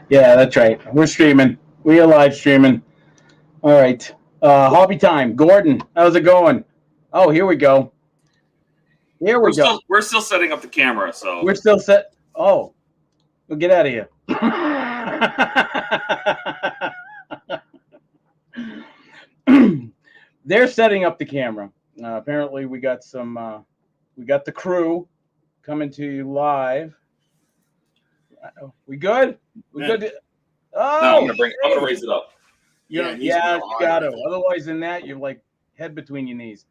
Yeah, that's right. We're streaming. We are live streaming. All right. Hobby time. Gordon, how's it going? Oh, here we go. Here we go. We're still setting up the camera, so We're still set. Oh, well, get out of here. They're setting up the camera. Apparently, we got some. We got the crew coming to you live. We good? We good? Oh, no, I'm gonna raise it up. Yeah, you got to. Otherwise, than that, you're like head between your knees.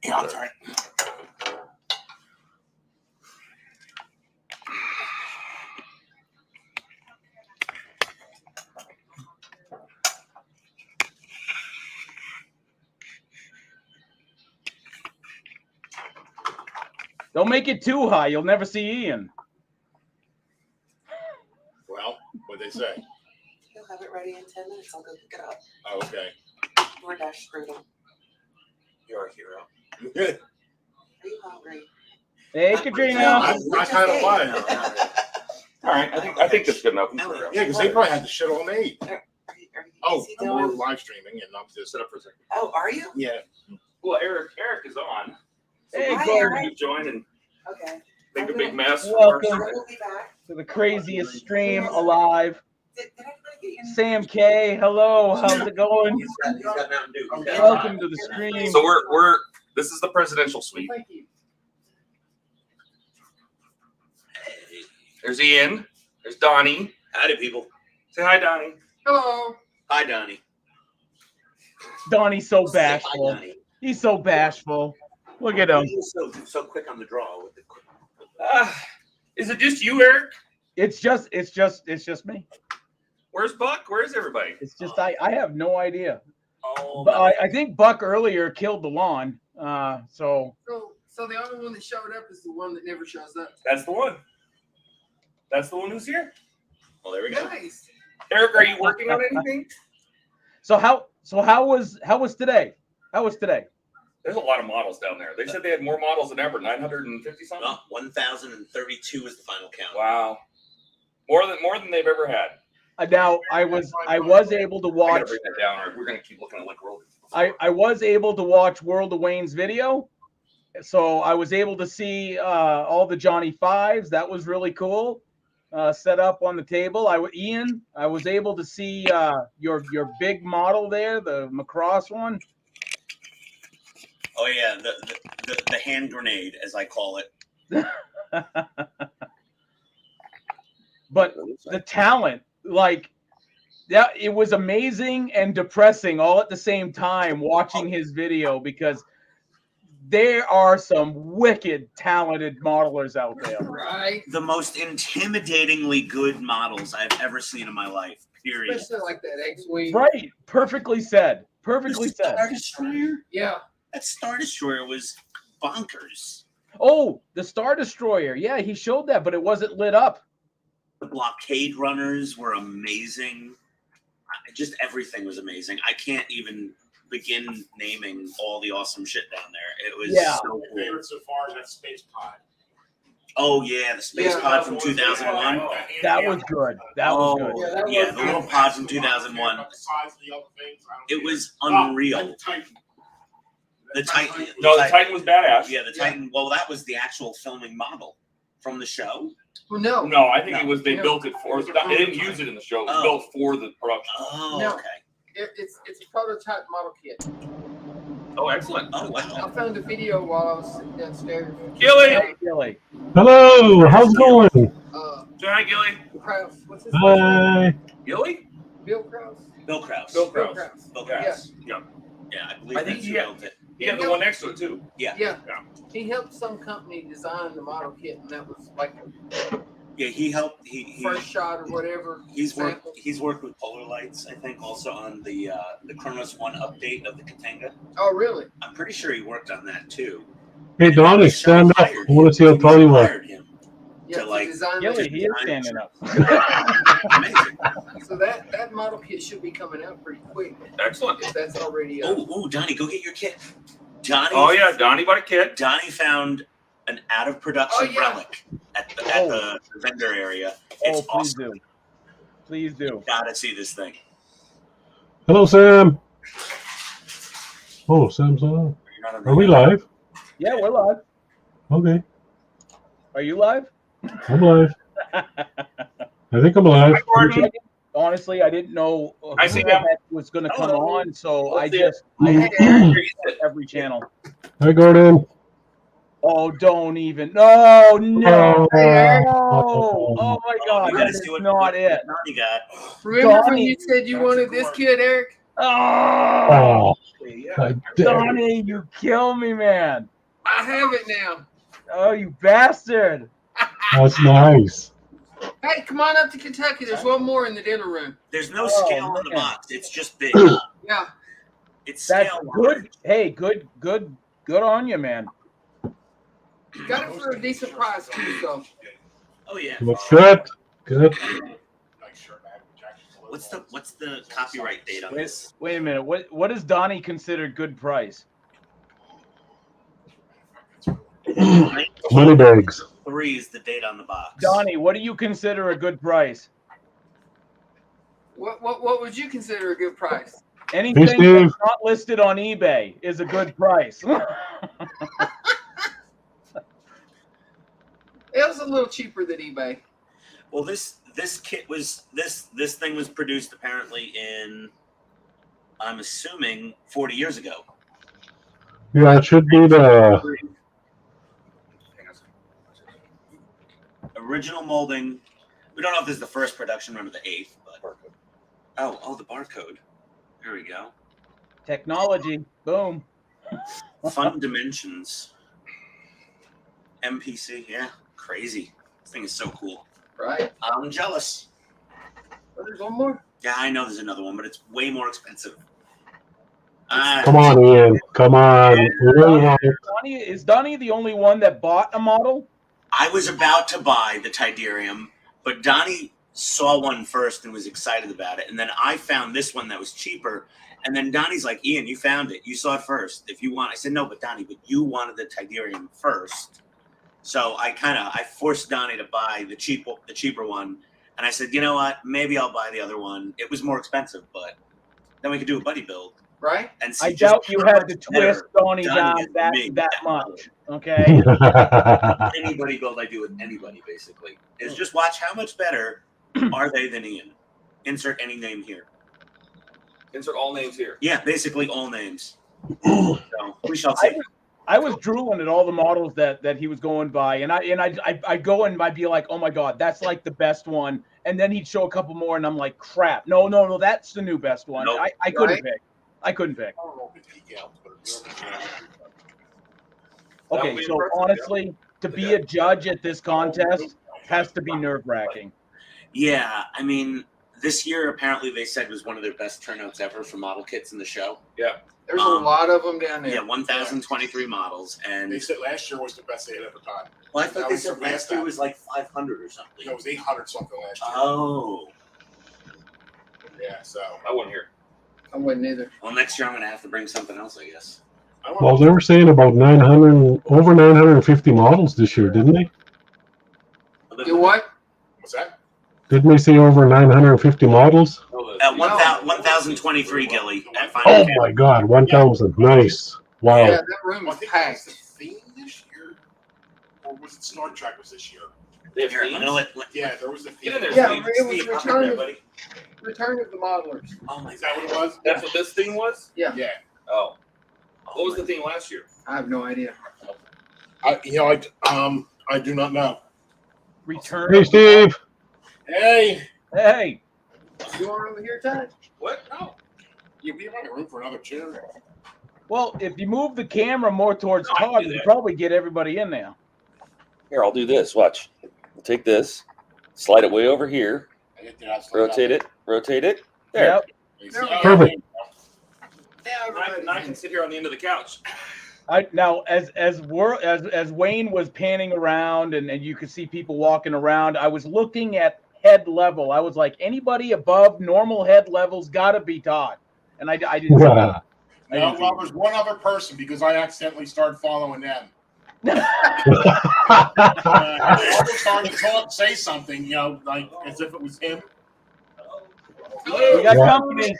Yeah, that's right. Don't make it too high. You'll never see Ian. Well, what'd they say? He'll have it ready in 10 minutes. I'll go pick it up. Oh, okay. DoorDash screwed him. You're a hero. Are you hungry? Hey, Katrina. I kind of want it. All right, I think that's good enough. Yeah, because they probably had the shit all made. Oh, I'm we're live streaming, and I'm just set up for a second. Oh, are you? Yeah. Well, Eric is on. So Hey, Hi, Gordon. Eric. Join and Okay. make a big mess. Welcome. I will be back. To the craziest stream alive. Did anybody get your Sam K, hello. How's it going? He's got Mountain Dew. Welcome to the stream. So we're this is the presidential suite. Thank you. There's Ian. There's Donnie. Howdy, people. Say hi, Donnie. Hello. Hi, Donnie. Donnie's so Hi, bashful. Donnie. He's so bashful. Look at him. So quick on the draw with the. Is it just you, Eric? It's just me. Where's Buck? Where's everybody? It's just I have no idea. Oh, But I think Buck earlier killed the lawn. So So the only one that showed up is the one that never shows up. That's the one. That's the one who's here. well, there we go. Nice. Eric, are you working on anything? how was today? How was today? There's a lot of models down there. They said they had more models than ever. 950 something. Well, 1,032 is the final count. Wow. More than they've ever had. Now I was able to I gotta watch. bring that down, or we're gonna keep looking at like world. I was able to watch World of Wayne's video, so I was able to see all the Johnny Fives. That was really cool. Set up on the table. Ian, I was able to see your big model there, the Macross one. Oh yeah, the hand grenade, as I call it. But the talent, like that, it was amazing and depressing all at the same time watching his video, because there are some wicked talented modelers out there. Right. The most intimidatingly good models I've ever seen in my life. Period. Especially like that X-Wing. Right. Perfectly said. Perfectly The said. Star Destroyer? Yeah. That Star Destroyer was bonkers. Oh, the Star Destroyer. Yeah, he showed that, but it wasn't lit up. The blockade runners were amazing. Just everything was amazing. I can't even begin naming all the awesome shit down there. It was Yeah. so My cool. favorite so far is that space pod. Oh yeah, the space Yeah, pod from 2001. That was good. That was good. Yeah, that Yeah, was the little pod from 2001. It was Oh, unreal. the Titan. The Titan. No, the Titan was badass. Yeah, the Titan. Well, that was the actual filming model from the show. Well, no. No, I think No. it was they No. built it for. They didn't use it in the show. It was Oh. built for the production. Oh, No. okay. It's a prototype model kit. Oh, excellent. Oh I wow. found a video while I was sitting downstairs. Gilly, Hey, Gilly. Hello, how's it going? say hi, Gilly. Krause. What's his Hi. Gilly? Bill Krause. Bill Krause. Bill Bill Krause. Krause. Bill Yeah. Krause. Yeah. Yeah, I believe I think that's he who had- built it. He had the one next to it too. Yeah. Yeah. He helped some company design the model kit, and that was like Yeah, he helped. He first shot or whatever. he's sample. worked. He's worked with Polar Lights, I think, also on the Kronos One update of the Katanga. Oh, really? I'm pretty sure he worked on that too. Hey, Donnie, stand up. I want to see how tall you are. Hired him. Yeah. To, like, design Gilly, that. he is standing up. Amazing. So that model kit should be coming out pretty quick. Excellent. If that's already Oh, Donnie, go get your kit. Donnie. Oh yeah, Donnie bought a kit. Donnie found an out of production Oh, yeah. relic at the vendor area. It's Oh, please awesome. do. Please do. Gotta see this thing. Hello, Sam. Oh, Sam's on. You're not on Are we the- live? Yeah, we're live. Okay, Are you live? I'm live. I think I'm live. Honestly, I didn't know I who see the him. heck was going to come Hello. on, so Let's I see just Hey, I Eric. every channel. Hi, Gordon. Oh, don't even. No, no. Hey, Eric. Oh my God, You that gotta is see what not it. You got. Remember when Donnie. you said you wanted this kid, Eric? Oh, Oh, I did. Donnie, you kill me, man. I have it now. Oh, you bastard. That's nice. Hey, come on up to Kentucky. There's one more in the dinner room. There's no Oh, scale on the man. box. It's just big. Yeah. It's That's scale. good. Hey, good on you, man. Got it for a decent price, too, so. Oh yeah. Looks good. Good. What's the copyright date on this? Wait a minute. What does Donnie consider good price? Money bags. 3 is the date on the box. Donnie, what do you consider a good price? What would you consider a good price? Anything Steve. that's not listed on eBay is a good price. It was a little cheaper than eBay. Well, this kit was this thing was produced apparently in, I'm assuming, 40 years ago. Yeah, it should be the. Original molding. We don't know if this is the first production run of the 8th, but oh, the barcode. There we go. Technology. Boom. Fun dimensions. MPC, yeah, crazy. This thing is so cool. Right? I'm jealous. Oh, there's one more? Yeah, I know there's another one, but it's way more expensive. Come on, Ian. Come on. Is Donnie the only one that bought a model? I was about to buy the Tidarium, but Donnie saw one first and was excited about it. And then I found this one that was cheaper. And then Donnie's like, Ian, you found it. You saw it first. If you want. I said, no, but Donnie, but you wanted the Tidarium first. So I forced Donnie to buy the cheaper one. And I said, you know what? Maybe I'll buy the other one. It was more expensive, but then we could do a buddy build. Right? And see I just doubt you how had much to twist better Donnie Donnie down is than me. that much. Okay. Any buddy build I do with anybody, basically, is just watch how much better are they than Ian. Insert any name here. Insert all names here. Yeah, basically all names. So we shall see. I was drooling at all the models that he was going by, and I go and I'd be like, oh my God, that's like the best one. And then he'd show a couple more, and I'm like, crap, no, that's the new best one. Nope. I couldn't Right? pick. I couldn't pick. That Okay, would be so impressive, honestly, to be a judge at this contest has to be nerve-wracking. Yeah, I mean, this year apparently they said was one of their best turnouts ever for model kits in the show. There's a lot of them down there. Yeah, 1,023 models, and They said last year was the best they had ever done. well, I thought That they was said the last last year time. was like 500 or something. It was 800 something last year. Oh, Yeah, so I wasn't here. I wouldn't either. well, next year I'm gonna have to bring something else, I guess. I went Well, they were saying about 900, over 950 models this year, didn't they? You what? What's that? Didn't they say over 950 models? At 1,023, Gilly. At Oh Final my God, 1,000. Nice. Wow. Yeah, that room Well, I is think that was packed. the theme this year, or was it Star Trek was this year? They have Here, I'm themes? gonna let Yeah, there was a theme. Get in there, Yeah, Steve. it was Steve, Return there, of, buddy. Return of the Modelers. Oh my Is that what it was? That's what this theme was? Yeah. Oh. What was the theme last year? I have no idea. I do not know. Return. Hey, Steve. Hey, Hey, You want over here, Todd? What? No. you be running room for another chair. well, if you move the camera more towards No, I can Todd, do you that. probably get everybody in there. Here, I'll do this. Watch. I'll take this, slide it way over here, rotate it. There. Yep. Perfect. Yeah, And I can sit here on the end of the couch. Now, as Wayne was panning around and you could see people walking around, I was looking at head level. I was like, anybody above normal head level's got to be Todd, and I didn't. see Yeah. I No, didn't well, there's one other person because I accidentally started following them. it. I almost started to say something, like as if it was him. We got Yeah. company.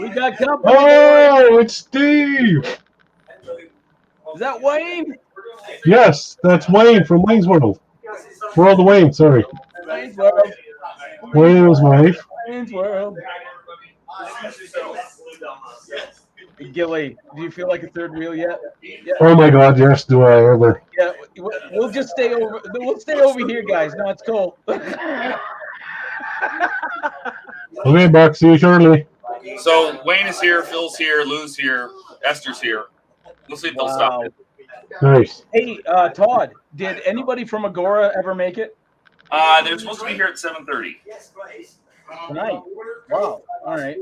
We got company. Oh, it's Steve. Is that Wayne? Yes, that's Wayne from Wayne's World. World of Wayne, sorry. Wayne's World. Wayne's wife. Wayne's World. Gilly, do you feel like a third wheel yet? Yeah. Oh my God, yes, do I ever. Yeah, we'll just stay over. We'll stay over here, guys. No, it's cool. Okay, Buck, see you shortly. So Wayne is here, Phil's here, Lou's here, Esther's here. We'll see if they'll stop it. Nice. Hey, Todd, did anybody from Agora ever make it They're supposed to be here at 7:30. tonight? Wow. All right.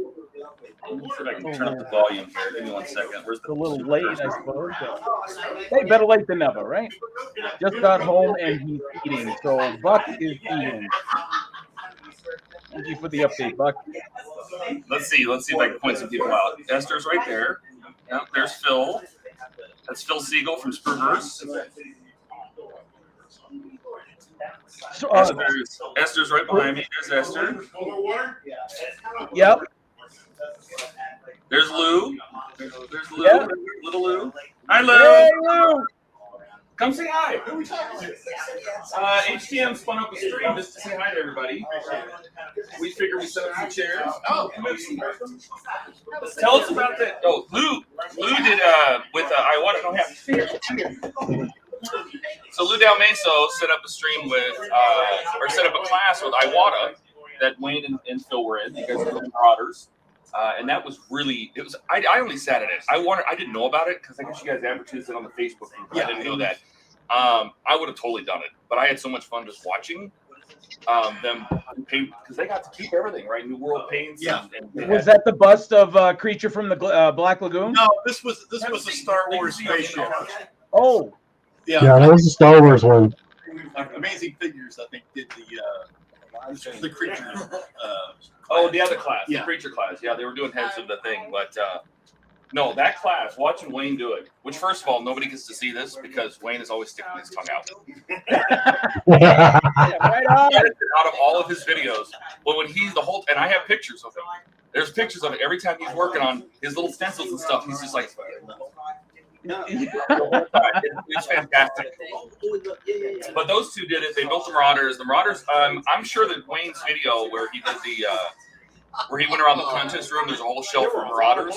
Let me see if I can turn up the volume here. Give me 1 second. Where's It's the a little late, I suppose. But, hey, better late than never, right? Just got home and he's eating. So Buck is eating. Thank you for the update, Buck. Let's see if I can point some people out. Esther's right there. Yep, there's Phil. That's Phil Siegel from Spurverse. So, Esther's right behind me. There's Esther. yep. There's Lou. There's Lou. Yeah. Little Lou. Hi, Lou. Hey, Lou. Come say hi. Who are we talking to? HTM spun up a stream just to say hi to everybody. We figured we set up some chairs. Oh, come have a seat. Tell us about that. Oh, Lou did with Iwata. Don't have to. So Lou Dalmaso set up a stream with, or set up a class with Iwata that Wayne and Phil were in. You guys were the Marauders. And that was really, it was, I only sat in it. I didn't know about it because I guess you guys advertised it on the Facebook group. Yeah. I didn't know that. I would have totally done it, but I had so much fun just watching them paint because they got to keep everything, right? New World paints. Yeah. And was that the bust of Creature from the Black Lagoon? No, this was a Star Wars spaceship. Oh. Yeah, that was the Star Wars one. Amazing Figures, I think, did the creature. Oh, the other class, Yeah. the creature class. Yeah, they were doing heads of the thing, but no, that class, watching Wayne do it, which first of all, nobody gets to see this because Wayne is always sticking his tongue out. Yeah, right on. Out of all of his videos, but when he's and I have pictures of him. There's pictures of it every time he's working on his little stencils and stuff. He's just like, the whole time. It's fantastic. But those two did it. They built the Marauders. The Marauders. I'm sure that Wayne's video where he did where he went around the contest room. There's a whole shelf for Marauders.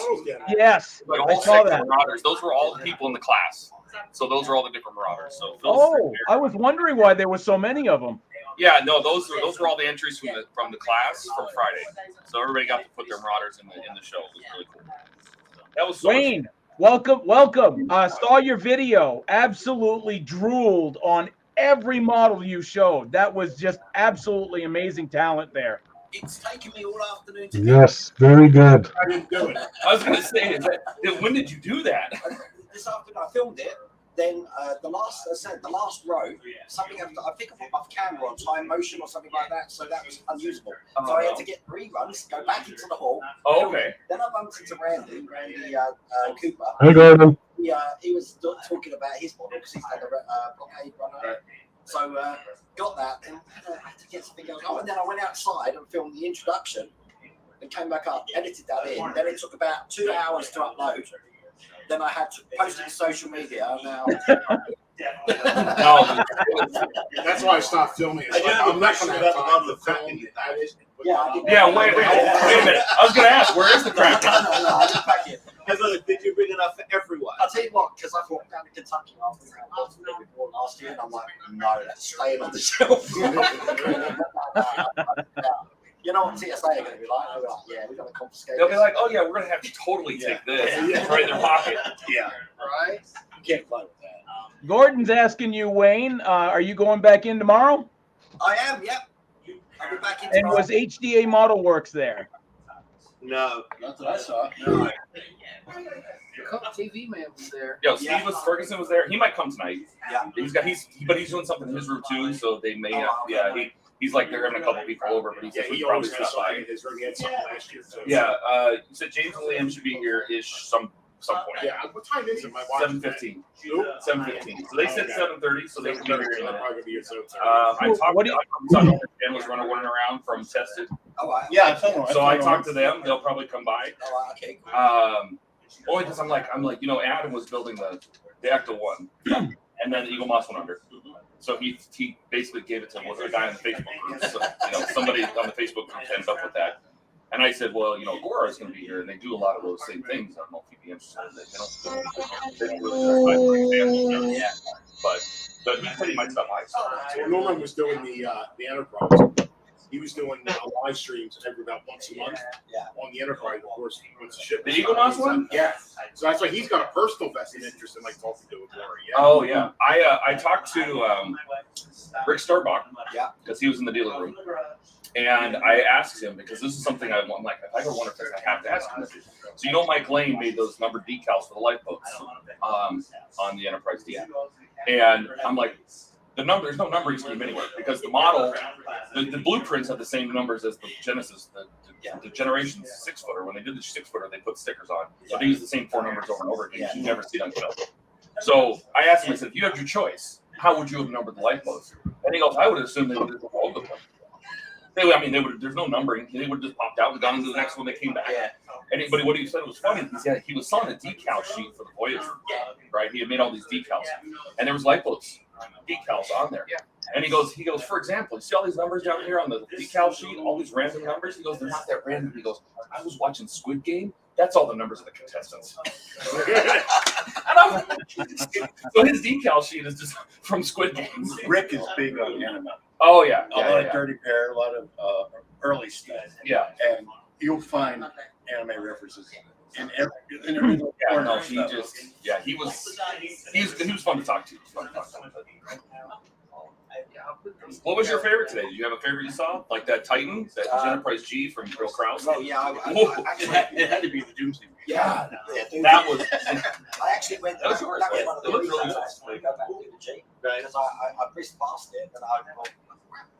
Yes, Like a I whole saw section that. of Marauders. Those were all the people in the class. So those are all the different Marauders. So Oh, I was wondering why there were so many of them. yeah, no, those were all the entries from the class from Friday. So everybody got to put their Marauders in the show. It was really cool. That was so Wayne, welcome. Saw your video. Absolutely drooled on every model you showed. That was just absolutely amazing talent there. It's taken me all afternoon to Yes, very good. I didn't do it. I was going to say, when did you do that? this afternoon. I filmed it. Then the last row, something I think I put my camera on time motion or something like that, so that was unusable. So I had to get reruns, go back into the hall. Oh, okay. Then I bumped into Randy Cooper. Hi, Gordon. He was talking about his model because he's had a blockade runner. So got that, and I had to get something else. Oh, and then I went outside and filmed the introduction, and came back up, edited that in. Then it took about 2 hours to upload. Then I had to post it to social media. Now, No, That's why I stopped filming. It's like, I'm not going to have time to film that. yeah, wait a minute. I was going to ask, where is the crack? No, I didn't pack it. Did you bring enough for everyone? I'll tell you what, because I thought down in Kentucky before last year, and I'm like, no, that's staying on the shelf. You know what TSA are going to be like? They'll be like, yeah, we're going to confiscate. They'll be like, oh yeah, we're going to have to totally take this. It's right in their pocket. Yeah. Right? You can't play with that. Gordon's asking you, Wayne, are you going back in tomorrow? I am, yep. I'll be back in And tomorrow. was HDA Model Works there? No. Not that I saw. No. TV man was there. Yo, Steve Ferguson was there. He might come tonight. Yeah. But he's doing something in his room too, so they may. He's like they're having a couple people over, but he said He he'll always probably has stop by. something in his room. He had something last year. So. Yeah, you said James and Liam should be here ish some point. Yeah, what time is it? My watch. 7:15. 7:15. So they said 7:30, so they can be here in a minute. Probably gonna be at 7:30. I talked Dan was running around from Tested. Oh, wow. Yeah, I told him. So I talked to them. They'll probably come by. Oh, okay, cool. Only because I'm like, Adam was building the Ecto one, and then the Eagle Moss went under. So he basically gave it to a guy in the Facebook group. So, somebody on the Facebook group ended up with that. And I said, well, Gora is going to be here, and they do a lot of those same things. I don't know if you'd be interested in it. They don't really start but he said he might stop by. So Norman was doing the Enterprise. He was doing live streams every about once a month on the Enterprise, of course. Once the ship The Eagle Moss one? Yeah. So that's why he's got a personal vested interest in like talking to a Glory. Yeah. Oh yeah. I talked to Rick Starbuck, because he was in the dealer room, and I asked him because this is something I'm like, if I go to Wonderfest, I have to ask him. So Mike Lane made those numbered decals for the lifeboats on the Enterprise deal, and I'm like, there's no numbering scheme anywhere because the model, the blueprints have the same numbers as the Genesis, the Generation 6-footer. When they did the 6-footer, they put stickers on, so they use the same 4 numbers over and over again. You never see them film. So I asked him, I said, if you had your choice, how would you have numbered the lifeboats? And he goes, I would assume they would have all of them. They would. There's no numbering. They would have just popped out and gone to the next one. They came back. But what he said was funny. He was selling a decal sheet for the Voyager, right? He had made all these decals, and there was lifeboats decals on there. And he goes, for example, you see all these numbers down here on the decal sheet, all these random numbers. He goes, they're not that random. He goes, I was watching Squid Game. That's all the numbers of the contestants. So his decal sheet is just from Squid Game. Rick is big on anime. Oh yeah, A lot of Dirty Pair, a lot of early stuff. Yeah, and you'll find anime references in every no, he was fun to talk to. What was your favorite today? Did you have a favorite you saw? Like that Titan, that Enterprise G from Bill Krause? Oh, yeah. It had to be the Doomsday. Yeah, that was. I actually went. That was yours. That was one of the It looked reasons really I wanted to go back to the G. Because I pressed past it and I thought,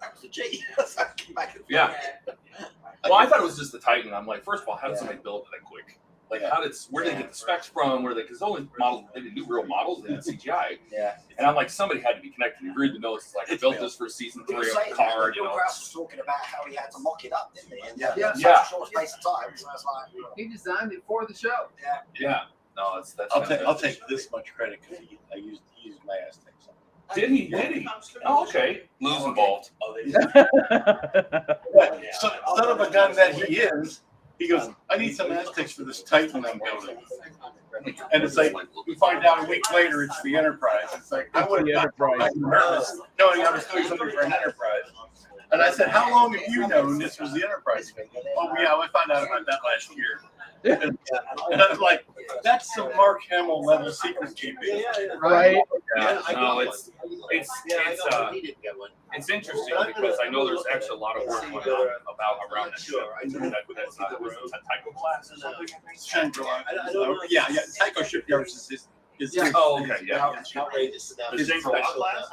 that was the G. So I came back and Well, I thought it was just the Titan. I'm like, first of all, how did somebody build it that quick? Like, where did they get the specs from? Because only models, they didn't do real models, they did CGI. Yeah. And I'm like, somebody had to be connected. You read the notes, it's like, I built this for season 3 of the card. Bill Krause was talking about how he had to mock it up, didn't he? And Yeah. such a short space of time. So I was like, He designed it for the show. Yeah. No, that's I'll take this much credit because he used my Aztecs. Did he? Oh, okay. Lou's involved. Son of a gun that he is, he goes, I need some Aztecs for this Titan I'm building. And it's like, we find out a week later it's the Enterprise. It's like, I would have been nervous knowing I was doing something for an Enterprise. And I said, how long have you known this was the Enterprise? Oh, yeah, I found out about that last year. And I was like, that's some Mark Hamill level secret keeping. Right. Yeah, no, it's interesting because I know there's actually a lot of work going on around that show. That's Tycho class or something. Shangri-La. Yeah. Tycho Shipyard is Oh, okay, yeah. The Shangri-La class?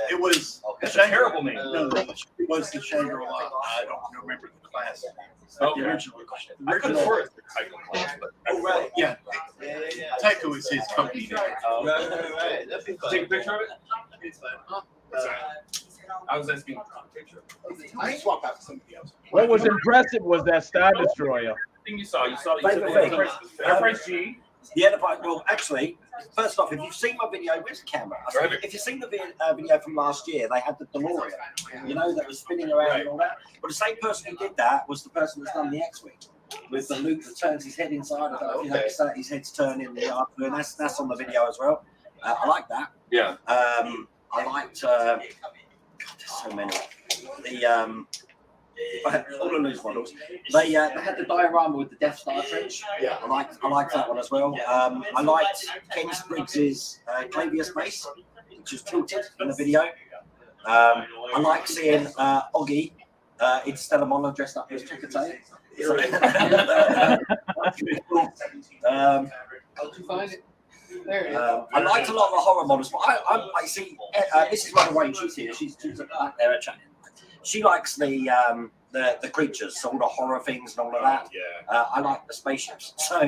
It was That's a terrible name. No, it was the Shangri-La. I don't remember the class. Oh, The yeah. original. I could have sworn it's the Tycho class, but Yeah. Tycho is his company name. Right. That'd be fun. Take a picture of it. I was asking for a picture. Swap out to somebody else. What was impressive was that Star Destroyer. Thing you saw Favorite thing. Enterprise G. the Enterprise. Well, actually, first off, if you've seen my video, where's the camera? If you've seen the video from last year, they had the DeLorean, that was spinning around and all that. But the same person who did that was the person that's done the X-Wing. With the loop that turns his head inside, his head's turning the after, and that's on the video as well. I like that. Yeah. I liked. God, there's so many. All of those models. They had the diorama with the Death Star trench. Yeah. I liked that one as well. I liked Ken Briggs's Clavius base, which was tilted in the video. I like seeing Oggy in Stella Mono dressed up as Chakotay. How'd you find it? There it is. I liked a lot of the horror models, but I see. This is by the way she's here. She's back there chatting. She likes the the creatures, so all the horror things and all of that. Yeah. I like the spaceships. So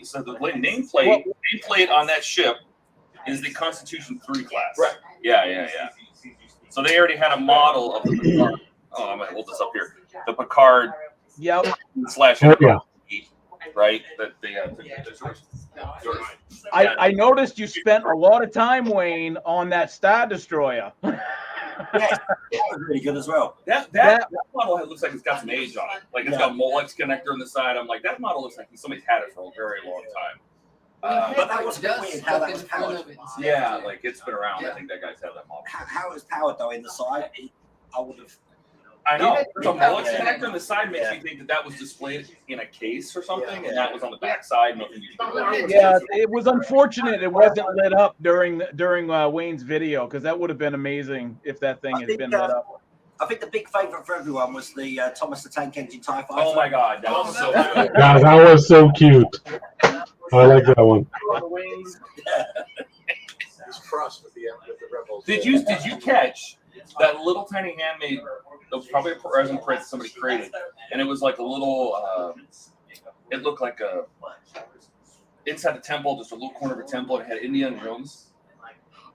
So the nameplate on that ship is the Constitution 3 class. Right. Yeah. So they already had a model of the Picard. Oh, I'm gonna hold this up here. The Picard Yep. slash Oh, yeah. right? That they had. I noticed you spent a lot of time, Wayne, on that Star Destroyer. yeah, that was really good as well. That model looks like it's got some age on it. Like it's got a Molex connector on the side. I'm like, that model looks like somebody's had it for a very long time. But that was weird how that was powered. Yeah, like it's been around. I think that guy's had that model. How it was powered though in the side, I would have. I know. The Molex connector on the side makes me think that was displayed in a case or something, and that was on the back side. Nothing you could do with it. Yeah, it was unfortunate it wasn't lit up during Wayne's video, because that would have been amazing if that thing had been lit up. I think the big favourite for everyone was the Thomas the Tank Engine TIE Fighter. Oh my God, that was so good. Yeah, that was so cute. I like that one. It's crossed with the Rebels. Did you catch that little tiny handmade? That was probably a resin print somebody created, and it was like a little. It looked like a inside a temple, just a little corner of a temple, and it had Indiana Jones.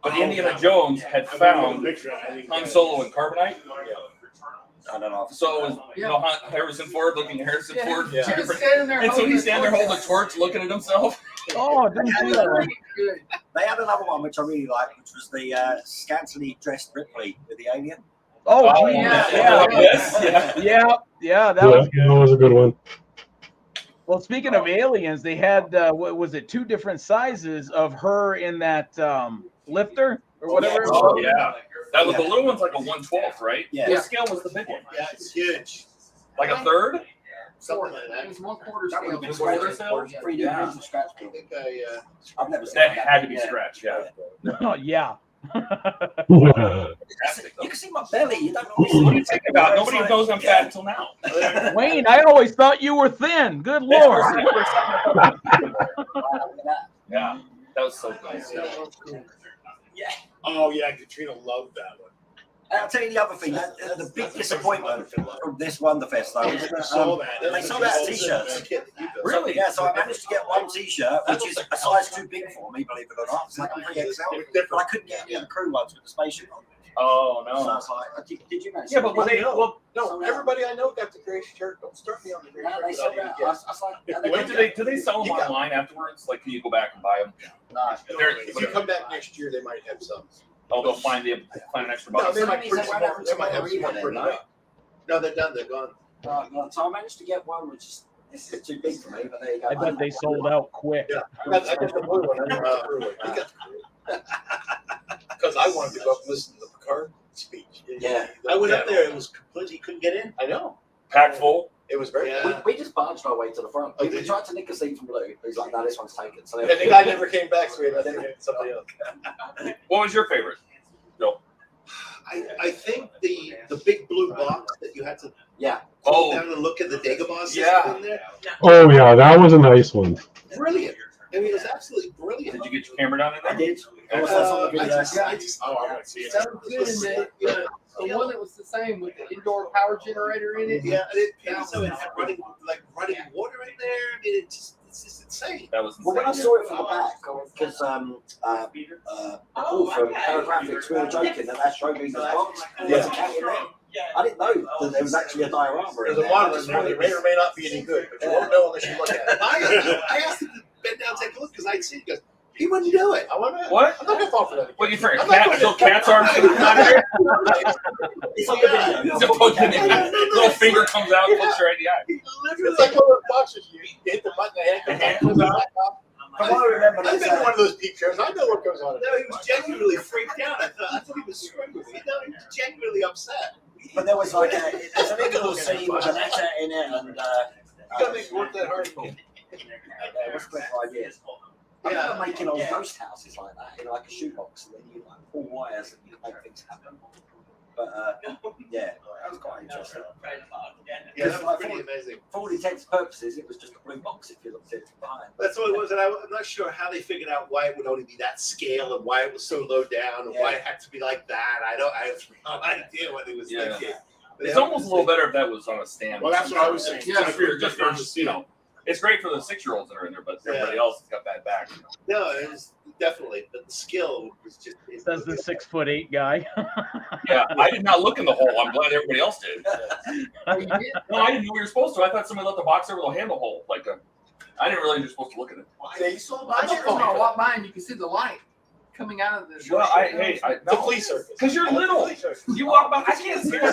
But Indiana Jones had found Han Solo in carbonite. I don't know. So it was, Harrison Ford looking at Harrison Ford. He was standing there And so he's holding standing there holding a torch, looking at himself. Oh, didn't see that one. Good. They had another one which I really liked, which was the scantily dressed Ripley with the alien. Oh, Oh, geez, yeah. yeah. That was a good one. Well, speaking of aliens, they had what was it? 2 different sizes of her in that lifter or whatever. It was. Oh yeah, that was the little one's like a 1/12, right? Yeah. What scale was the big one? Yeah, it's huge. Like a third? Something like It that. was 1/4 That would have been scale. Quarter scale? 3D Yeah. printed scratch I build. think I've never seen That had to be scratched. Yeah. Oh, yeah. You can see my belly. You don't know What do you think about? Nobody knows I'm fat until now. Wayne, I always thought you were thin. Good Lord. Yeah, that was so nice. Oh yeah, Katrina loved that one. I'll tell you the other thing. The big disappointment from this Wonderfest, though, I saw that. they sold out T-shirts. Really? Yeah, so I managed to get one T-shirt, which is a size too big for me, believe it or not. It's like a 3XL, but I couldn't get any of the crew ones with the spaceship on. Oh So I no. was like, did you manage? Yeah, but when they No, everybody I know got the gray shirt. Don't start me on the gray No, they shirt. sold out. I was like, when do they sell them online afterwards? Like, can you go back and buy them? If you come back next year, they might have some. Oh, they'll find an extra No, box. they might print some more. They might have some more printed up. No, they're done. They're gone. So I managed to get one, which is this is too big for me, but there you go. I bet they sold out quick. Yeah, I got the blue one. Because I wanted to go up and listen to the Picard speech. Yeah. I went up there. It was completely couldn't get in. I know. Packed full. It was very. We just barged our way to the front. Oh, We did tried to nick a seat from Blue. He's like, no, this one's taken. So And the guy never came back, so we had to get somebody else. What was your favorite? Bill? I think the big blue box that you had to Oh, down and look at the Dagobah system Yeah. in there. Oh yeah, that was a nice one. Brilliant. I mean, it was absolutely brilliant. did you get your camera down in I there? did. I saw the video. I want to see it. Sounds good in the one that was the same with the indoor power generator in it. Yeah, it also had running water in there. I mean, it's just insane. That was Well, when I insane. saw it from the back, because Paul from Paragraphics, we were joking that Astro Reader's box was a cat in there. I didn't know that there was actually a diorama in There's a there. model in there that may or may not be any good, but you won't know unless you look at it. I asked him to bend down and take a look because I'd see it. He goes, he wouldn't do it. I want to. What? I'm not going to fall for that. What do you think? Cats aren't It's like a video. Little finger comes out and looks right in the eye. It's like one of those boxes. You hit the button, the hand comes out. From what I remember, I've that's been to one of those peep shows. I know what goes on. No, he was genuinely freaked out. I thought he was screwing with me. No, he was genuinely upset. But there was like there's a little scene with an actor in it, and You gotta make it work that hard. it was quick for ideas. I remember making old ghost houses like that in like a shoebox, and then you like pull wires and you make things happen. But yeah, that was quite interesting. Yeah, that was pretty amazing. For all intents and purposes, it was just a blue box if you looked at it from behind. That's what it was, and I'm not sure how they figured out why it would only be that scale and why it was so low down and why it had to be like that. I have no idea what he was thinking. It's almost a little better if that was on a stand. Well, that's what I was saying. Yeah, just for you know, it's great for the 6-year-olds that are in there, but everybody else has got bad back. No, it was definitely, but the skill was just. Says the 6'8" guy. Yeah, I did not look in the hole. I'm glad everybody else did. No, I didn't know you were supposed to. I thought somebody let the box over the handle hole. I didn't realize you're supposed to look at it. I just walk by and you can see the light coming out of the. Well, The flea circus. Because you're little. You walk by. I can't see it.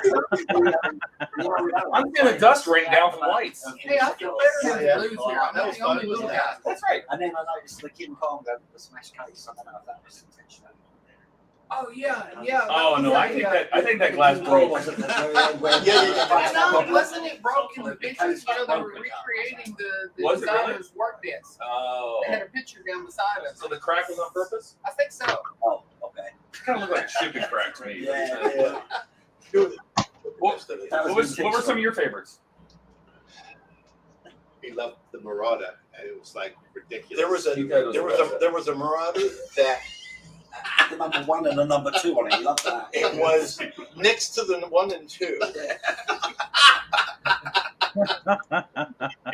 I'm seeing the dust rain down from lights. Hey, I feel better than the blues here. I'm not the only little guy. That's right. And then I noticed the King Kong over the smash case. I don't know if that was intentional. Oh yeah. Oh no, I think that glass broke. No, wasn't it broke in the pictures? You know, they were recreating the Was it really? designer's work desk. Oh. They had a picture down beside us. So the crack was on purpose? I think so. Oh, okay. It kind of looked like a shipping crack to me. Yeah. What were some of your favorites? He loved the Marauder, and it was like ridiculous. There was a Marauder that The number 1 and the number 2 on it. You love that. it was next to the 1 and 2.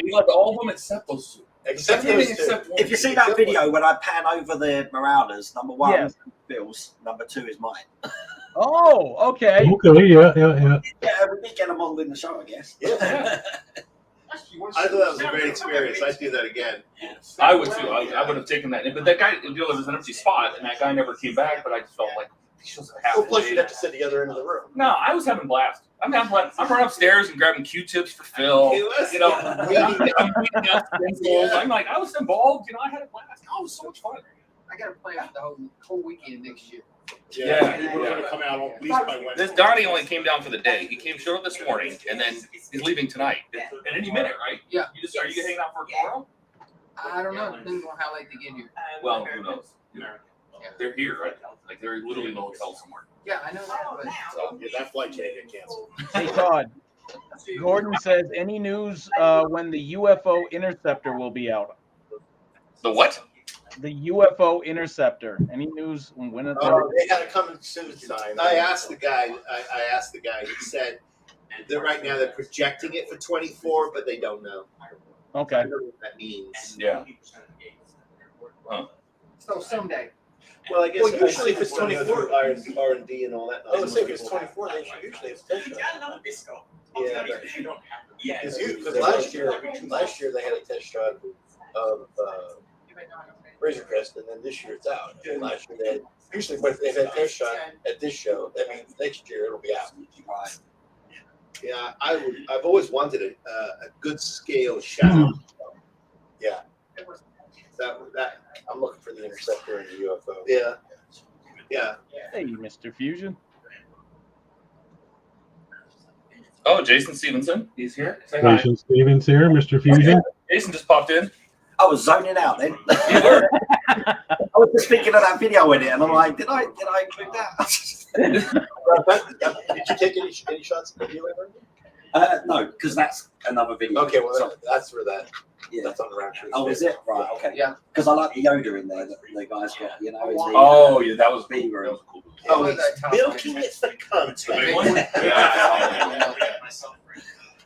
You loved all of them except those two. Except those two. Except one. If you see that video when I pan over the Marauders, number 1 Yes. is Bill's, number 2 is mine. Oh, okay. Okay, yeah. Yeah, we did get them all in the show, I guess. Yeah. I thought that was a great experience. I'd do that again. I would too. I would have taken that. But that guy, there was an empty spot, and that guy never came back. But I just felt like he should have. Well, plus you'd have to sit the other end of the room. No, I was having a blast. I'm running upstairs and grabbing Q-tips for Phil. You know, I'm beating out pencils. I'm like, I was involved. You know, I had a blast. Oh, it was so much fun. I got to play out the whole weekend next year. Yeah. People are going to come out at least by Wednesday. This Donnie only came down for the day. He showed up this morning, and then he's leaving tonight. In any minute, right? Yeah. Are you hanging out for tomorrow? I don't know. Depends on how late they get here. Well, who knows? They're here, right? Like they're literally in a hotel somewhere. Yeah, I know that. But So, Yeah, that flight can't get canceled. Hey, Todd. Gordon says, any news when the UFO interceptor will be out? the what? The UFO interceptor. Any news on when it's Oh, they had to come in soon. I asked the guy. He said that right now they're projecting it for 24, but they don't know. Okay. I don't know what that means. Yeah. so someday. Well, I guess Well, usually if it's 24, R&D and all that. I would say if it's 24, they usually it's 10 show. Yeah, but Because last year they had a test shot of Razor Crest, and then this year it's out. And last year they had, usually when they've had a test shot at this show, that means next year it'll be out. yeah, I've always wanted a good scale shadow. Yeah. That I'm looking for the interceptor and the UFO. yeah. Yeah. Hey, Mr. Fusion. Oh, Jason Stevenson. He's here. Say hi. Jason Stevens here, Mr. Fusion. Jason just popped in. I was zoning out then. You were. I was just thinking of that video with it, and I'm like, did I include that? Did you take any shots of the video ever? No, because that's another video. Okay, well So, that's where that. yeah. That's on the round trip. Oh, is it? Right, okay. Yeah. Because I like the Yoda in there that the guy's got, you know. In the, Oh, yeah, that was B That room. was cool. Oh, Yeah, that top milking it's the content.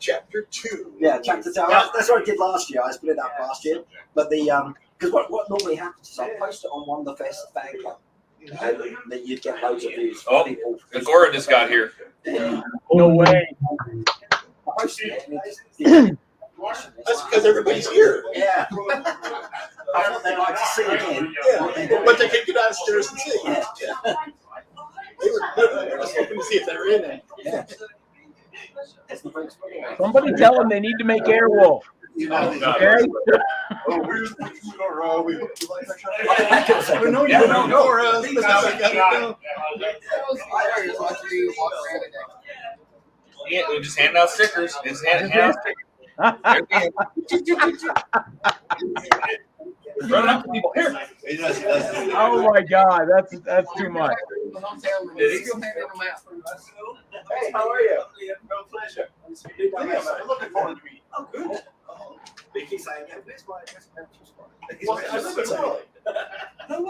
Chapter 2. Yeah, chapter 2. That's what I did last year. I split it up last year. But the because what normally happens is I post it on Wonderfest fan club, and then you get loads of views. Oh, People. Agora just got here. No way. I posted it, and it just, That's because everybody's here. yeah. I thought they'd like to see it again. Yeah, but they can get downstairs and see. Yeah. Yeah. They were just hoping to see if they were in it. Yeah. That's the first one. Somebody tell them they need to make Airwolf. Okay? Oh, we're we We know Yeah, you no, don't no. know us. That's how we gotta go. That was hilarious watching you walk around today. Yeah, we're just handing out stickers. Just handing out stickers. Running up to people. Here. He does, he does. Oh my God, that's too much. The hotel room. He's still handing them out. Hey, how are you? No pleasure. I'm looking forward to meeting. Oh, good. They keep saying, yeah, where's my spot? Well, I live in Raleigh.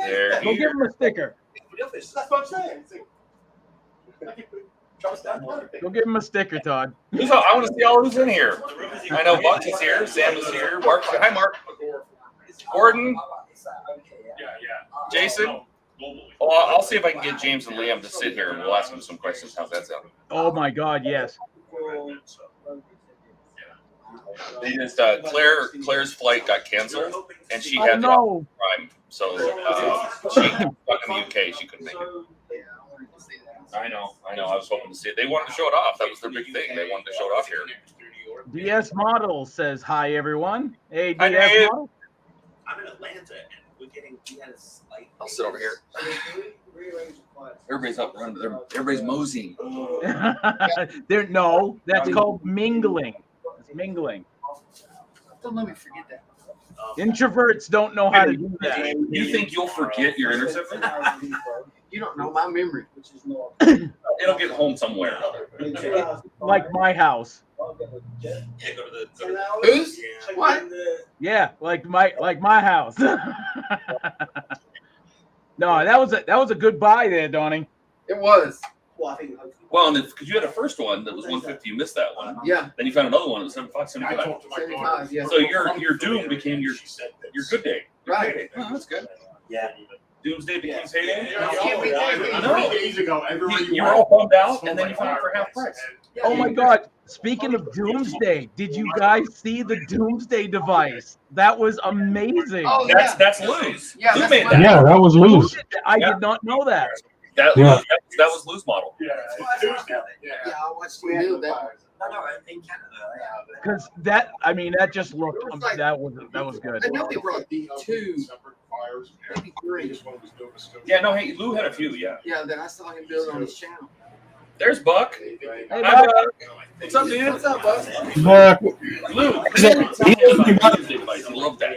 They're Go give here. him a sticker. That's what I'm saying. Go give him a sticker, Todd. I want to see all who's in here. I know Bucks is here, Sam is here, Mark. Hi, Mark. Gordon, Jason. Well, I'll see if I can get James and Liam to sit here and we'll ask them some questions. How's that sound? Oh my God, yes. They just Claire's flight got canceled and she had no. Prime, so she stuck in the UK. She couldn't make it. I know. I was hoping to see it. They wanted to show it off. That was their big thing. They wanted to show it off here. DS Model says hi, everyone. Hey, Hi, DS Dave. Model. I'm in Atlanta, and we had a slight. I'll sit over here. Everybody's up running. Everybody's moseying. No, that's called mingling. It's mingling. Don't let me forget that. Introverts don't know how to do that. You think you'll forget your interceptor? You don't know my memory. It'll get home somewhere. Like my house. Yeah, go to the. Who's? What? Yeah, like my house. No, that was a good buy there, Donnie. It was. Well, because you had a first one that was 150, you missed that one. Yeah. Then you found another one that was 75, I 75. talked to my 75, daughter. yeah. So your doom became your good day. Right. Oh, that's good. Yeah. Doomsday became payday. Can't be that. No. 3 days ago, everywhere You were all bummed out, and then you found it for half price. Oh my God! Speaking of Doomsday, did you guys see the Doomsday device? That was amazing. Oh, yeah. That's Lou's. Yeah, Lou that's made what- that. Yeah, that was loose. I did not know that. That was Lou's model. Yeah, it's Tuesday. Yeah, I watched you build that. No, in Canada. Because that just looked that was good. I know they brought The two, separate fires. maybe three. This one was Nova Scotia. Yeah, no, hey, Lou had a few, yeah. Yeah, that I saw him build on his channel. There's Buck. Hey, Hi, Buck. Buck. What's up, dude? What's up, bud? But Lou, I love that.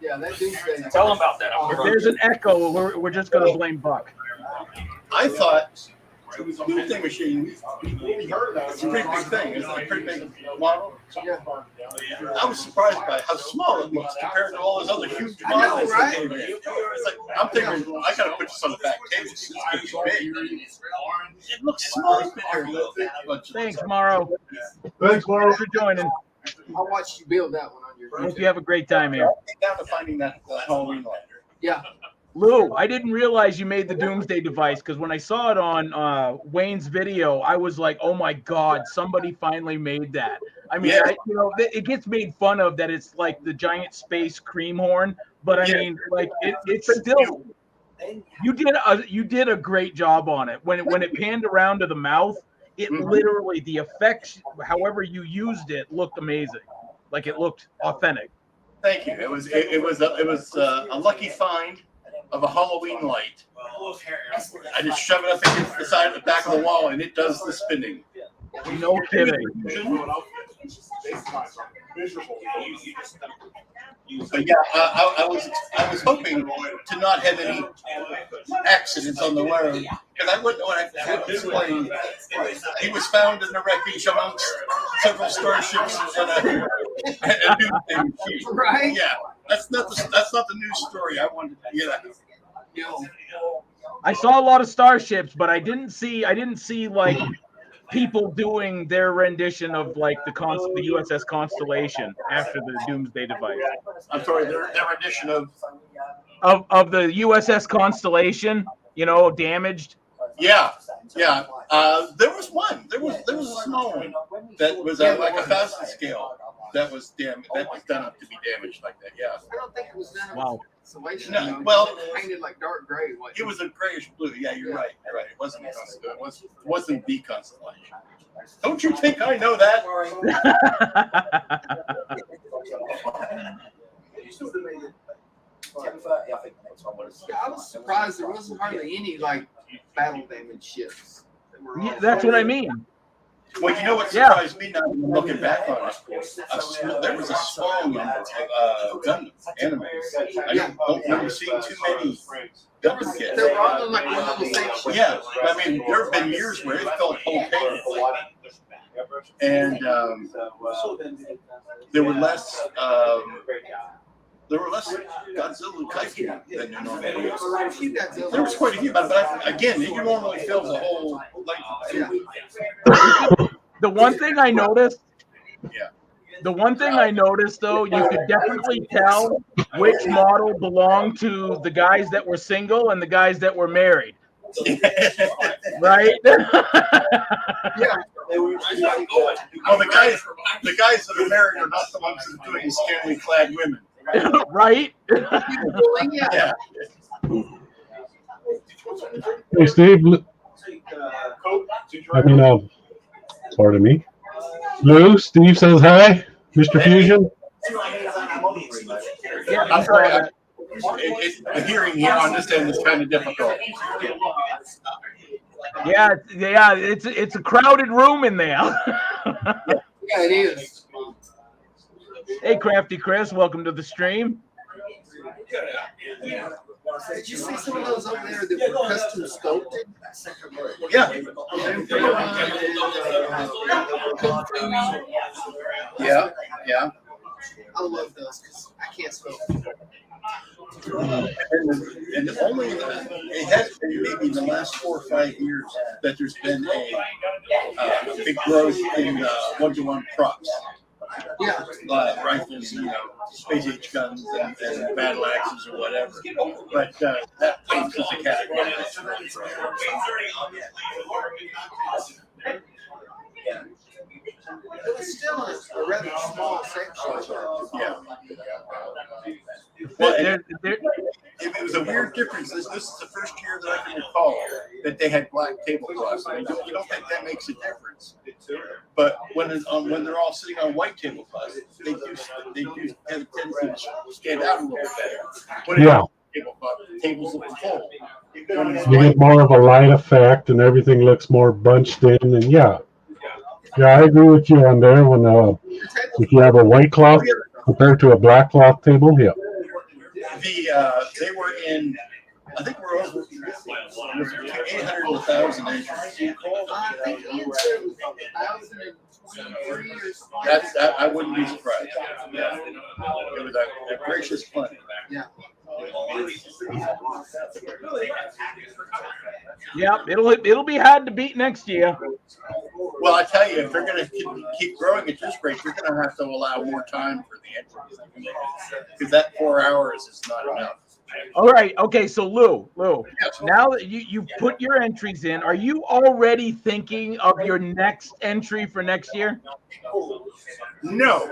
Yeah, that Doomsday. Tell him about that. If there's an echo, we're just gonna blame Buck. I thought Doomsday Machine, we heard that. It's a pretty big thing. It's a pretty big model. Yeah. I was surprised by how small it looks compared to all those other huge I know, models. right? It's like, I'm thinking, I gotta put this on the back table. It's big. It looks small compared to that bunch of Thanks, Morrow. thanks, Laura. Thanks for joining. I watched you build that one on your Hope you have a great time here. down to finding that Halloween light. Yeah. Lou, I didn't realize you made the Doomsday device because when I saw it on Wayne's video, I was like, "Oh my God, somebody finally made that!" I mean, Yeah. it gets made fun of that it's like the giant space cream horn, but I mean, like it's still. You did a great job on it when it panned around to the mouth. It literally the effects, however you used it, looked amazing. Like it looked authentic. Thank you. It was a lucky find of a Halloween light. I just shove it up against the side of the back of the wall, and it does the spinning. No kidding. But yeah, I was hoping to not have any accidents on the way, because I wouldn't want to explain. He was found in the wreckage amongst several starships and a Doomsday Machine. Right? Yeah, that's not the news story I wanted to get at. I saw a lot of starships, but I didn't see like people doing their rendition of like the USS Constellation after the Doomsday device. I'm sorry, their rendition of the USS Constellation, damaged. yeah. There was one. There was a small one that was like a 1,000 scale. That was done up to be damaged like that. Yeah. I don't think it was done. Wow. Constellation. No, well, painted like dark gray. It was a grayish blue. Yeah, you're right. You're right. It wasn't a Constellation. It wasn't the Constellation. Don't you think I know that? Yeah, I was surprised there wasn't hardly any like battle damage ships. Yeah, that's what I mean. Well, you know what surprised me now looking back on it? There was a small number of gun animals. I don't remember seeing too many gun kits. They were all in like one little section. Yeah, I mean, there have been years where it felt okay. And there were less Godzilla and Kaiju than there normally is. There was quite a few, but again, you normally fill the whole length of the The one thing I noticed. Yeah. The one thing I noticed, though, you could definitely tell which model belonged to the guys that were single and the guys that were married. Right? Yeah. Well, the guys that are married are not the ones that are doing scantily clad women. Right? Yeah. Hey, Steve. Pardon me. Lou, Steve says hi. Mr. Fusion. Yeah, I'm sorry. The hearing here on this end is kind of difficult. Yeah, it's a crowded room in there. Yeah, it is. Hey, Crafty Chris, welcome to the stream. Did you see some of those over there that were custom sculpted? Yeah. Yeah. I love those because I can't sculpt. And only it has been maybe in the last 4 or 5 years that there's been a big growth in one-to-one props. Yeah. Rifles, space age guns and battle axes or whatever. But that place is a category. It was still a rather small section. Yeah. Well, It was a weird difference. This is the first year that I can recall that they had black tablecloths. I mean, you don't think that makes a difference. But when they're all sitting on white tablecloths, they do have a tendency to stand out a little bit better. When tables look full. You get more of a light effect, and everything looks more bunched in. And yeah, I agree with you on there. When if you have a white cloth compared to a black cloth table, yeah. They were in, I think we're over 800 to 1,000 acres. I think Ian said it was 1,023 or something. I wouldn't be surprised. Yeah. It was a gracious plenty. Yeah. Yeah, it'll be hard to beat next year. Well, I tell you, if they're going to keep growing at this rate, you're going to have to allow more time for the entries because that 4 hours is not enough. All right. Okay. So Lou, now that you've put your entries in, are you already thinking of your next entry for next year? No.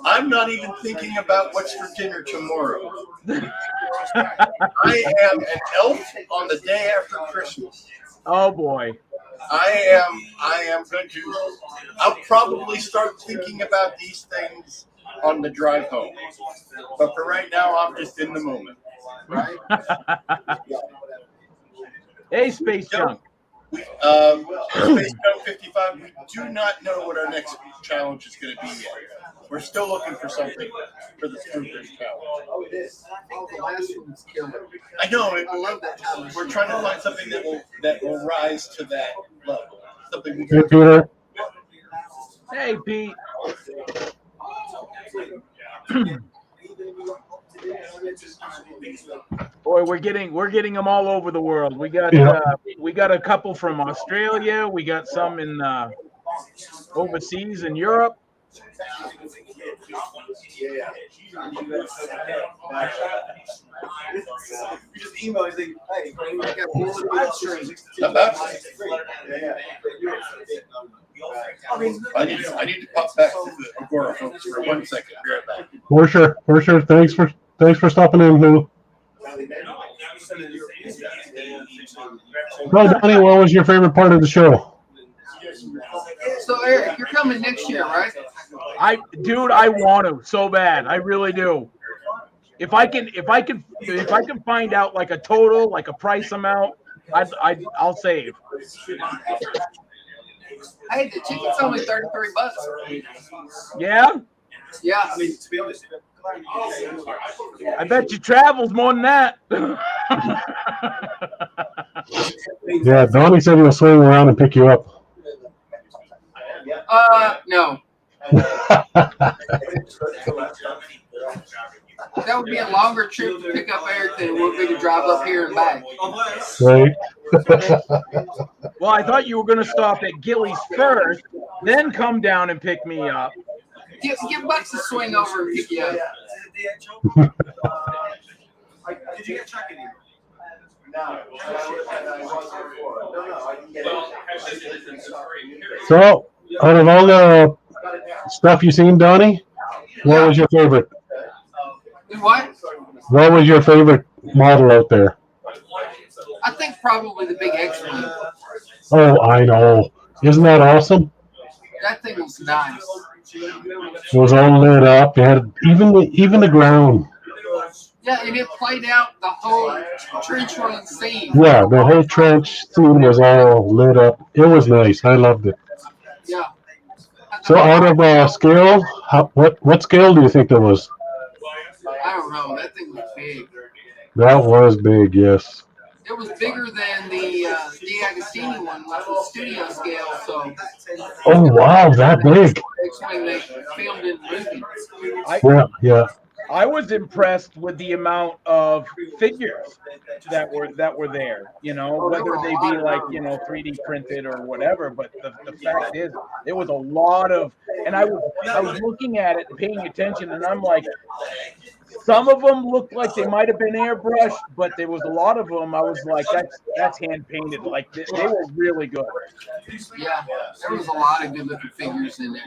I'm not even thinking about what's for dinner tomorrow. I am an elf on the day after Christmas. Oh boy. I am going to. I'll probably start thinking about these things on the drive home. But for right now, I'm just in the moment. Right? Hey, Space Junk. Space Junk 55. We do not know what our next challenge is going to be yet. We're still looking for something for the Spookers challenge. Oh, the last one was killer. I know. I love that challenge. We're trying to find something that will rise to that level. Something we Hey, Peter. Hey, Pete. Boy, we're getting them all over the world. We got a couple from Australia. We got some in overseas in Europe. Yeah. You just email and say, hey, I got one live stream. I need to pop back to the Agora folks for 1 second. Be right back. For sure. Thanks for stopping in, Lou. Well, Donnie, what was your favorite part of the show? So Eric, you're coming next year, right? I want to so bad. I really do. If I can find out like a total, like a price amount, I'll save. Hey, the ticket's only $33. Yeah? Yeah. I mean, to be honest, I bet you travel's more than that. Yeah, Donnie said he'll swing around and pick you up. No. That would be a longer trip to pick up Eric than it would be to drive up here and back. Right? Well, I thought you were going to stop at Gillies first, then come down and pick me up. Give Bucks a swing over and pick you up. Did you get tracking? So, out of all the stuff you seen, Donnie, what was your favorite? What? What was your favorite model out there? I think probably the big X-Wing. Oh, I know. Isn't that awesome? That thing was nice. It was all lit up. It had even the ground. Yeah, and it played out the whole trench run scene. Yeah, the whole trench scene was all lit up. It was nice. I loved it. Yeah. So, out of scale, what scale do you think that was? I don't know. That thing was big. That was big, yes. It was bigger than the D'Agostini one, which was studio scale. So. Oh wow, that big. X-Wing they filmed in movies. Yeah. I was impressed with the amount of figures that were there. You know, whether they be like 3D printed or whatever. But the fact is, there was a lot of, and I was looking at it and paying attention, and I'm like, some of them looked like they might have been airbrushed, but there was a lot of them. I was like, that's hand painted. Like they were really good. Yeah, there was a lot of good looking figures in there.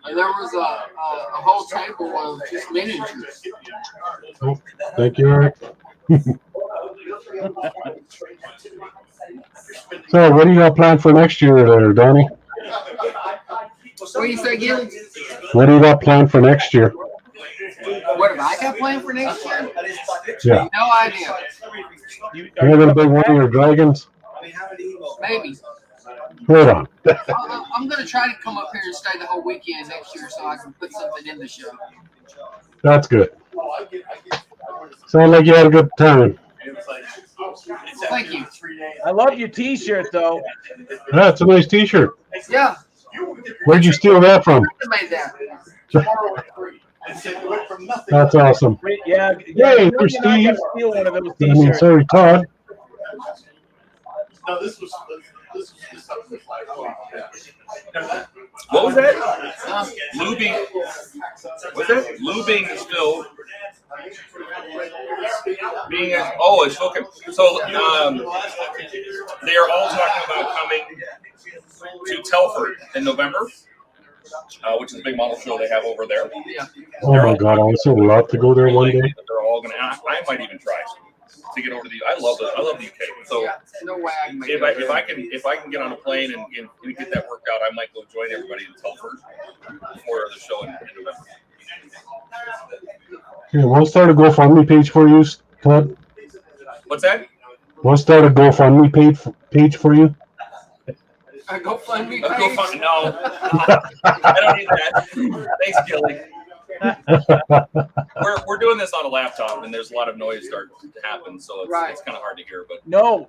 And there was a whole table of just miniatures. Oh, thank you, Eric. So, what do you got planned for next year there, Donnie? What do you say, Gil? What do you got planned for next year? What have I got planned for next year? Yeah. No idea. You're going to bring one of your dragons? Maybe. Hold on. I'm going to try to come up here and stay the whole weekend next year so I can put something in the show. That's good. Sound like you had a good time. Thank you. I love your T-shirt though. Yeah, it's a nice T-shirt. Yeah. Where'd you steal that from? I made that. That's awesome. Yeah. Yay, You're for Steve. steal one of those I mean, T-shirts. sorry, Todd. No, this was. What was that? Lubing. What's that? Lubing is still being. Oh, it's okay. So they are all talking about coming to Telford in November, which is a big model show they have over there. Yeah. Oh my God, I would so love to go there one day. They're all gonna. I might even try to get over to the. I love the UK. So no way I can make if I can get on a plane and get that worked out, I might go join everybody in Telford for the show in November. Here, we'll start a GoFundMe page for you, Todd. What's that? We'll start a GoFundMe page for you. A GoFundMe page? GoFundMe? No. I don't need that. Thanks, Gilly. We're doing this on a laptop, and there's a lot of noise starting to happen, so it's kind of hard to hear. But No,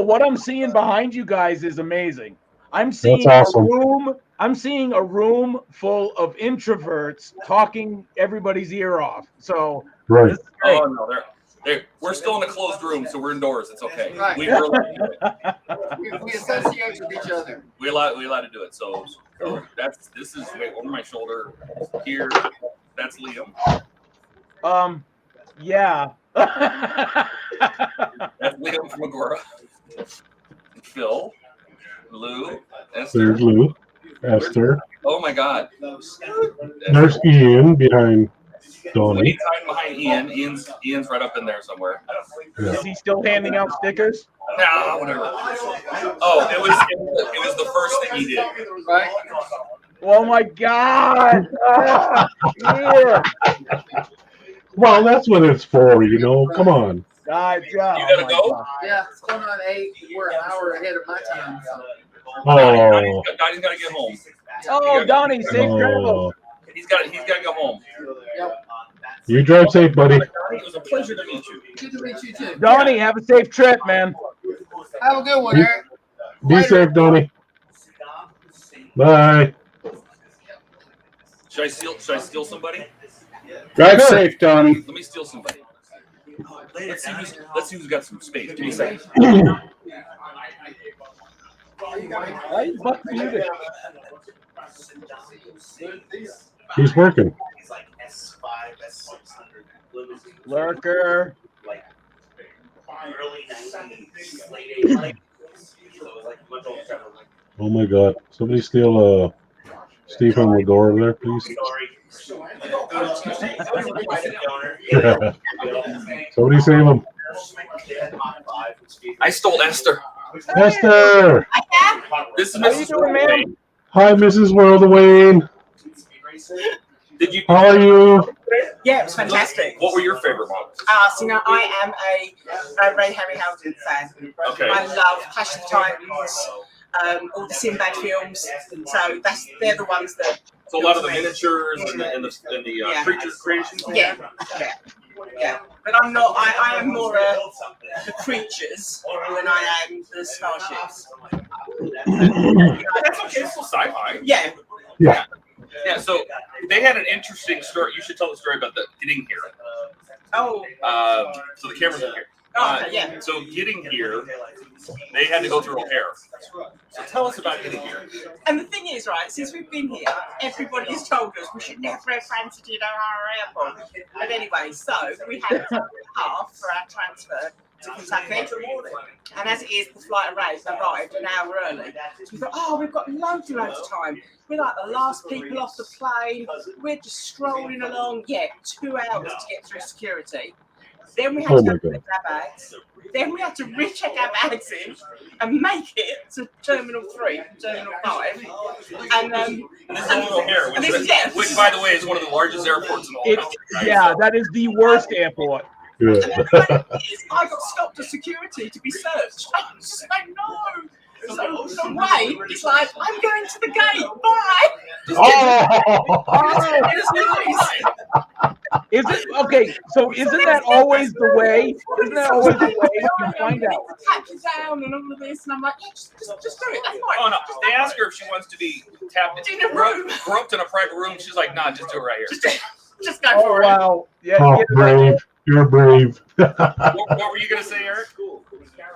what I'm seeing behind you guys is amazing. I'm seeing awesome. a room. I'm seeing a room full of introverts talking everybody's ear off. So Right. oh no, we're still in a closed room, so we're indoors. It's okay. Right. We're allowed to do it. We associate with each other. We're allowed to do it. So this is over my shoulder here. That's Liam. Yeah. That's Liam from Agora. Phil, Lou, Esther. There's Lou, Esther. Oh my God. There's Ian behind Donnie. He's hiding behind Ian. Ian's right up in there somewhere. Yeah. Is he still handing out stickers? Nah, whatever. Oh, it was the first thing he did. Right? Oh my God! Yeah. Well, that's what it's for, you know. Come on. God, You gotta go? God. Yeah, it's going on 8. We're an hour ahead of my time. So. Oh. Donnie's got to get home. Oh, Donnie, safe travel. He's got to go home. Yep. You drive safe, buddy. Donnie, it was a pleasure to meet you. Good to meet you too. Donnie, have a safe trip, man. Have a good one, Eric. Be safe, Donnie. Bye. Should I steal somebody? Drive safe, Donnie. Let me steal somebody. Let's see who's got some space. Give me a second. He's working. Lurker. Oh my God! Somebody steal Stephen Legore there, please. Somebody save him. I stole Esther. Esther. This is Mrs. Wayne. Hi, Mrs. World of Wayne. Did you? How are you? Yeah, it was fantastic. What were your favorite models? So now I am a Ray Harryhausen fan. Okay. I love Clash of Titans, all the Sinbad films. So they're the ones that. So a lot of the miniatures and the creature creations. Yeah. But I'm not. I am more the creatures than I am the starships. That's okay. It's still sci-fi. Yeah. Yeah. Yeah. So they had an interesting story. You should tell the story about getting here. Oh. So the cameras are here. Yeah. So getting here, they had to go through O'Hare. So tell us about getting here. And the thing is, right, since we've been here, everybody has told us we should never have transited our airport. But anyway, so we had half for our transfer to Kentucky. And as it is, the flight arrived an hour early. So we thought, oh, we've got loads of time. We're like the last people off the plane. We're just strolling along. Yeah, 2 hours to get through security. Then we had to go check our bags. Then we had to recheck our bags in and make it to Terminal 3, Terminal 5. And this is O'Hare, which, by the way, is one of the largest airports in the whole country. Right? Yeah, that is the worst airport. Yeah. I got stopped at security to be searched. I was just like, no. So Ray is like, I'm going to the gate. Bye. Is it okay? So isn't that always the way? Isn't that always the way you find out? Tap you down and all of this, and I'm like, yeah, just do it. That's fine. Oh no! They ask her if she wants to be tapped in a room, groped in a private room. She's like, nah, just do it right here. Just go for it. Wow! Yeah. Oh, brave! You're brave. What were you gonna say, Eric?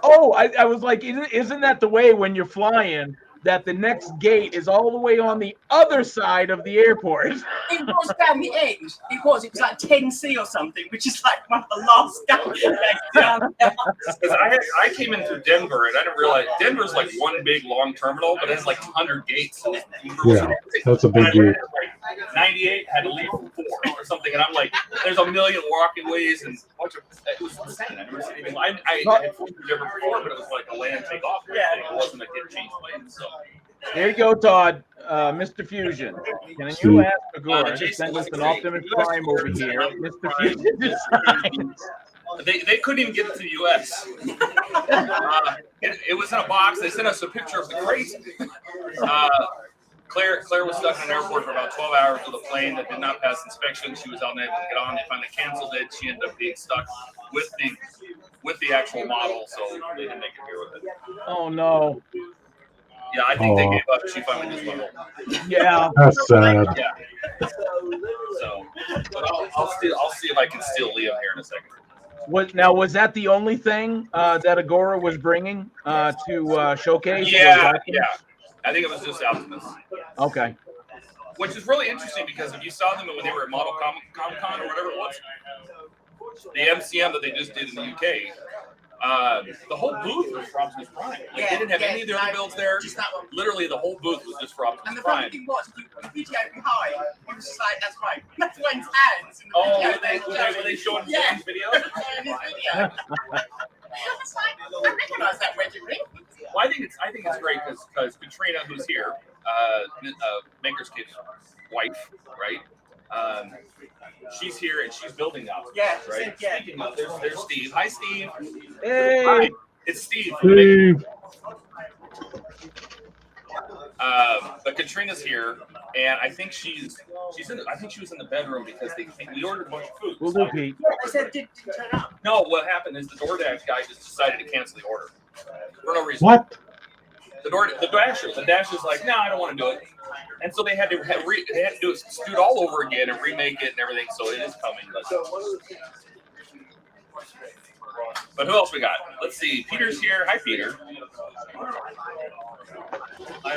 Oh, I was like, isn't that the way when you're flying? That the next gate is all the way on the other side of the airport. It was down the end. It was like 10C or something, which is like one of the last gates. Because I came in through Denver and I didn't realize Denver's like one big long terminal, but it's like 100 gates. Yeah, that's a big gate. 98 had to leave for 4 or something, and I'm like, there's a million walking ways and a bunch of. It was insane. I never seen anything. I had flown through Denver before, but it was like a land takeoff. Yeah, it wasn't a get change planes. So. There you go, Todd. Mr. Fusion. Can you ask Agora to send us an Optimus Prime over here? Mr. Fusion designs. They couldn't even get it to the U.S. It was in a box. They sent us a picture of the crate. Claire was stuck in an airport for about 12 hours with a plane that did not pass inspection. She was unable to get on. They finally canceled it. She ended up being stuck with the actual model, so they didn't make it here with it. Oh no. Yeah, I think they gave up. She finally just went home. Yeah. That's sad. Yeah. So, but I'll see if I can steal Liam here in a second. Was that the only thing that Agora was bringing to showcase? Yeah. I think it was just Optimus. Okay. Which is really interesting because if you saw them when they were at Model Comic-Con or whatever it was, the MCM that they just did in the UK, the whole booth was for Optimus Prime. They didn't have any of the other builds there. Literally, the whole booth was just for Optimus And the Prime. funny thing was, the video behind, it was just like, that's right. That's Wayne's hands in the video. Were they showing Yeah. Wayne's video? Showing his video. I was like, I recognize that wedding ring. Well, I think it's great because Katrina, who's here, Maker's Kid's wife, right? She's here and she's building now. Yeah, right. Yeah. Speaking of, there's Steve. Hi, Steve. Hey. Hi, it's Steve. Steve. But Katrina's here, and I think she's in. I think she was in the bedroom because we ordered a bunch of food. We'll do Pete. I said, didn't turn up. No, what happened is the DoorDash guy just decided to cancel the order for no reason. What? The Dash is like, no, I don't want to do it. And so they had to do it all over again and remake it and everything. So it is coming. But who else we got? Let's see. Peter's here. Hi, Peter.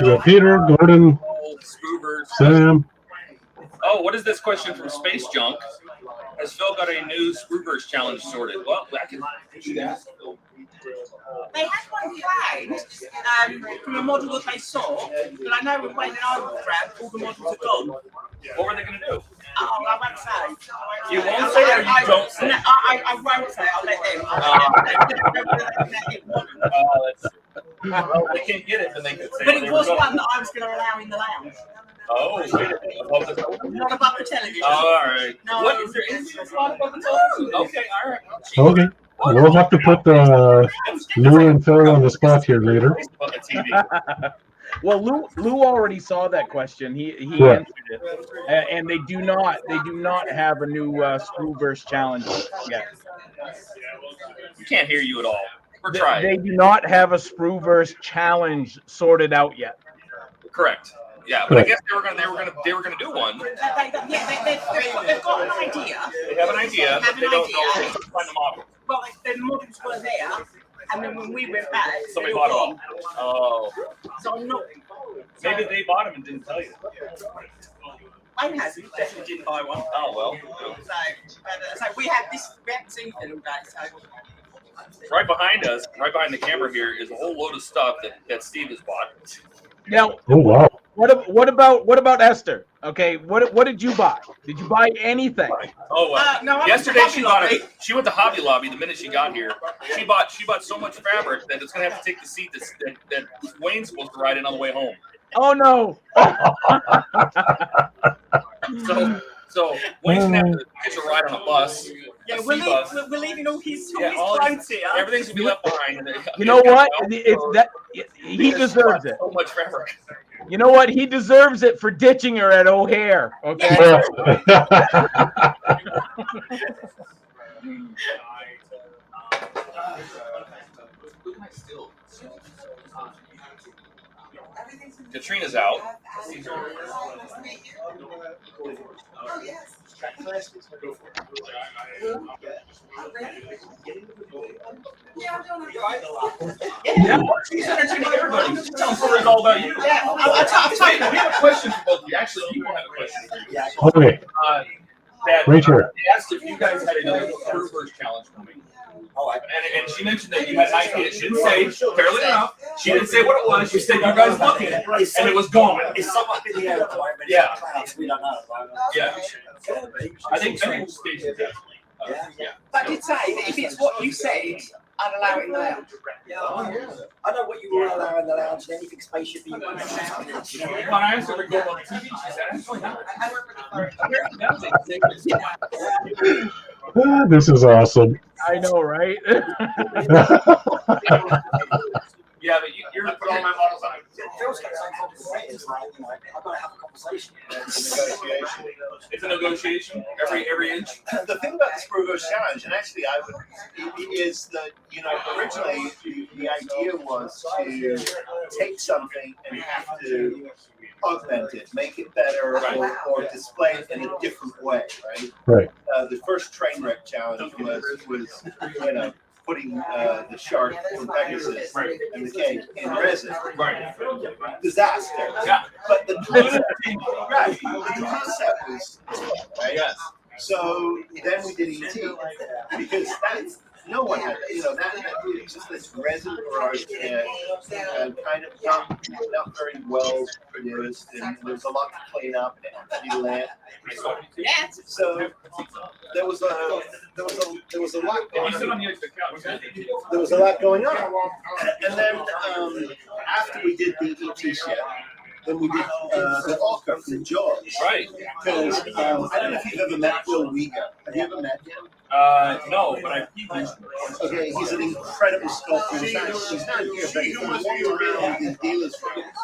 We got Peter, Gordon, Sam. Oh, what is this question from Space Junk? Has Phil got a new Screwverse challenge sorted? Well, I can do that. They had one planned from a model that they saw, but I know when I was around, all the models are gone. What were they going to do? Oh, I won't say. You won't say or you don't say? No, I won't say. I'll let them. Well, they can't get it, then they could say. But it was one that I was going to allow in the lounge. Oh, not above the television. All right. No. What is there? Is there not above the television? Okay, all right. Okay. We'll have to put the Lou and Phil on the spot here later. Well, Lou already saw that question. He Yeah. answered it, and they do not have a new Screwverse challenge yet. We can't hear you at all. We're trying. They do not have a Screwverse challenge sorted out yet. Correct. Yeah, but I guess they were gonna do one. They've got an idea. They have an idea, but they don't know where to find the model. Well, the models were there, and then when we went back, Somebody bought them. Oh. So I'm not. Maybe they bought them and didn't tell you. I definitely didn't buy one. Oh well. So we haven't seen it all day. So. Right behind us, right behind the camera here, is a whole load of stuff that Steve has bought. Now, oh wow. What about Esther? Okay, what did you buy? Did you buy anything? Oh, no, yesterday she bought it. She went to Hobby Lobby the minute she got here. She bought so much fabric that it's gonna have to take the seat that Wayne's supposed to ride in on the way home. Oh no! So Wayne's gonna have to get a ride on a bus. Yeah, we're leaving all his clothes here. Everything's gonna be left behind. You know what? He deserves it. So much fabric. You know what? He deserves it for ditching her at O'Hare. Okay. Katrina's out. Yeah, she's entertaining everybody. She's telling stories all about you. Yeah, we have a question for both of you. Actually, people have a question for you. Okay. Right here. They asked if you guys had another Screwverse challenge coming. And she mentioned that you had an idea. She didn't say, fairly enough, she didn't say what it was. She said you guys looked at it, and it was gone. It's somewhat in the air at the moment. Yeah. We don't know. Yeah. I think we'll stage it. Yeah. But I did say that if it's what you said, I'd allow it in the lounge. I know what you will allow in the lounge, and anything spaceship you want. When I asked her to go on TV, she said, actually, no. This is awesome. I know, right? Yeah, but you're going to put all my models on. Phil's got some complicated. I've got to have a conversation. It's a negotiation every inch. The thing about the Screwverse challenge, and actually is that, originally the idea was to take something and have to augment it, make it better, or display it in a different way, right? Right. The first train wreck challenge was putting the shark from Pegasus and the cake in resin. Right. Disaster. Yeah. But the concept was right. Yes. So then we did ET because that's no one had that just this resin barrage kind of not very well produced, and there was a lot to clean up and reland. So there was a lot. There was a lot going on, and then after we did the ET ship, then we did the Orca from Jaws. Right. Because I don't know if you've ever met Bill Wieger. Have you ever met him? No, but I. Okay, he's an incredible sculptor. He's not here, but he was around the dealers' rooms.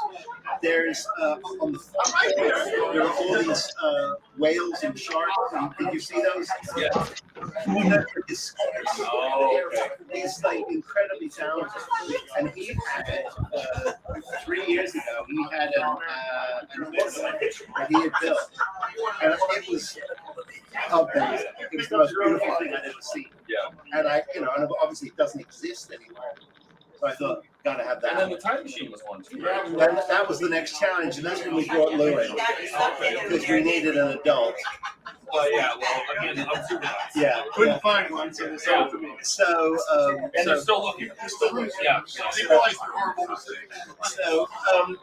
there's on the front there are all these whales and sharks. Did you see those? Yeah. He's like incredibly talented, and he had 3 years ago he had an aquarium that he had built, and it was amazing. It was the most beautiful thing I'd ever seen. Yeah. And and obviously it doesn't exist anymore. So I thought, gotta have that. And then the time machine was one too. Right? And that was the next challenge, and that's when we brought Lou in because we needed an adult. Well, yeah. Well, again, I'm super nice. Yeah, Couldn't find one, so they sold it to me. And they're still looking. They're still looking. Yeah. They realize they're horrible mistakes. So,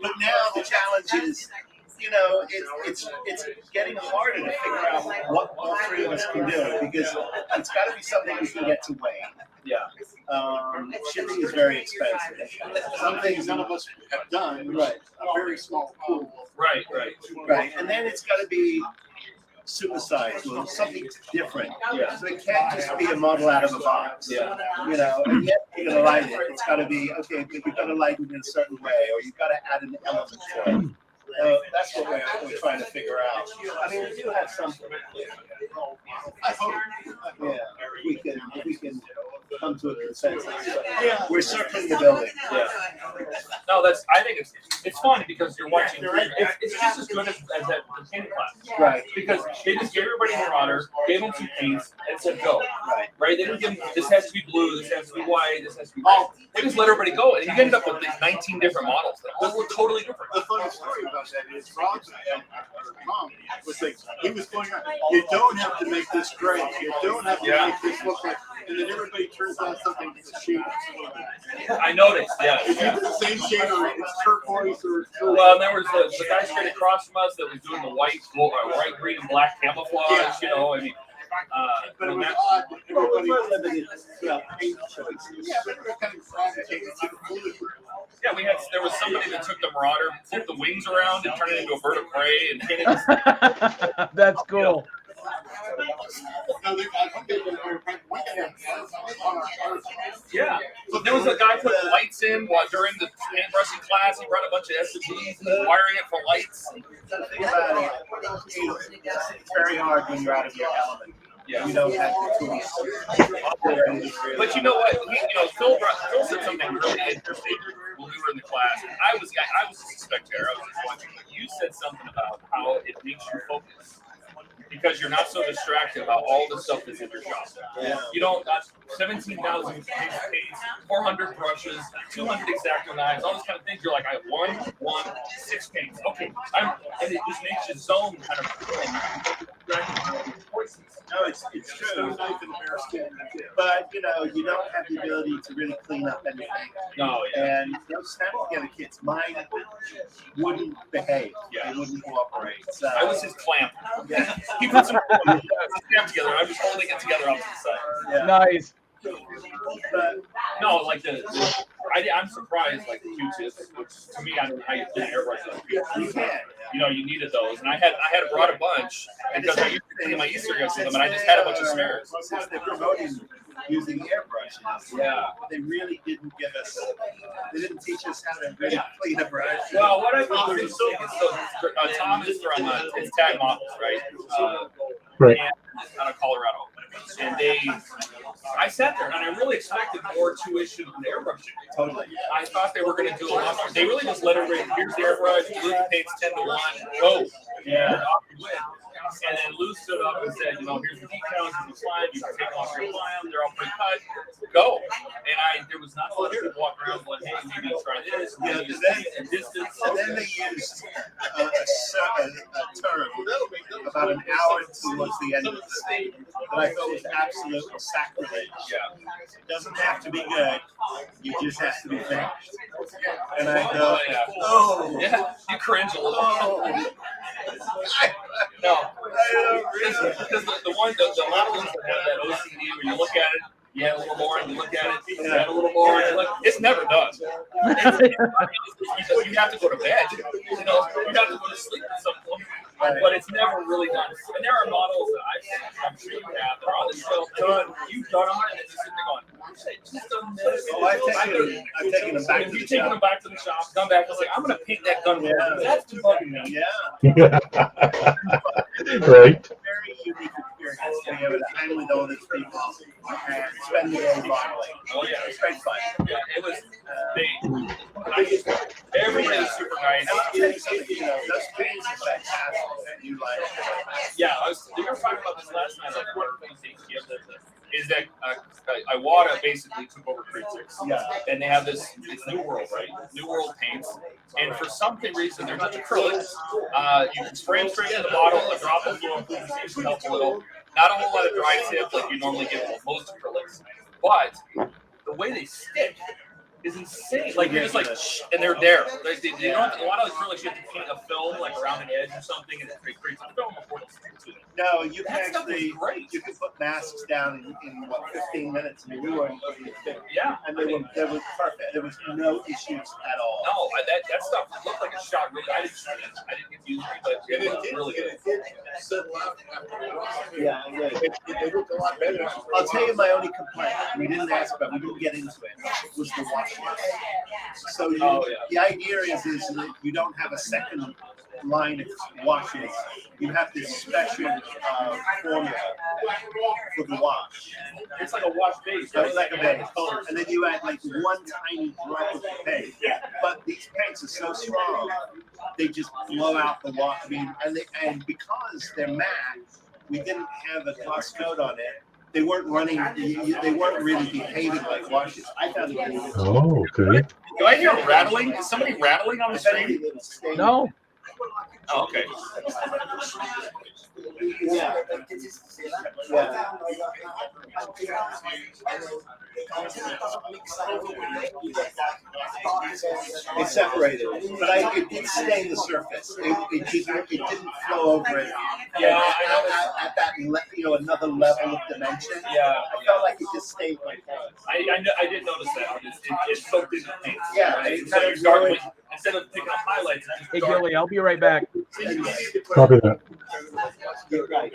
but now the challenge is, it's getting harder to figure out what all three of us can do because it's got to be something we can get to Wayne. Yeah. Shipping is very expensive. Some things none of us have done. Right. A very small pool. Right. Right, and then it's got to be supersized or something different. Yeah. So it can't just be a model out of a box. Yeah. And yet you're gonna light it. It's got to be okay, but you've got to light it in a certain way, or you've got to add an element to it. That's what we're trying to figure out. I mean, we do have something. I hope. Yeah, we can come to a consensus. Yeah, we're circling the building. Yeah. No, I think it's fun because you're watching. It's just as good as that painting class. Right. Because they just gave everybody a marauder, gave them 2 paints, and said go. Right. They didn't give them, this has to be blue, this has to be white, this has to be red. They just let everybody go, and you ended up with these 19 different models that all look totally different. The funny story about that is Rob's mom was like, he was going on, you don't have to make this gray, you don't have to make this look like, and then everybody turns on something that's a shade. I noticed, yeah. It's either the same shade or it's turquoise or it's well, and there was the guy straight across from us that was doing the white, green, and black camouflage. Yeah. I mean, but it was odd that everybody paint choices. Yeah, but it was kind of fragmented. Yeah, there was somebody that took the marauder, flipped the wings around, and turned it into a bird of prey, and painted it. That's cool. Yeah, so there was a guy putting lights in during the paintbrushing class. He brought a bunch of SMGs, wiring it for lights. The thing about it, it's very hard when you're out of your element. Yeah. You don't have the tools. But you know what? Phil said something really interesting when we were in the class. I was a spectator. I was just watching. But you said something about how it makes you focus. Because you're not so distracted about all the stuff that's in your shop. Yeah. You don't got 17,000 paints, 400 brushes, 200 X-Acto knives, all those kind of things. You're like, I have 6 paints. Okay, and it just makes your zone kind of No, it's true. But you don't have the ability to really clean up anything. No, yeah. And those snap together kits, mine wouldn't behave. Yeah. They wouldn't cooperate. So I was his clamp. Yeah. He put some clamp together. I'm just holding it together off to the side. Yeah. Nice. But No, like I'm surprised, like the Q-tips, which to me, I don't know how you can airbrush those. you can. You needed those, and I had brought a bunch because I used to clean my Easter eggs with them, and I just had a bunch of spares. Since they're promoting using airbrushes, Yeah. they really didn't give us. They didn't teach us how to really clean a brush. Well, what I found is Tom is from it's Tag Models, right? Right. And out of Colorado, and I sat there and I really expected more tuition on the airbrushing. Totally. I thought they were going to do a lot more. They really just let everybody, here's the airbrush, Lou paints 10 to 1, go. Yeah. And off we went. And then Lou stood up and said, here's the decals, you can slime, you can take off your climb, they're all pre-cut, go. And there was not a lot of people walking around going, hey, maybe try this, maybe and distance. And then they used a term about an hour towards the end of the state that I thought was absolutely sacrilege. Yeah. It doesn't have to be good, you just have to be finished. And I go, oh, yeah, you cringe a little. oh. No, because the lot of ones that have that OCD where you look at it, you add a little more, and you look at it, you add a little more, and you look, it's never done. Because you have to go to bed, you have to go to sleep at some point, but it's never really done. And there are models that I'm sure you have that are on the shelf done, you've done them, and it's just sitting there going, it just doesn't Oh, I've taken them back to the You taking them shop. back to the shop, come back and say, I'm gonna paint that gun. Yeah. That's too bugging me. Yeah. Right. Very unique experience to be able to hang with all these people and spend the day modeling. Oh yeah, It's great fun. yeah, it was. Everybody was super nice. And I'll tell you something, you know, those paints are fantastic. And you like, Yeah, we were talking about this last night. Is that Iwata basically took over Critics, and they have this New World, right? New World paints, and for some reason they're just acrylics. You can spray them straight in the bottle, a drop of fluid seems to help a little. Not a whole lot of dry tip like you normally get with most acrylics, but the way they stick is insane. Like you're just like, shh, and they're there. Like, they don't. A lot of acrylics you have to paint a film like around an edge or something, and it creates a film before they stick to it. no, you can That stuff was actually, great. you can put masks down in what, 15 minutes. I mean, we weren't looking at it. Yeah, And they were perfect. There was no issues at all. No, that stuff looked like a shot. Really, I didn't confuse me, but it was really good. Yeah, they looked a lot better. I'll tell you my only complaint. We didn't ask about. We didn't get into it. Was the washing. So the idea is that you don't have a second line of washes. You have this special formula for the wash. It's like a wash base. So it's like a base. And then you add like one tiny drop of paint. But these paints are so strong, they just blow out the wash. I mean, and because they're matte, we didn't have a gloss coat on it. They weren't running. They weren't really behaving like washes. I found it really good. Oh, okay. Do I hear rattling? Is somebody rattling on the stream? No. Oh, okay. Yeah. It separated, but it did stain the surface. It didn't flow over it. Yeah, I know. At that, another level of dimension. Yeah, I felt like it just stayed like that. I did notice that. It soaked in the paint. Yeah, Right? it So kind you're of starting ruined. with, instead of picking up highlights, it's Hey, just dark. Gilly, I'll be right back. Copy that. You're right.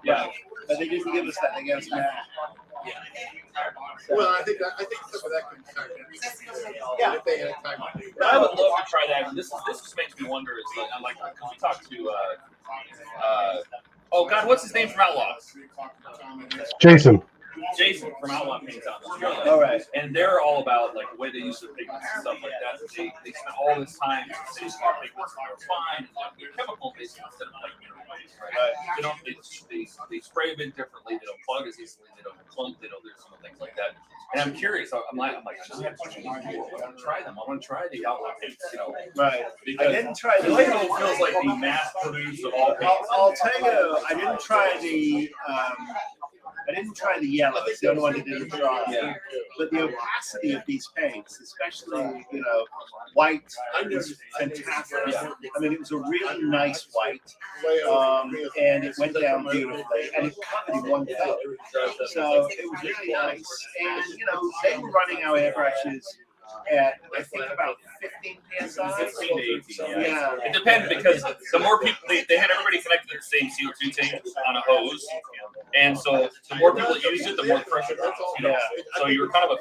Yeah. But they didn't give us that. They gave us that. Well, I think some of that could Yeah. if they had time. But I would love to try that. This just makes me wonder. It's like because we talked to oh God, what's his name from Outlaw? Jason. Jason from Outlaw Paints out in Australia. All right. And they're all about like the way they use their pigments and stuff like that. They spend all this time saying our pigments are fine, they're chemical based instead of like mineral based, right? They don't they spray a bit differently. They don't plug as easily. They don't clunk. They don't do some things like that. And I'm curious. I'm like, I want to try them. I want to try the Outlaw Paints, Right. Because I didn't try the label feels like the mass produced of all paints. I'll tell you, I didn't try the yellow. It's the only one that didn't try. Yeah. But the opacity of these paints, especially white, was fantastic. I mean, it was a really nice white, and it went down beautifully, and it covered in one coat. So it was really nice. And they were running our airbrushes at I think about 15 psi. 15 to 18. Yeah. It depends because the more people they had everybody connected to the same CO2 tank on a hose, and so the more people that used it, the more pressure. So you're kind of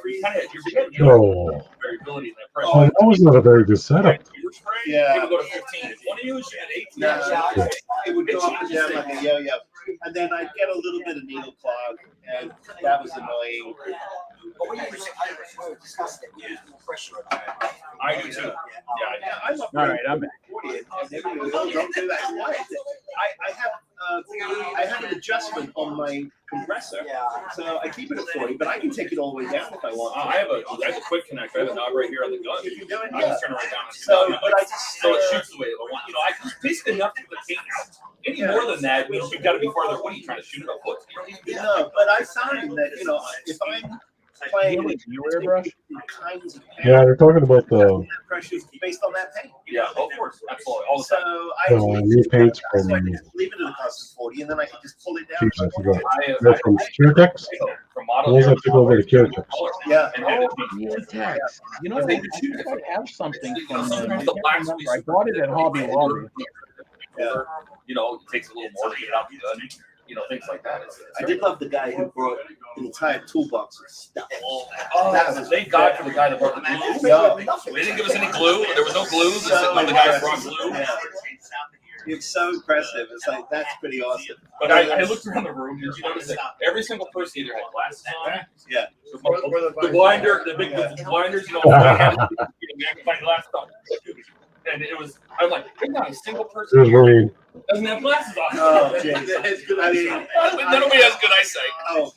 Oh. variability in that pressure. Oh, that was not a very good setup. Yeah. It would go to 15. If one of you is at 18, Yeah. It would go up and down like a yo-yo. And then I'd get a little bit of needle clog, and that was annoying. But when you discussed it, pressure. I do too. Yeah, I'm up All right, I'm back. don't do that. I have an adjustment on my compressor, so I keep it at 40, but I can take it all the way down if I want. I have a quick connector. I have a knob right here on the gun. You can do it, I yeah. just turn it right down. So, but I just So it shoots the way I want. I can basically enough to get the paint out. Any more than that, means you've got to be farther. What are you trying to shoot it a foot? but I find that if I'm playing with You airbrush? kinds of paint, Yeah, they're talking about the pressures based on that paint. Yeah, of course, absolutely, all the So time. I new paints from. so I can just leave it at a cost of 40, and then I can just pull it down. Jeez, I forgot. I They're from Curetex. from model Those I took over to Curetex. Yeah. And have it Vortex. You know, I think I have something from them. I The can't black remember. I bought it at Hobby Lobby. Yeah. It takes a little more to get it out the gun. things like that. I did love the guy who brought an entire toolbox of stuff. Oh, thank God for the guy that brought the glue. No. They didn't give us any glue. There was no glue. The guy brought glue. Yeah. It's so impressive. It's like, that's pretty awesome. But I looked around the room. Did you notice that every single person either had glasses on? Yeah. The blinder, the blinders, magnifying glass stuff. And it was, I'm like, there's not a single person Here's here Wayne. doesn't have glasses on. Oh, jeez. I mean, Nobody has good eyesight. oh,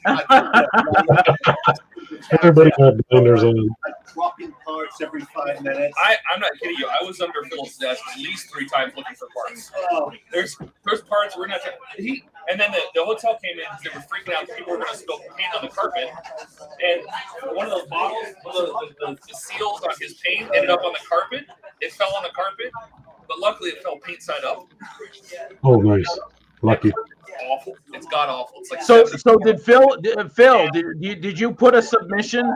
Everybody had blinders on. I'm dropping parts every 5 minutes. I'm not kidding you. I was under Phil's desk at least 3 times looking for parts. Oh. There's parts we're not. And then the hotel came in because they were freaking out. People were going to spill paint on the carpet, and one of those bottles, the seals on his paint ended up on the carpet. It fell on the carpet, but luckily it fell paint side up. Oh, nice. Lucky. Awful. It's god awful. It's like so did Phil? Did you put a submission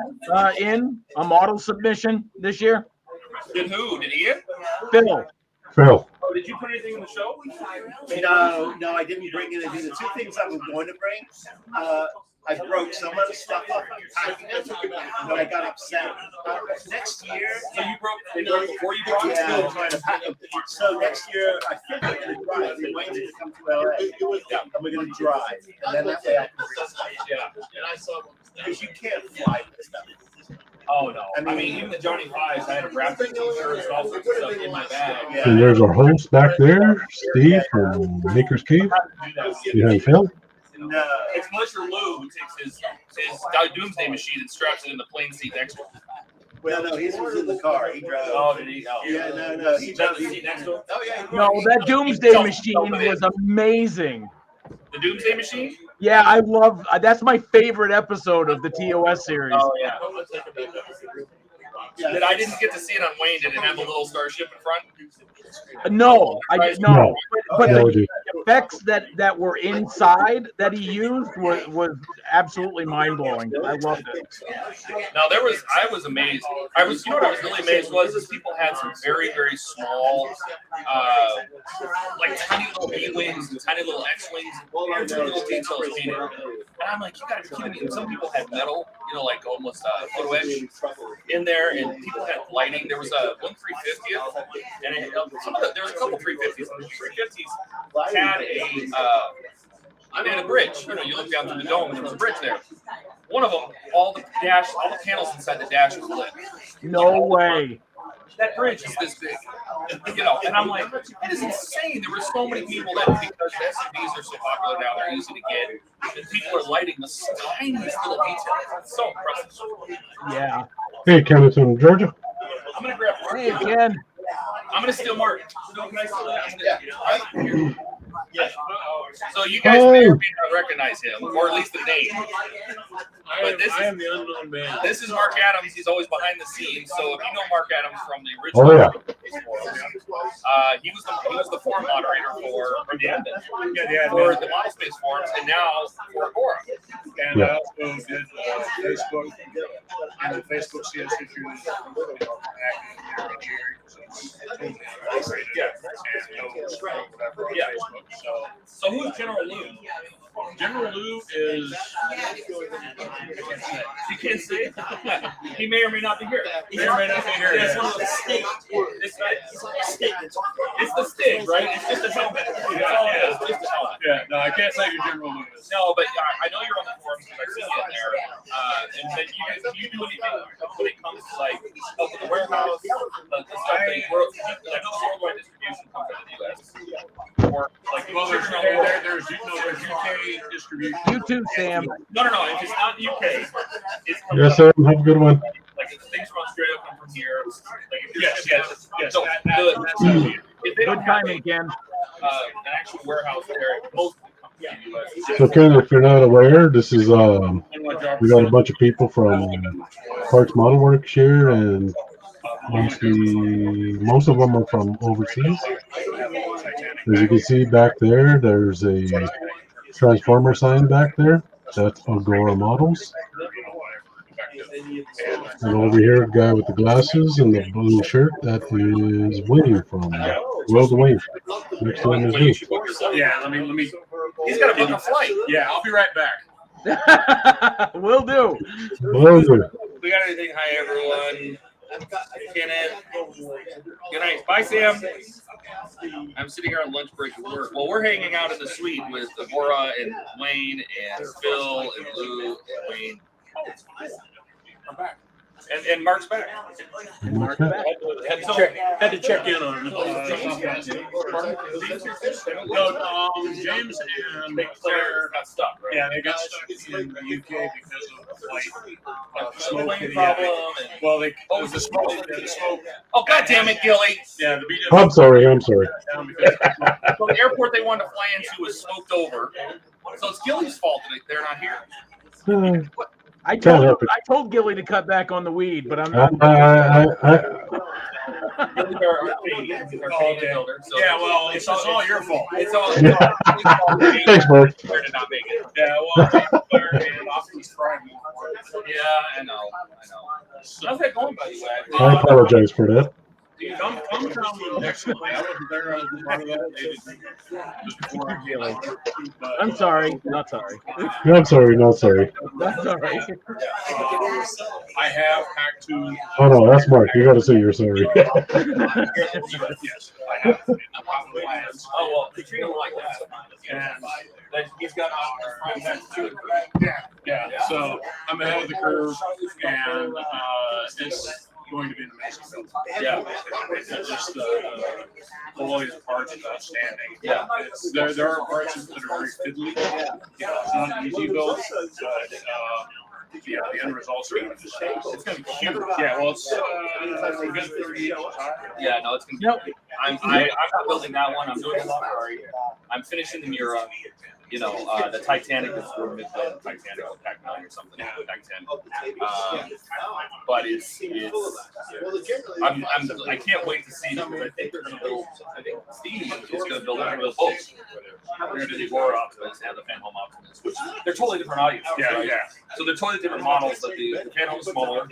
in a model submission this year? Did who? Did Ian? Phil. Phil. Oh, did you put anything in the show? No, I didn't bring anything. The 2 things I was going to bring, I broke some of the stuff up packing it, and I got upset. Next year, So they broke before you brought it? yeah, I'm trying to pack them. So next year, I think I'm going to drive. We're waiting to come to LA, and we're going to drive. And then that way I can bring stuff. Yeah. Because you can't fly with stuff. Oh no! I mean, even the Johnny Fives, I had a wrap t-shirts and all sorts of stuff in my bag. Yeah. And there's our host back there, Steve from Maker's Cave. Behind Phil. No. It's Mr. Lou who takes his doomsday machine and straps it in the plane seat next to him. Well, no, his was in the car. He drove. Oh, did he? Oh. Yeah, no. He drove the seat next to him? Oh, yeah. No, that Doomsday Machine was amazing. The Doomsday Machine? Yeah, I love. That's my favorite episode of the TOS series. Oh yeah. That I didn't get to see it on Wayne. Did it have a little starship in front? No, I did no. No. But No, the effects that were inside that he used was absolutely mind blowing. I loved it. No, I was amazed. You know what I was really amazed was is people had some very, very small, like tiny little B-wings and tiny little X-wings, little details painted. And I'm like, you gotta be kidding me. And some people had metal, like almost photo etch in there, and people had lighting. There was one 350th, and there was a couple 350s. The 350s had a bridge. You look down through the dome, and there was a bridge there. One of them, all the panels inside the dash was lit. No way. That bridge is this big, and I'm like, it is insane. There were so many people that, because the SUVs are so popular now, they're easy to get, and people are lighting the tiniest little details. It's so impressive. Yeah. Hey, Kenneth from Georgia. I'm gonna grab Mark. Hey, again. I'm gonna steal Mark. Can I steal that? Yeah. So you guys may or may not recognize him, or at least the name. I am the unknown man. This is Mark Adams. He's always behind the scenes. So if you know Mark Adams from the original, he was the forum moderator for the Model Space forums, and now for Agora. And I also did Facebook and the Facebook CS issues. So who's General Lou? General Lou is. You can't say. He may or may not be here. May or may not be here. It's the stick, right? It's just a helmet. Yeah. It's just a helmet. Yeah, no, I can't say who General Lou is. No, but I know you're on the forums because I see you in there. And then do you do anything when it comes to like help with the warehouse, the stuff that I know the worldwide distribution comes out of the US. Or like there's UK distribution. You too, Sam. No. If it's not the UK, it's Yes, Sam. Have a good one. like if things from Australia come from here. Like if Yes. So, if they don't Good have timing, Ken. an actual warehouse there, most of it comes from the US. So, Ken, if you're not aware, this is we got a bunch of people from Parts Model Works here, and most of them are from overseas. As you can see back there, there's a transformer sign back there. That's Agora Models. And over here, the guy with the glasses and the blue shirt, that is Wayne from World of Wayne. Next to him is me. Yeah, let me He's got to book a flight. Yeah, I'll be right back. Will do. Will do. We got anything? Hi, everyone. Kenneth. Good night. Bye, Sam. I'm sitting here on lunch break at work. Well, we're hanging out in the suite with Deborah and Wayne and Phil and Lou and Wayne. I'm back. And Mark's back. Mark's back. Had to check in on no, James and Claire got stuck, right? Yeah, they got stuck in the UK because of the flight. Smoke Plane problem. Well, it was the smoke. The smoke. Oh, God damn it, Gilly. Yeah, the beat. I'm sorry. So the airport they wanted to fly into was smoked over. So it's Gilly's fault that they're not here. I told Gilly to cut back on the weed, but I'm not. Yeah, well, it's all your fault. It's all. Thanks, Mark. Claire did not make it. Yeah, well, Claire and Austin's Friday. Yeah, I know. How's that going, by the way? I apologize for that. Come down next one. I wasn't there. I was part of that. I'm sorry. Not sorry. I'm sorry. Not sorry. That's all right. I have packed to. Oh no, that's Mark. You got to say you're sorry. Yes, I have. Oh well, Katrina like that. And then he's got Yeah. So I'm ahead of the curve, and it's going to be an amazing build. Yeah. It's just all these parts is outstanding. Yeah. There are parts that are very fiddly. It's not an easy build, but the end result's going to be it's going to be huge. Yeah, well, it's a good 30 inches high. Yeah, no, it's gonna be. I'm not building that one. I'm doing a Ferrari. I'm finishing the Mura. The Titanic is for mid-level Titanic or Pac 9 or something. Pac 10. But I can't wait to see them. I think they're gonna build. I think Steve is gonna build both. We're gonna do the Aurora Optimus and the Phantom Optimus, which they're totally different audiences. Yeah, right? yeah. So they're totally different models. But the Phantom is smaller.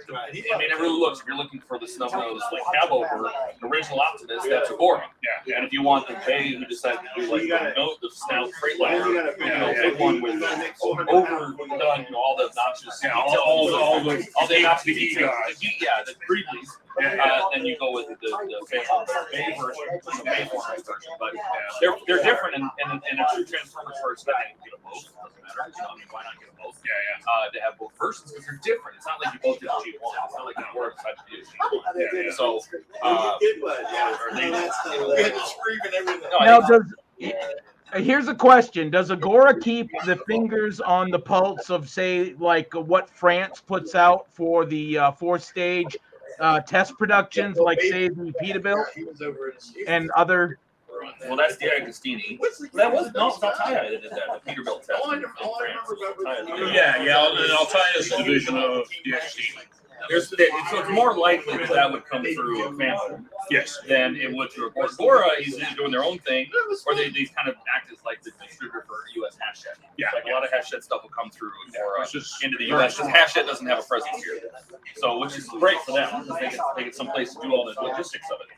I mean, it really looks. If you're looking for the snub nose like cab over original Optimus, that's Agora. Yeah. And if you want the Bay who decided to do like the snout Freightliner, big one with overdone, all the obnoxious, all the obnoxious details. The Creeblies. Then you go with the Bay version, the Bay version. But they're different in a true Transformers first. I think you get them both. Doesn't matter. Why not get them both? To have both versions because they're different. It's not like you both did a G1. It's not like you were decided to do a G1. So, Here's a question: does Agora keep the fingers on the pulse of, say, like what France puts out for the four-stage test productions, like say the Peterbilt and other? Well, that's the Agostini. That was Altaia that did that. The Peterbilt test. Altaia's a division of the Agostini. So it's more likely that would come through a Phantom, than it would through Agora. He's either doing their own thing, or they kind of act as like the distributor for U.S. Hachette. A lot of Hachette stuff will come through Agora into the U.S. because Hachette doesn't have a presence here, so which is great for them because they get someplace to do all the logistics of it.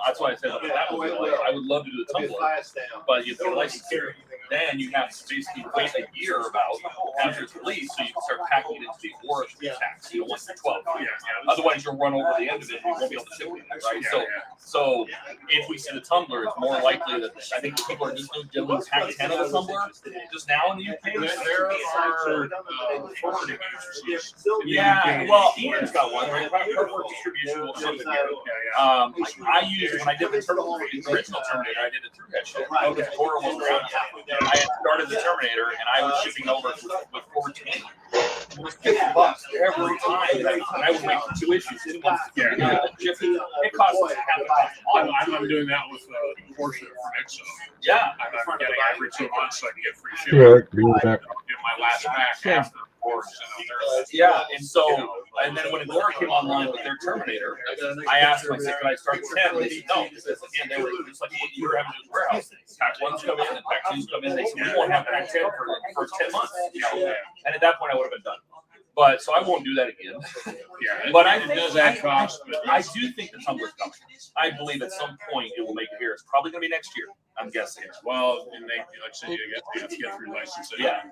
That's why I said that would be like I would love to do the Tumbler, but you have to license here. Then you have to basically wait a year about after it's released, so you can start packing it into the Agora tax. You don't want the 12. Otherwise, you'll run over the end of it and you won't be able to ship it, right? So if we see the Tumbler, it's more likely that I think people are just doing Pack 10 of the Tumbler just now in the UK. There are forwarding agencies. Well, Ian's got one, right? Purple distribution will ship it here. I used, when I did the original Terminator, I did it through Headshot. Okay. Agora wasn't around yet. I had started the Terminator and I was shipping over with 410. It was $50 every time, and I would make 2 issues, 2 months. It costs us half the cost. I'm doing that with Porsche for Nexo. I'm getting every 2 months so I can get free shipping. Get my last pack after Porsche. And then when Agora came online with their Terminator, I asked them, I said, can I start with 10? And they said, no, because again, they were just like you were having to do warehouse things. Pack 1s come in and Pack 2s come in. They said, we won't have Pack 10 for 10 months. And at that point, I would have been done. But so I won't do that again. Yeah, but it does add cost. But I do think the tumbler's coming. I believe at some point it will make it here. It's probably going to be next year. I'm guessing. Well, and they, like I said, you have to get through licensing. Yeah.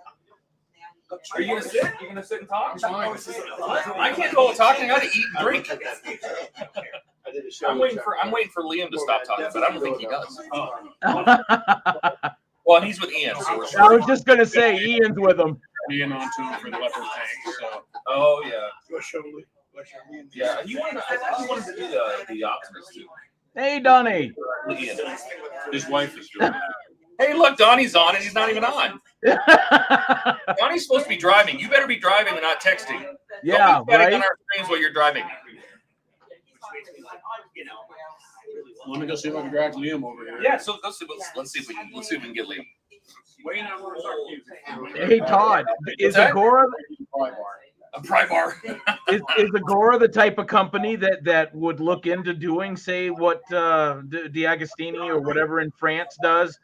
Are you gonna sit? You gonna sit and talk? Fine. I can't do all the talking. I gotta eat and drink. I'm waiting for Liam to stop talking, but I don't think he does. Well, he's with Ian, so we're sure. I was just gonna say Ian's with him. Being on tour for the leopard tank. So. Oh yeah. Yeah, he wanted to do the Optimus too. Hey, Donnie. Ian. His wife is doing that. Hey, look, Donnie's on and he's not even on. Donnie's supposed to be driving. You better be driving and not texting. Yeah, Don't be right. on our screens while you're driving. Let me go see if I can drag Liam over here. Yeah, so let's see if we can get Liam. Hey, Todd. Is Agora a pry bar? is Agora the type of company that would look into doing, say, what D'Agostini or whatever in France does?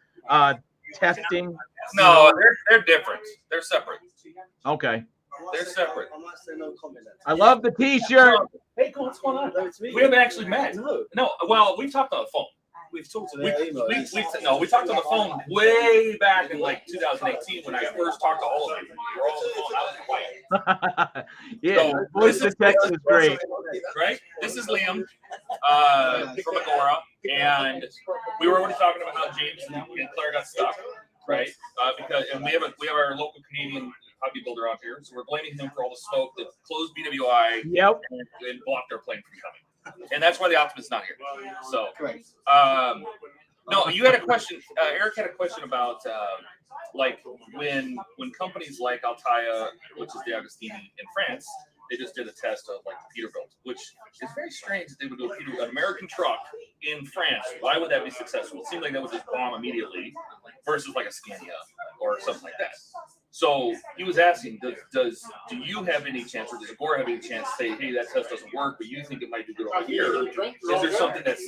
Testing? No, they're different. They're separate. Okay. They're separate. I love the T-shirt. Hey, what's going on? We haven't actually met. No. Well, we've talked on the phone. We've talked We talked on the phone way back in like 2018 when I first talked to all of you. You were all on the phone. I was quiet. Yeah, So, voice to text is great. Right? This is Liam from Agora, and we were already talking about how James and Claire got stuck, right? Because we have our local Canadian hobby builder out here, so we're blaming him for all the smoke that closed BWI and blocked our plane from coming. And that's why the Optimus is not here. So, no, you had a question. Eric had a question about like when companies like Altaia, which is D'Agostini in France, they just did a test of like the Peterbilt, which is very strange that they would do an American truck in France. Why would that be successful? It seemed like that would just bomb immediately versus like a Scania or something like that. So he was asking, do you have any chance, or does Agora have any chance to say, hey, that test doesn't work, but you think it might do good over here? Is there something that's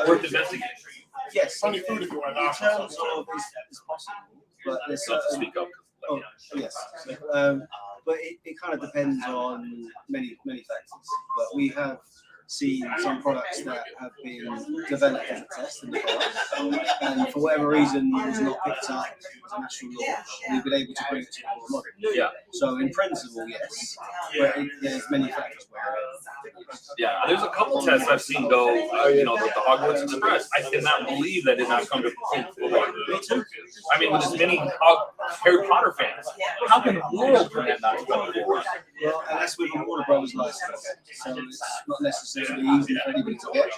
worth investigating? Yes. Funny food if you want. In terms of it's possible, but there's speak up. Yes. But it kind of depends on many factors. But we have seen some products that have been developed as a test in the past, and for whatever reason was not picked up as a national launch. We've been able to bring it to the model. Yeah. So in principle, yes, but there's many factors where. Yeah, there's a couple tests I've seen go. The Hogwarts Express. I cannot believe that did not come to fruition. I mean, with as many Harry Potter fans, how can the world for that not to come forward? Well, and that's with the Warner Brothers license, so it's not necessarily easy for anybody to get.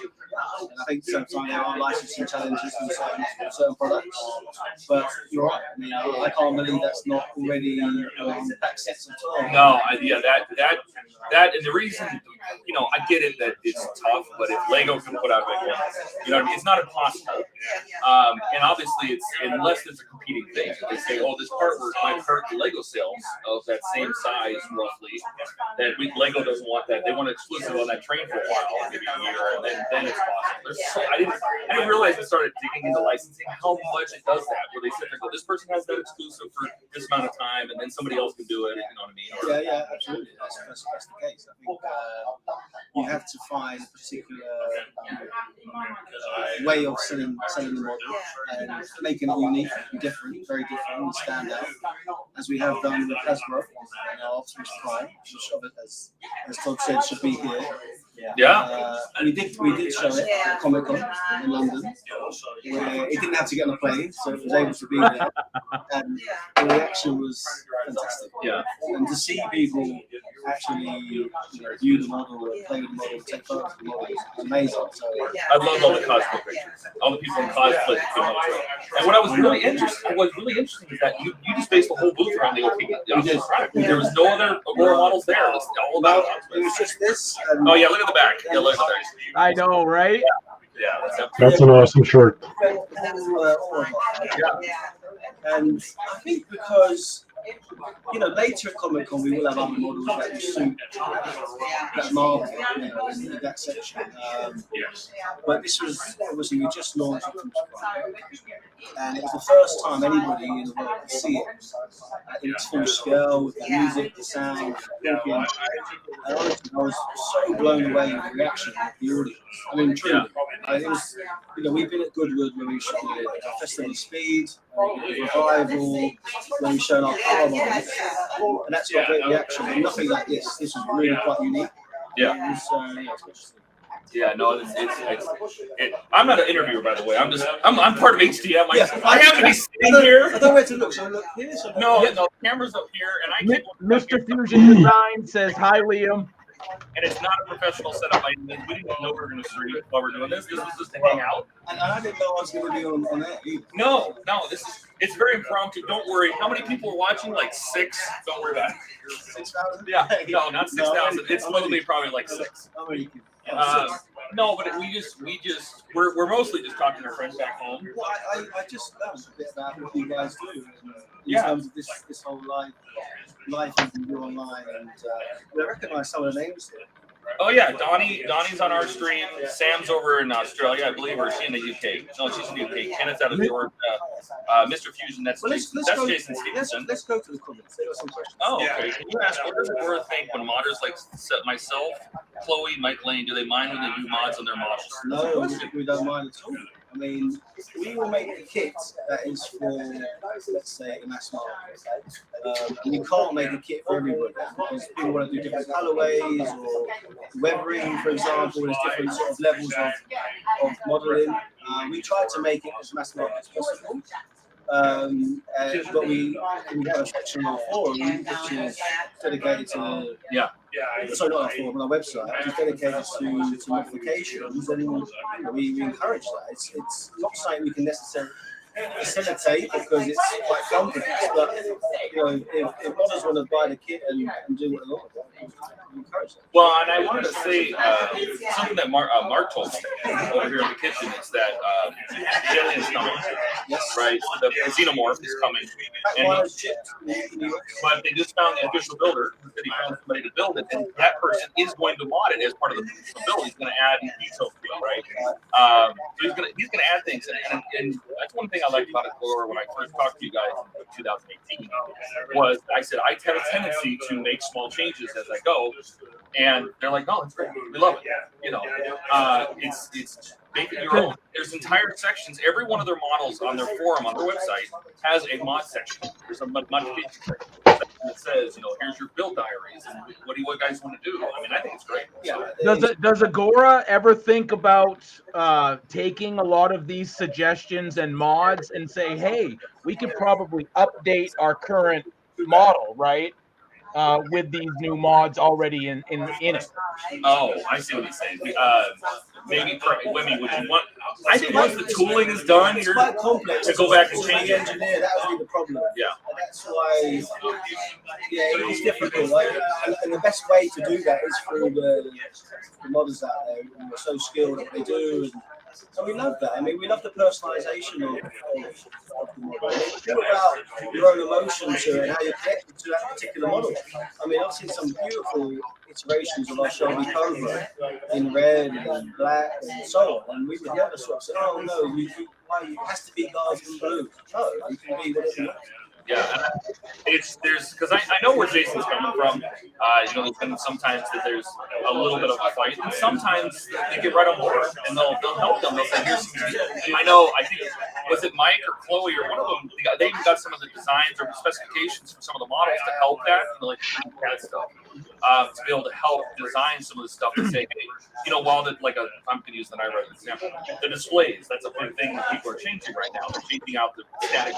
And I think sometimes there are licensing challenges in certain products, but you're right. I mean, I can't believe that's not already accepted. No, that, and the reason, I get it that it's tough, but if Lego can put out a big one, what I mean? It's not impossible. And obviously, it's unless it's a competing thing. If they say, oh, this part might hurt the Lego sales of that same size, roughly, that Lego doesn't want that. They want it exclusive on that train for a while, maybe a year, and then it's possible. I didn't realize we started digging into licensing how much it does that, where they sit there and go, this person has that exclusive for this amount of time, and then somebody else can do it, you know what I mean? Yeah, absolutely. That's the case. I think you have to find a particular way of selling the model and making it unique and different, very different, and stand out, as we have done with Hasbro and our Optimus Prime, which of it, as Todd said, should be here. Yeah. We did show it at Comic Con in London, where it didn't have to get on a plane, so it was able to be there, and the reaction was fantastic. Yeah. And to see people actually view the model, play with the model, take photos of the model was amazing. So I love all the cosplay pictures. All the people in cosplay. And what was really interesting is that you just based the whole booth around the Optimus Prime. There was no other Agora models there. It was all about it was just this. Oh yeah, look at the back. Yeah, look at the back. I know, right? Yeah. That's an awesome shirt. And I think because, later at Comic Con we will have other models that will suit that market, in that section. But this was, obviously, we just launched Optimus Prime. And it was the first time anybody in the world could see it in its full scale, with the music, the sound, the talking. And honestly, I was so blown away with the reaction of the audience. I mean, truly. It was, we've been at Goodwood where we showed Festival of Speed, Revival, where we showed our power models, and that's got great reaction. And nothing like this. This was really quite unique. Yeah. It was, Yeah, no, I'm not an interviewer, by the way. I'm part of HTM. I have to be sitting here. I don't know where to look. So I look here. No, camera's up here, and I can't. Mr. Fusion Design says hi, Liam. And it's not a professional setup by any means. We didn't know we were going to stream while we're doing this. This was just to hang out. And I didn't know I was going to be on that either. No, it's very impromptu. Don't worry. How many people are watching? Like 6. Don't worry about it. 6,000? Yeah, no, not 6,000. It's literally probably like 6. No, but we're mostly just talking to our friends back home. Well, I just learned a bit about what you guys do in terms of this whole life you can do online, and I recognize some of the names there. Oh yeah, Donnie's on our stream. Sam's over in Australia, I believe, or is she in the UK? No, she's in the UK. Kenneth's out of Georgia. Mr. Fusion, that's Jason Stevenson. Let's go to the comments. There are some questions. Oh, okay. Can you ask what does Aura think when modders like myself, Chloe, Mike Lane, do they mind when they do mods on their models? No, we don't mind at all. I mean, we will make a kit that is for, let's say, a mass market. And you can't make a kit for everybody because people want to do different colorways or weathering, for example. There's different sort of levels of modeling. We try to make it as mass market as possible. But we have a section on our forum which is dedicated to sorry, not our forum, on our website, which is dedicated to modifications, and we encourage that. It's not something we can necessarily facilitate because it's quite complex, but if modders want to buy the kit and do what they want, we encourage that. Well, and I wanted to say something that Mark told me over here in the kitchen is that the alien's coming, right? The xenomorph is coming, but they just found the official builder. That he found somebody to build it, and that person is going to mod it as part of the official build. He's going to add details to it, right? So he's going to add things, and that's one thing I liked about Explorer when I first talked to you guys in 2018 was I said I have a tendency to make small changes as I go, and they're like, "No, it's great. We love it." It's make it your own. There's entire sections. Every one of their models on their forum on their website has a mod section. There's a modification section that says, here's your build diaries and what do you guys want to do. I mean, I think it's great. Yeah. Does Agora ever think about taking a lot of these suggestions and mods and say, hey, we could probably update our current model, right? With these new mods already in it. Oh, I see what he's saying. Maybe would you want? I think once the tooling is done, you're quite complex to go back and change it. Engineer, that would be the problem. Yeah, and that's why. It's difficult. And the best way to do that is through the modders out there who are so skilled at what they do. And we love that. I mean, we love the personalization of the model. It's all about your own emotion to it and how you're connected to that particular model. I mean, I've seen some beautiful iterations of our Shelby Cobra in red and black and so on. And we would never sort of say, oh, no, it has to be Guardian blue. No, you can be whatever you want. Yeah, there's because I know where Jason's coming from. There's been sometimes that there's a little bit of a fight, and sometimes they get right on board and they'll help them. They'll say, "Here's some." I think was it Mike or Chloe or one of them? They even got some of the designs or specifications for some of the models to help that, like that stuff, to be able to help design some of the stuff and say, hey, while I'm going to use the Naira example, the displays. That's a big thing that people are changing right now. They're changing out the static,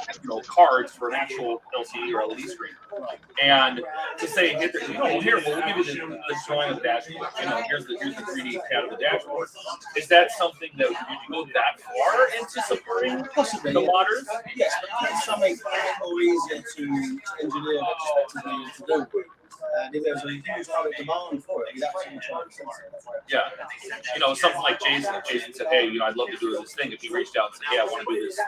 cards for an actual LCD or LED screen, and to say, we'll give you the drawing of the dashboard. Here's the 3D CAD of the dashboard. Is that something that would you go that far into supporting possibly the modders? Yes, but it's something more easier to engineer than to do. And if there's a huge public demand for it, we'd absolutely try to sense it. Yeah. Something like Jason said, hey, I'd love to do this thing. If he reached out and said, yeah, I want to do this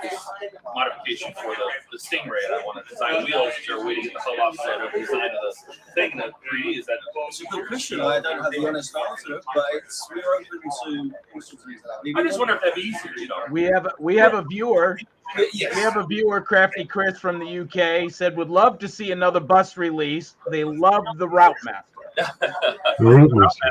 modification for the Stingray, and I want to design wheels that are waiting at the hub offset of the design of the thing, the 3D, is that? It's a good question. I don't have the honest answer, but we're open to all sorts of things like that. I just wonder if that'd be easier, We have a viewer Yes. We have a viewer, Crafty Chris from the UK, said would love to see another bus release. They love the Route Master. Route Master.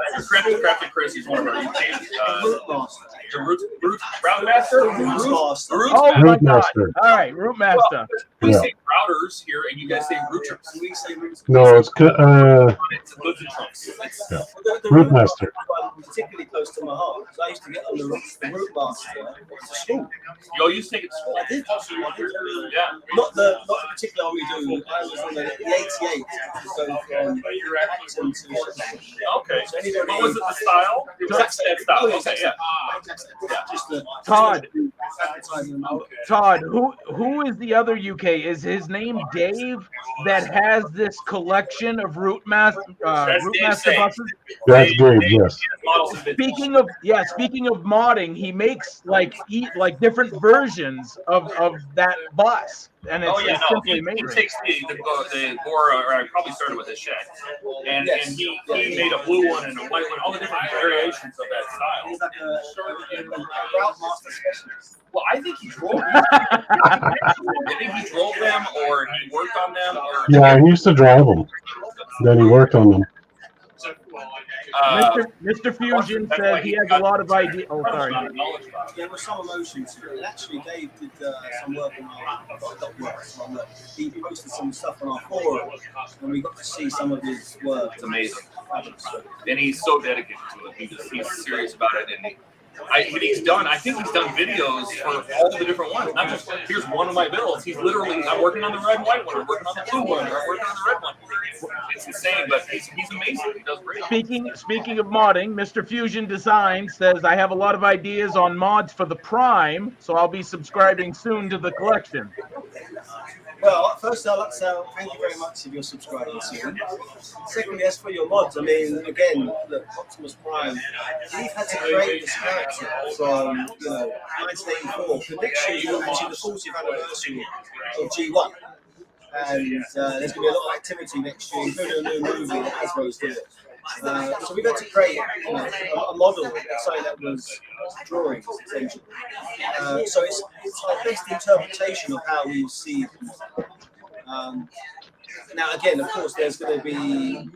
Crafty Chris is one of our UKs. Route Master. The Route Master? Route Master. Oh my Route God! Master. All right, Route Master. We Yeah. say routers here, and you guys say routers. We say route. No, it's It's goods and trunks. Yeah. The Route Master. one particularly close to my heart because I used to get on the Route Master to school. You used to take it to school. I did. Yeah. Not the particular one we do. I was on the 88 to go from Acton to Okay. So anybody- What was it, the style? That style. Oh, yeah, Okay, yeah. Just the Todd. advertising. Todd, who is the other UK? Is his name Dave that has this collection of Route Master buses? That's Dave, yes. Speaking of modding, he makes like different versions of that bus, and it's, He simply amazing. takes the Bora, or I probably started with a shed, and he made a blue one and a white one, all the different variations of that style. He's like a Route Master specialist. Well, I think he drove them. I think he drove them, or he worked on them. Or Yeah, he used to drive them. Then he worked on them. Mr. Fusion says he has a lot of ideas. Oh, sorry. There were some emotions to it. Actually, Dave did some work on our he posted some stuff on our forum, and we got to see some of his work. It's amazing. And he's so dedicated to it. He's serious about it, and I think he's done videos for all the different ones. Not just here's one of my builds. He's literally, I'm working on the red and white one. I'm working on the blue one. I'm working on the red one. It's insane, but he's amazing. He does great. Speaking of modding, Mr. Fusion Design says I have a lot of ideas on mods for the Prime, so I'll be subscribing soon to the collection. Well, first I'd like to say thank you very much if you're subscribing soon. Secondly, as for your mods, I mean, again, look, Optimus Prime, we've had to create this character from 1984. The next year is actually the 40th anniversary of G1. And there's going to be a lot of activity next year, including a new movie that Hasbro's doing. So we've had to create a model, something that was drawings, essentially. So it's our best interpretation of how we see it. Now, again, of course, there's going to be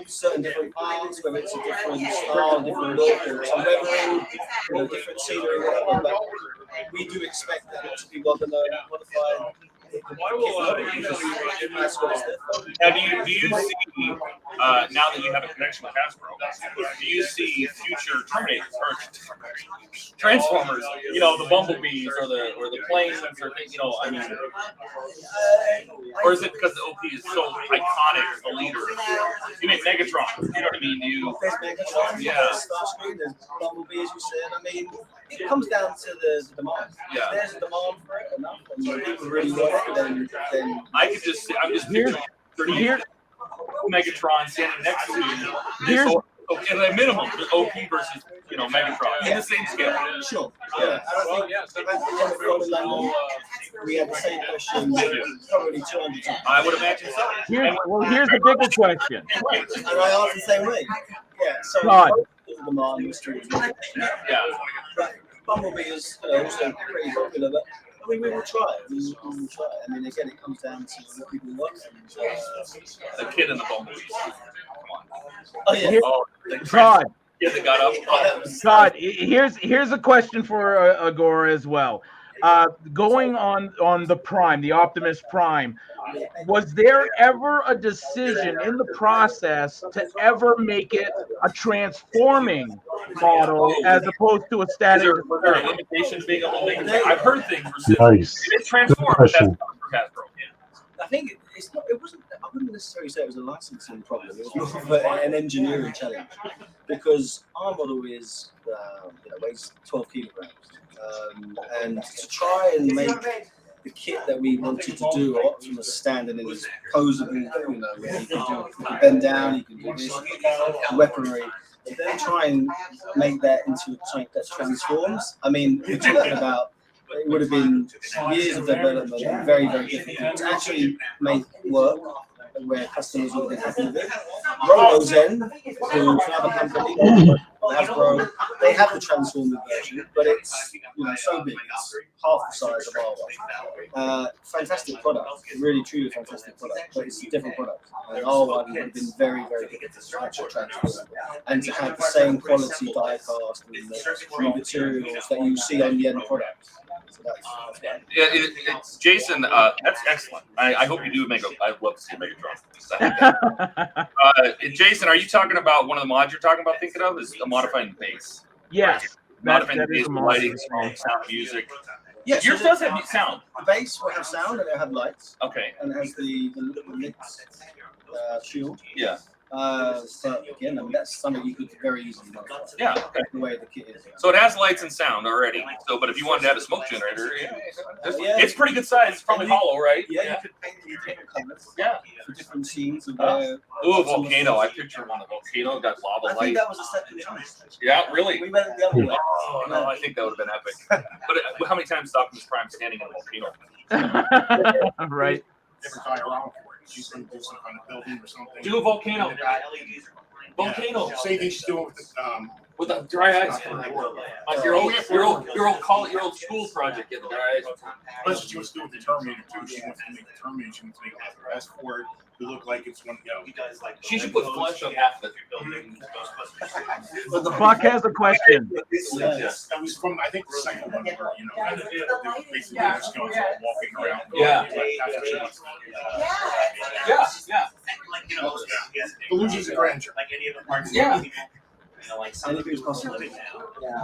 certain different parts, whether it's a different style, different look, or some weathering, different scenery, whatever. But we do expect that to be modified. That's what it's there for. Now, do you see now that you have a connection with Hasbro, do you see future Terminators or Transformers? The Bumblebees or the planes or things. I mean, or is it because the OP is so iconic, the leader? You mean Megatron? You know what I mean? There's Megatron, there's Starscream, there's Bumblebee, as you said. I mean, it comes down to the demand. Yeah. If there's a demand for it enough, and people really want it, then I'm just picturing Megatron standing next to at a minimum, the OP versus Megatron in the same scale. Sure. Yeah. We had the same question probably 200 times. I would imagine so. Here's the bigger question. And I asked the same way. Yeah. So Todd. Demand was true. Yeah. Bumblebee is also pretty popular, but I mean, we will try it. We will try it. I mean, again, it comes down to what people want. The kid in the Bumblebee. Oh yeah. Todd. Yeah, they got up. Todd, here's a question for Agora as well. Going on the Prime, the Optimus Prime, was there ever a decision in the process to ever make it a transforming model as opposed to a static? Was there a limitation being able to make it? I've heard things. Nice. It transformed. Good That's question. for Hasbro. I think it's not. It wasn't. I wouldn't necessarily say it was a licensing problem. It was more of an engineering challenge because our model is weighs 12 kilograms, and to try and make the kit that we wanted to do, Optimus standing in his posable, where he can bend down, he can do this, weaponry. To then try and make that into something that transforms. I mean, we're talking about. It would have been years of development and very, very difficult to actually make work where customers would have been happy with it. RoboZen, who's another company, Hasbro, they have the transformed version, but it's so big, it's half the size of our one. Fantastic product, really truly fantastic product, but it's a different product. And our one would have been very, very good to actually transform, and to have the same quality die cast and the materials that you see on the end product. So that's It's Jason. That's excellent. I hope you do make a. I'd love to see you make a drum. Jason, are you talking about one of the mods you're talking about? Thinking of is the modifying bass. Yes, Modifying that the is bass, a mod. lighting, sound, music. Yes, Yours does have sound. The base will have sound and it'll have lights. Okay. And it has the mix shield. Yeah. So again, I mean, that's something you could very easily modify. Yeah. Okay. The way the kit is. So it has lights and sound already. So, but if you wanted to add a smoke generator, it's pretty good size. It's probably hollow, right? Yeah, you could paint it in different colors. Yeah. For different scenes. Of Ooh, volcano. I picture him on the volcano. Got lava light. I think that was a second choice. Yeah, really? We went the other way. Oh, no, I think that would have been epic. But how many times is Optimus Prime standing in a volcano? Right. Different diorama for it. She's going to do some kind of building or something. Do a volcano. Volcano. Same thing she's doing with the dry ice. Like your old school project, get the dry ice. That's what she wants to do with the Terminator too. She wants to make the Terminator. She wants to make the best for it. To look like it's one. She should put flesh on half of it. But the Buck has a question. Yes. That was from I think the second one where basically just going walking around. Yeah. Yeah. Illusions of grandeur. Yeah.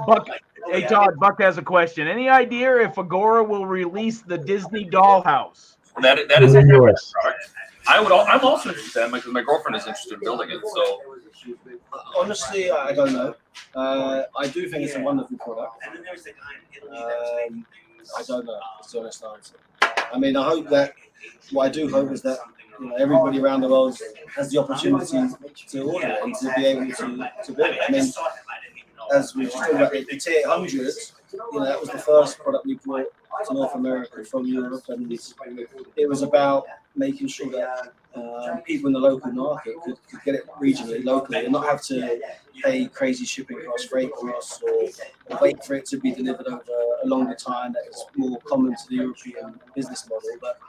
Buck, hey Todd, Buck has a question. Any idea if Agora will release the Disney Dollhouse? That is a Yes. product. I'm also interested in it because my girlfriend is interested in building it. So honestly, I don't know. I do think it's a wonderful product. I don't know. It's the honest answer. I mean, I hope that. What I do hope is that everybody around the world has the opportunity to order it and to be able to build it. I mean, as we just talked about the T800, that was the first product we brought to North America from Europe, and it was about making sure that people in the local market could get it regionally, locally, and not have to pay crazy shipping costs, freight costs, or wait for it to be delivered over a longer time that is more common to the European business model. But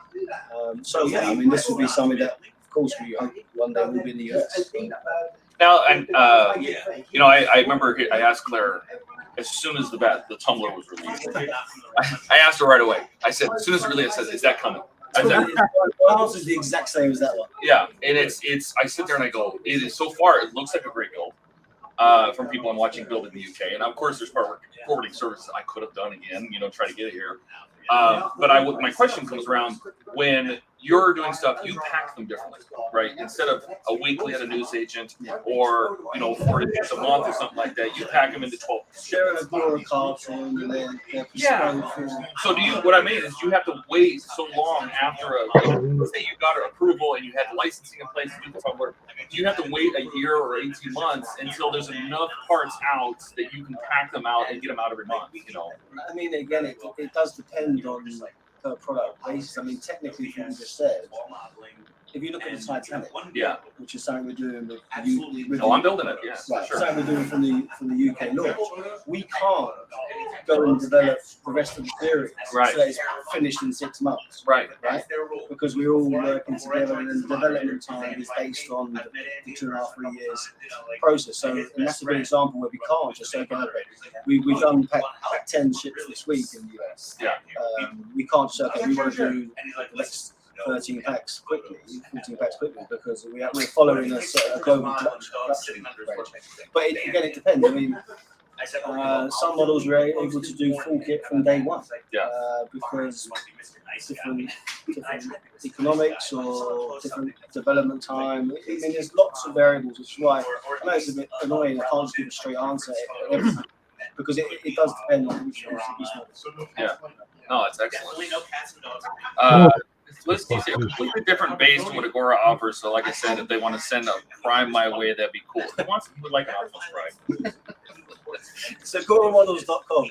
so yeah, I mean, this will be something that, of course, we hope one day will be in the US. now, and I remember I asked Claire as soon as the Tumbler was released. I asked her right away. I said, as soon as it released, I said, "Is that coming?" I said, "Ours is the exact same as that one." Yeah, and it's. I sit there and I go, "It is so far. It looks like a great build." From people I'm watching build in the UK, and of course, there's forwarding services I could have done again. Try to get it here. But my question comes around when you're doing stuff, you pack them differently, right? Instead of a weekly at a news agent or 4 days a month or something like that, you pack them into 12. Share a Agora carton and then So what I mean is you have to wait so long after let's say you got an approval and you had licensing in place to do the Tumbler. You have to wait a year or 18 months until there's enough parts out that you can pack them out and get them out every month. I mean, again, it does depend on per product basis. I mean, technically, if you just said, if you look at the Titanic, which is something we're doing with I'm building it. Yeah, right. Sure. Something we're doing from the UK launch. We can't go and develop the rest of the series so that it's finished in 6 months. Right. Because we're all working together, and the development time is based on the 2.5 3 years process. So, and that's a good example where we can't just say, okay, we've done pack 10 ships this week in the US. Yeah. We can't just say, okay, we want to do the next 13 packs quickly, 14 packs quickly, because we're following a global production range. But again, it depends. I mean, some models we're able to do full kit from day one, because different economics or different development time. I mean, there's lots of variables, which is why I know it's a bit annoying. I can't just give a straight answer because it does depend on which model. Yeah. No, it's excellent. Let's use a completely different base to what Agora offers. So, like I said, if they want to send a Prime my way, that'd be cool. If they want something like an Optimus Prime. It's AgoraModels.com.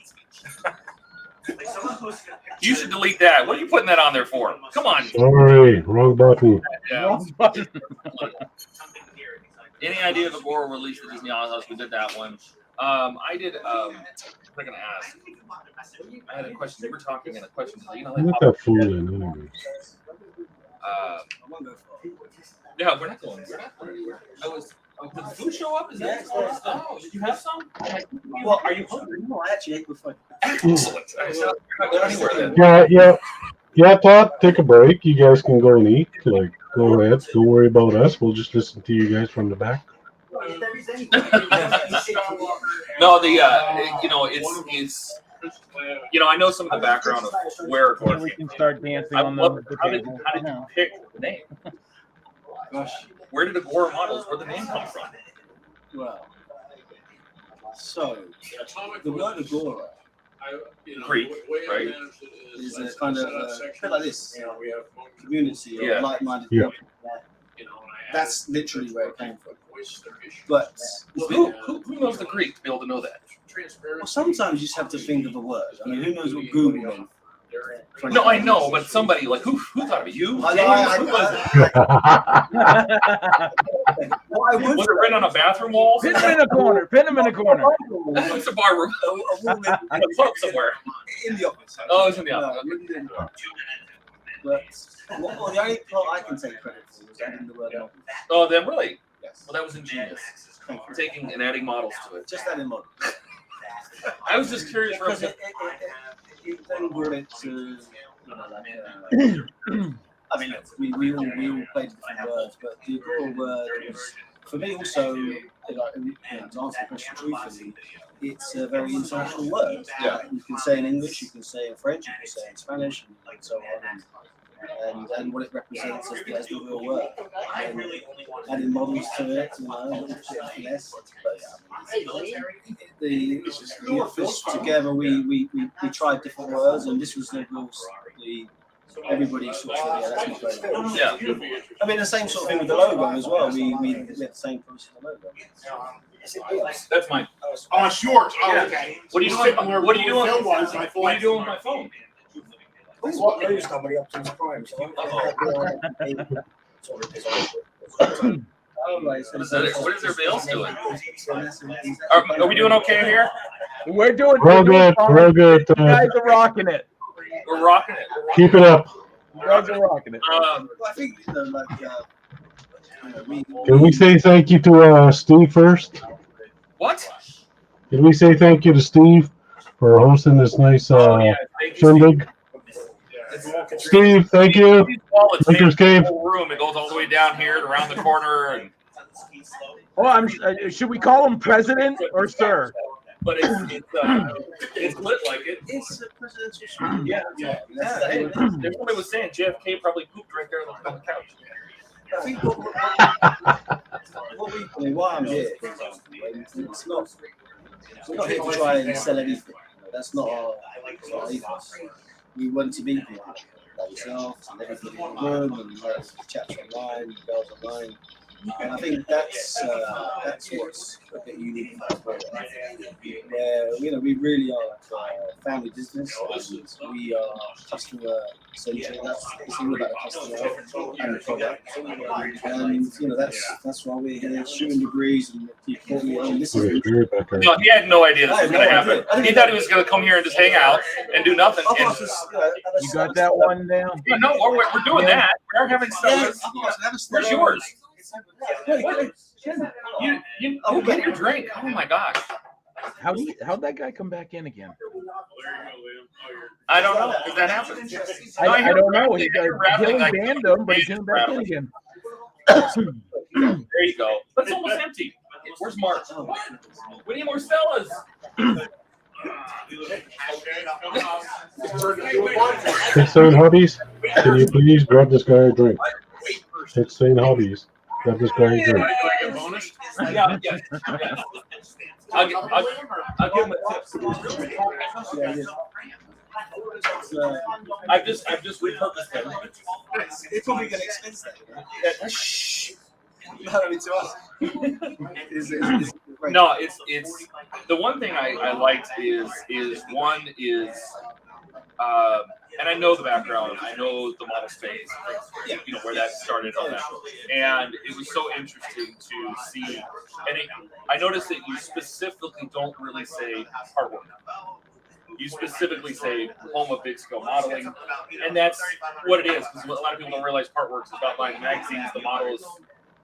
You should delete that. What are you putting that on there for? Come on. Sorry, wrong button. Yeah. Any idea if Agora released the Disney Dollhouse? We did that one. I did. What am I gonna ask? I had a question. You were talking in a question. You know, Look at that fool in anyways. Yeah, we're not going. We're not going anywhere. Did the food show up? Is that? Oh, did you have some? Well, are you hungry? No, I actually ate before. Excellent. We're not going anywhere then. Yeah, Todd, take a break. You guys can go and eat. Like, go ahead. Don't worry about us. We'll just listen to you guys from the back. No, you know, it's you know, I know some of the background of where Agora We came can start dancing from. on the How did table. you pick the name? Gosh. Where did Agora Models? Where the name come from? Well, so the word Agora Greek, right? is a kind of a bit like this community of Yeah. like-minded Yeah. people. That's literally where it came from. But Who knows the Greek to be able to know that? well, sometimes you just have to think of a word. I mean, who knows what Google meant? No, I know, but somebody like who thought of it? You? I James? Who was it? What I would Was it written on a bathroom wall? Pin him in a corner. Pin him in a corner. It's a bar room. a woman In a pub somewhere. in the office. Oh, it's in the No, office. But well, the only part I can take credit for was adding the word model. Oh, then really? Yes. Well, that was ingenious. Taking and adding models to it. Just adding model. I was just curious. Because it then brought it to, you know, like, I mean, look, we all played different words, but the Agora word was, for me also, to answer the question truthfully, it's a very international word. Yeah. You can say in English, you can say in French, you can say in Spanish, and so on. And what it represents as the real word. And adding models to it, you know, a little bit of finesse. But the office together, we tried different words, and this was the everybody sort of said, yeah, that's my favorite. Yeah. I mean, the same sort of thing with the logo as well. We had the same process with the logo. That's mine. Oh, it's yours. Oh, Yeah. okay. What are you doing? What are you doing? What are you doing with my phone? What news somebody up to his crimes? What is everybody else doing? Are we doing okay here? We're doing Real good. fine. Real good. You guys are rocking it. We're rocking it. Keep it up. You guys are rocking it. I think, you know, like, Can we say thank you to Steve first? What? Can we say thank you to Steve for hosting this nice Thank you, shindig? Steve, thank you. It's Drinker's made Cave. the whole room. It goes all the way down here and around the corner, and Oh, should we call him president or sir? but it's lit like it. it's a presidential suite. Yeah. Hey, if somebody was saying JFK probably pooped right there on the couch. I think what I'm here, for example, it's not, we're not here to try and sell anything. That's not our ethos. We want to be people like yourself and everybody in the room and chats online, girls online. And I think that's what's a bit unique about Agora. Where, you know, we really are like a family business. We are customer centric. It's all about the customer and the product. And you know, that's why we're here shooting the breeze and keep calling on. This is No, he had no idea this was going to happen. He thought he was going to come here and just hang out and do nothing. And, You got that one down? yeah, no, we're doing that. We're having stuff. Where's yours? You get your drink. Oh my gosh. How'd that guy come back in again? I don't know. Did that happen? I don't know. He rattling like banned him, but he came back in again. There you go. But it's almost empty. Where's Mark? We need more Stellas. 16 Hobbies, can you please grab this guy a drink? 16 Hobbies, grab this guy a drink. Yeah. I'll give him a tip. I've just repurposed it. It's probably going to expense that. Shh. To us. No, it's the one thing I liked is and I know the background. I know the model space. You know where that started on that, and it was so interesting to see. And I noticed that you specifically don't really say artwork. You specifically say home of big scale modeling, and that's what it is. Because a lot of people don't realize Partworks is about buying magazines. The model is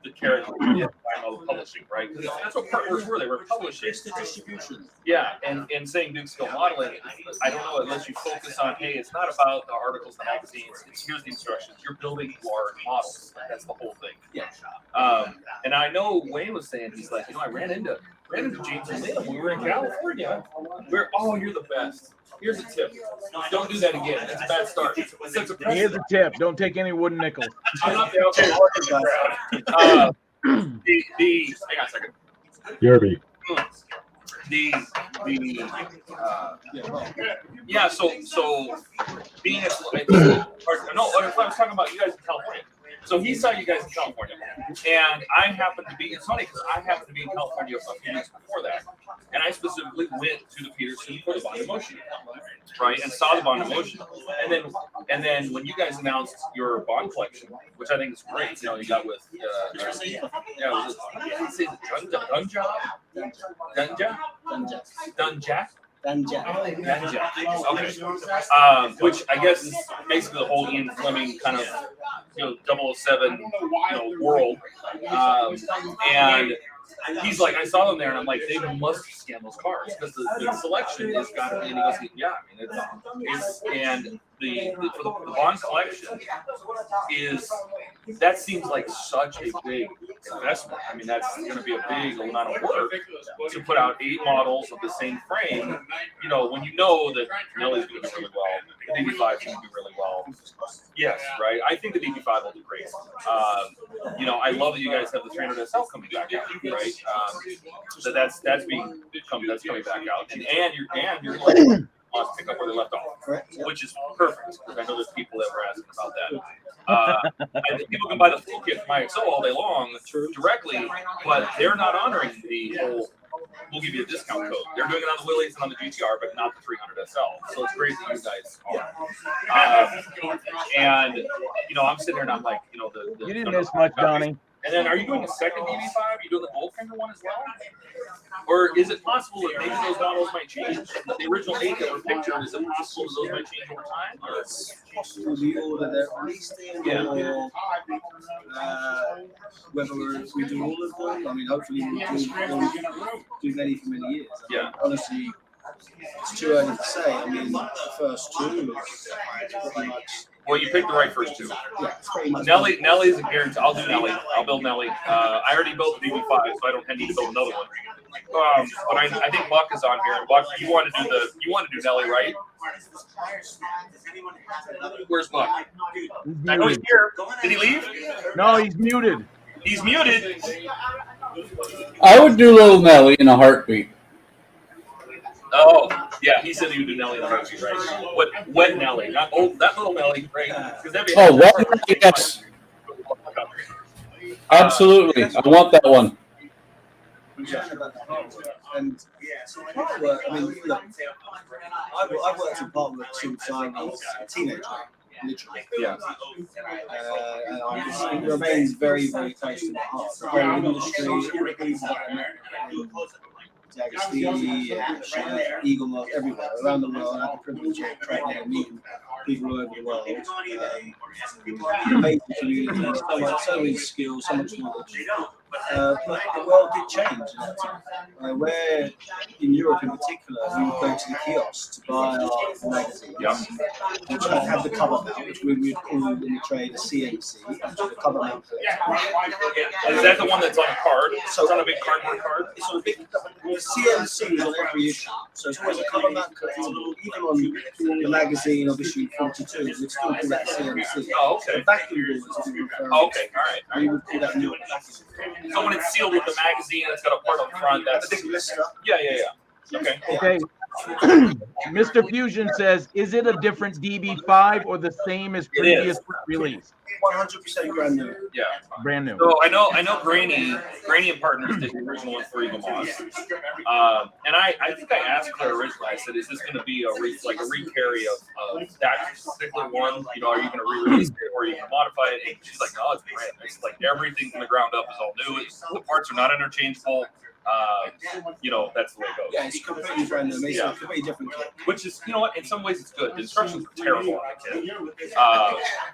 the character buying all the publishing, right? Because that's what Partworks were. They were publishing. It's the distribution. Yeah, and saying big scale modeling, I don't know, unless you focus on, hey, it's not about the articles, the magazines. It's here's the instructions. You're building large models. That's the whole thing. Yeah. And I know Wayne was saying, he's like, I ran into James and Liam when we were in California. You're the best. Here's a tip. Don't do that again. It's a bad start. Here's a tip. Don't take any wooden nickels. I'm not the outside crowd. Hang on a second. Yerby. So being I was talking about you guys in California. So he saw you guys in California, and I happened to be. It's funny because I happened to be in California a few weeks before that, and I specifically went to the Peterson for the Bond of Motion, right, and saw the Bond of Motion, and then when you guys announced your Bond collection, which I think is great, you got with which I guess is basically the whole Ian Fleming kind of 007 world, and he's like, I saw them there, and I'm like, they must scan those cards because the selection has got to be. And he goes, yeah, I mean, it's and for the Bond collection that seems like such a big investment. I mean, that's going to be a big amount of work to put out 8 models of the same frame. When you know that Nellie's going to do really well, the DB5 is going to do really well. Yes, right. I think the DB5 will do great. I love that you guys have the 300 SL coming back out, right? So that's coming back out, and you're like, to pick up where they left off, which is perfect because I know there's people that were asking about that. I think people can buy the full kit from IXO all day long directly, but they're not honoring the whole. We'll give you a discount code. They're doing it on the Willys and on the GTR, but not the 300 SL. So it's great that you guys are. And I'm sitting there and I'm like, you didn't miss much, Donnie. And then, are you doing a second DB5? Are you doing the Goldfinger one as well? Or is it possible that maybe those models might change? The original 8 that were pictured, is it possible that those might change over time? Or it's possible the order they're released in, or whether we do all of them. I mean, hopefully we'll do many for many years. Honestly, it's too early to say. I mean, the first 2 is pretty much. Well, you picked the right first 2. Yeah, it's pretty much. Nellie's a guarantee. I'll do Nellie. I'll build Nellie. I already built the DB5, so I don't need to build another one. But I think Buck is on here. And Buck, you want to do Nellie, right? Where's Buck? I know he's here. Did he leave? No, he's muted. He's muted. I would do little Nellie in a heartbeat. Oh, yeah, he said he would do Nellie in a heartbeat, right? Wet Nellie, not old. That little Nellie, right? Wet Nellie, yes. Absolutely, I want that one. And I mean, look, I've worked in Partworks since I was a teenager, literally. Yeah. And it remains very, very close to my heart. The whole industry, everything that I met. D'Agostini, Eagle Mark, everywhere around the world. I have the privilege of traveling and meeting people all over the world. Amazing community, so many skills, so much knowledge. But the world did change. Where in Europe in particular, we would go to the kiosks to buy our magazines, which had the cover mount, which we would call in the trade a CMC, which is the cover mount. Is that the one that's on a card? So it's on a big cardboard card? It's on a big CMC is on every issue. So it's always a cover mount collectible, even on the magazine of issue 42, we still call that CMC. Oh, okay. The backing board is referring. Okay, all right. We would call that new backing. So when it's sealed with the magazine, it's got a part on the front. That's a big blister. Yeah. Okay. Okay. Mr. Fusion says, is it a different DB5 or the same as previous release? 100% brand new. Yeah, brand new. So I know Granny and Partners did the original one for Eagle Moss, and I think I asked her originally. I said, "Is this going to be a recarry of that particular one? You know, are you going to re-release it or are you going to modify it?" And she's like, "No, it's brand. It's like everything from the ground up is all new. The parts are not interchangeable. You know, that's the way it goes." Yeah, it's completely brand new. It's a completely different kit. Which is, you know what? In some ways, it's good. The instructions were terrible on the kit.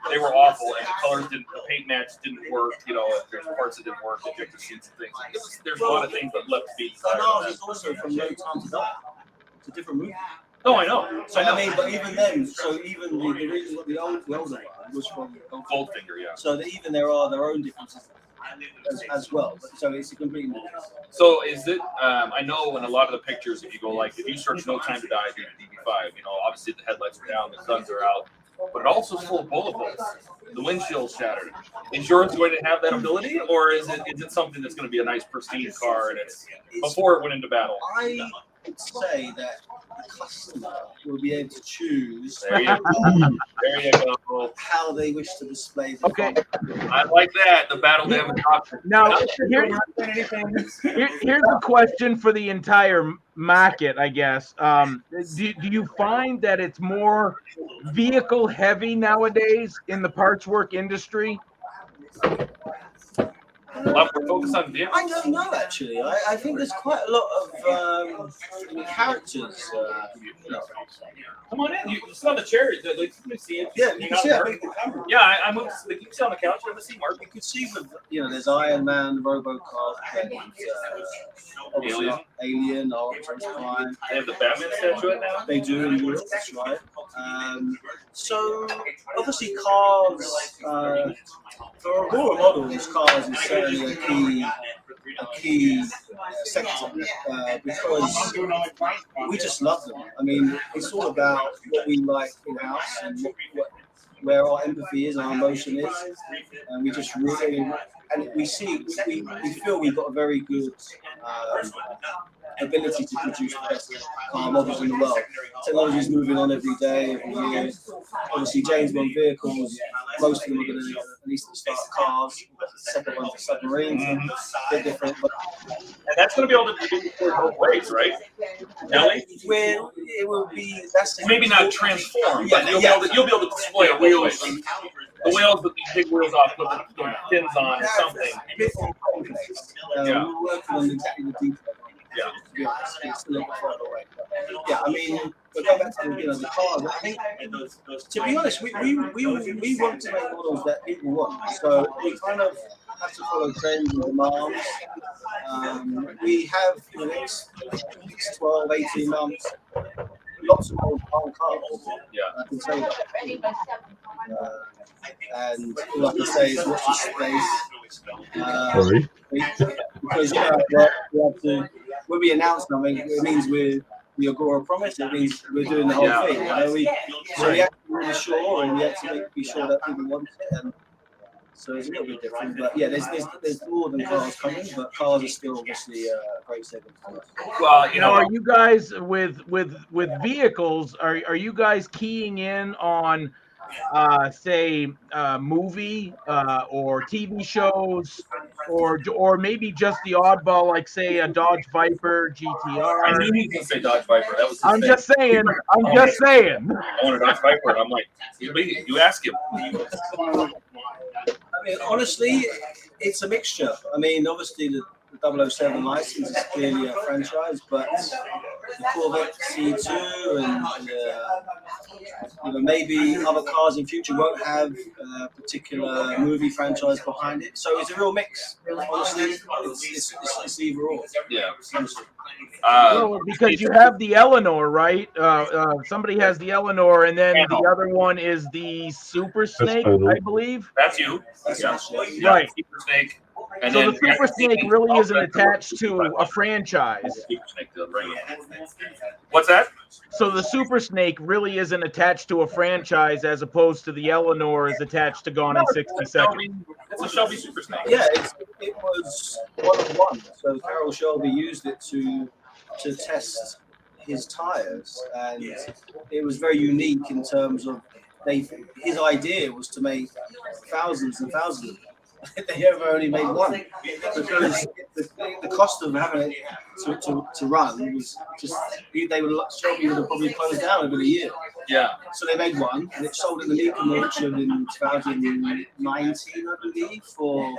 They were awful, and the colors didn't, the paint match didn't work. You know, there's parts that didn't work. Ejector seats and things. There's a lot of things that left to be desired. No, it's also from No Time to Die. It's a different movie. Oh, I know. So I mean, but even then, so even the older one was from Goldfinger, yeah. So even there are their own differences as well. So it's a completely new. So is it? I know in a lot of the pictures, if you search "No Time to Die" DB5, you know, obviously the headlights are down, the guns are out, but it also is full of bullet holes. The windshield's shattered. Is yours going to have that ability, or is it something that's going to be a nice pristine car and it's before it went into battle? I would say that the customer will be able to choose There you go. how they wish to display the Okay. I like that. The battle damage option. Now, here's a question for the entire market, I guess. Do you find that it's more vehicle heavy nowadays in the parts work industry? We're focused on vehicles. I don't know actually. I think there's quite a lot of characters. Come on in. You saw the chair. Let me see it. Yeah, you can see it. Yeah, I moved. You can sit on the couch. Let me see, Mark. You can see with there's Iron Man, RoboCop, and Alien, Optimus Prime. They have the Batman statue in now. They do in Europe. That's right. So obviously cars. For Agora models, cars is certainly a key sector because we just love them. I mean, it's all about what we like in house and where our empathy is, our emotion is, and we just really we feel we've got a very good ability to produce the best car models in the world. Technology is moving on every day, every year. Obviously, James Bond vehicles, most of them are going to at least start cars. The second one for submarines, a bit different. But and that's going to be able to do both ways, right? Nelly? It will be. Maybe not transform, but you'll be able to display a wheel. The wheels with these big wheels off, put the pins on or something. We're working on exactly the details. Yeah. To be honest, it's a little bit further away. Yeah, I mean, we'll go back to the cars. I think, to be honest, we want to make models that people want. So we kind of have to follow trends and demands. We have for the next 12, 18 months, lots of more cars. Yeah. I can say that. And all I can say is watch the space. Sorry. Because we have to. When we announce something, it means we Agora promise. It means we're doing the whole thing. We have to be really sure, and we have to be sure that people want it. And so it's a little bit different. But yeah, there's more than cars coming, but cars are still obviously a great segment for us. Well, are you guys with vehicles? Are you guys keying in on say movie or TV shows, or maybe just the oddball, like say a Dodge Viper GTR? I knew you were going to say Dodge Viper. That was. I'm just saying. I want a Dodge Viper, and I'm like, you ask him. I mean, honestly, it's a mixture. I mean, obviously the 007 license is clearly a franchise, but the Corvette C2 and maybe other cars in future won't have a particular movie franchise behind it. So it's a real mix. Honestly, it's either or. Yeah. Well, because you have the Eleanor, right? Somebody has the Eleanor, and then the other one is the Super Snake, I believe. That's you. Yeah. Right. Super Snake. And so then the Super Snake really isn't attached to a franchise. What's that? So the Super Snake really isn't attached to a franchise, as opposed to the Eleanor is attached to Gone in 60 Seconds. It's a Shelby Super Snake. Yeah, it was one of one. So Carroll Shelby used it to test his tires, and it was very unique in terms of his idea was to make thousands and thousands of them. They ever only made one because the cost of having it to run was just they would have probably closed down within a year. Yeah. So they made one, and it sold in the Lincoln auction in 2019, I believe, for a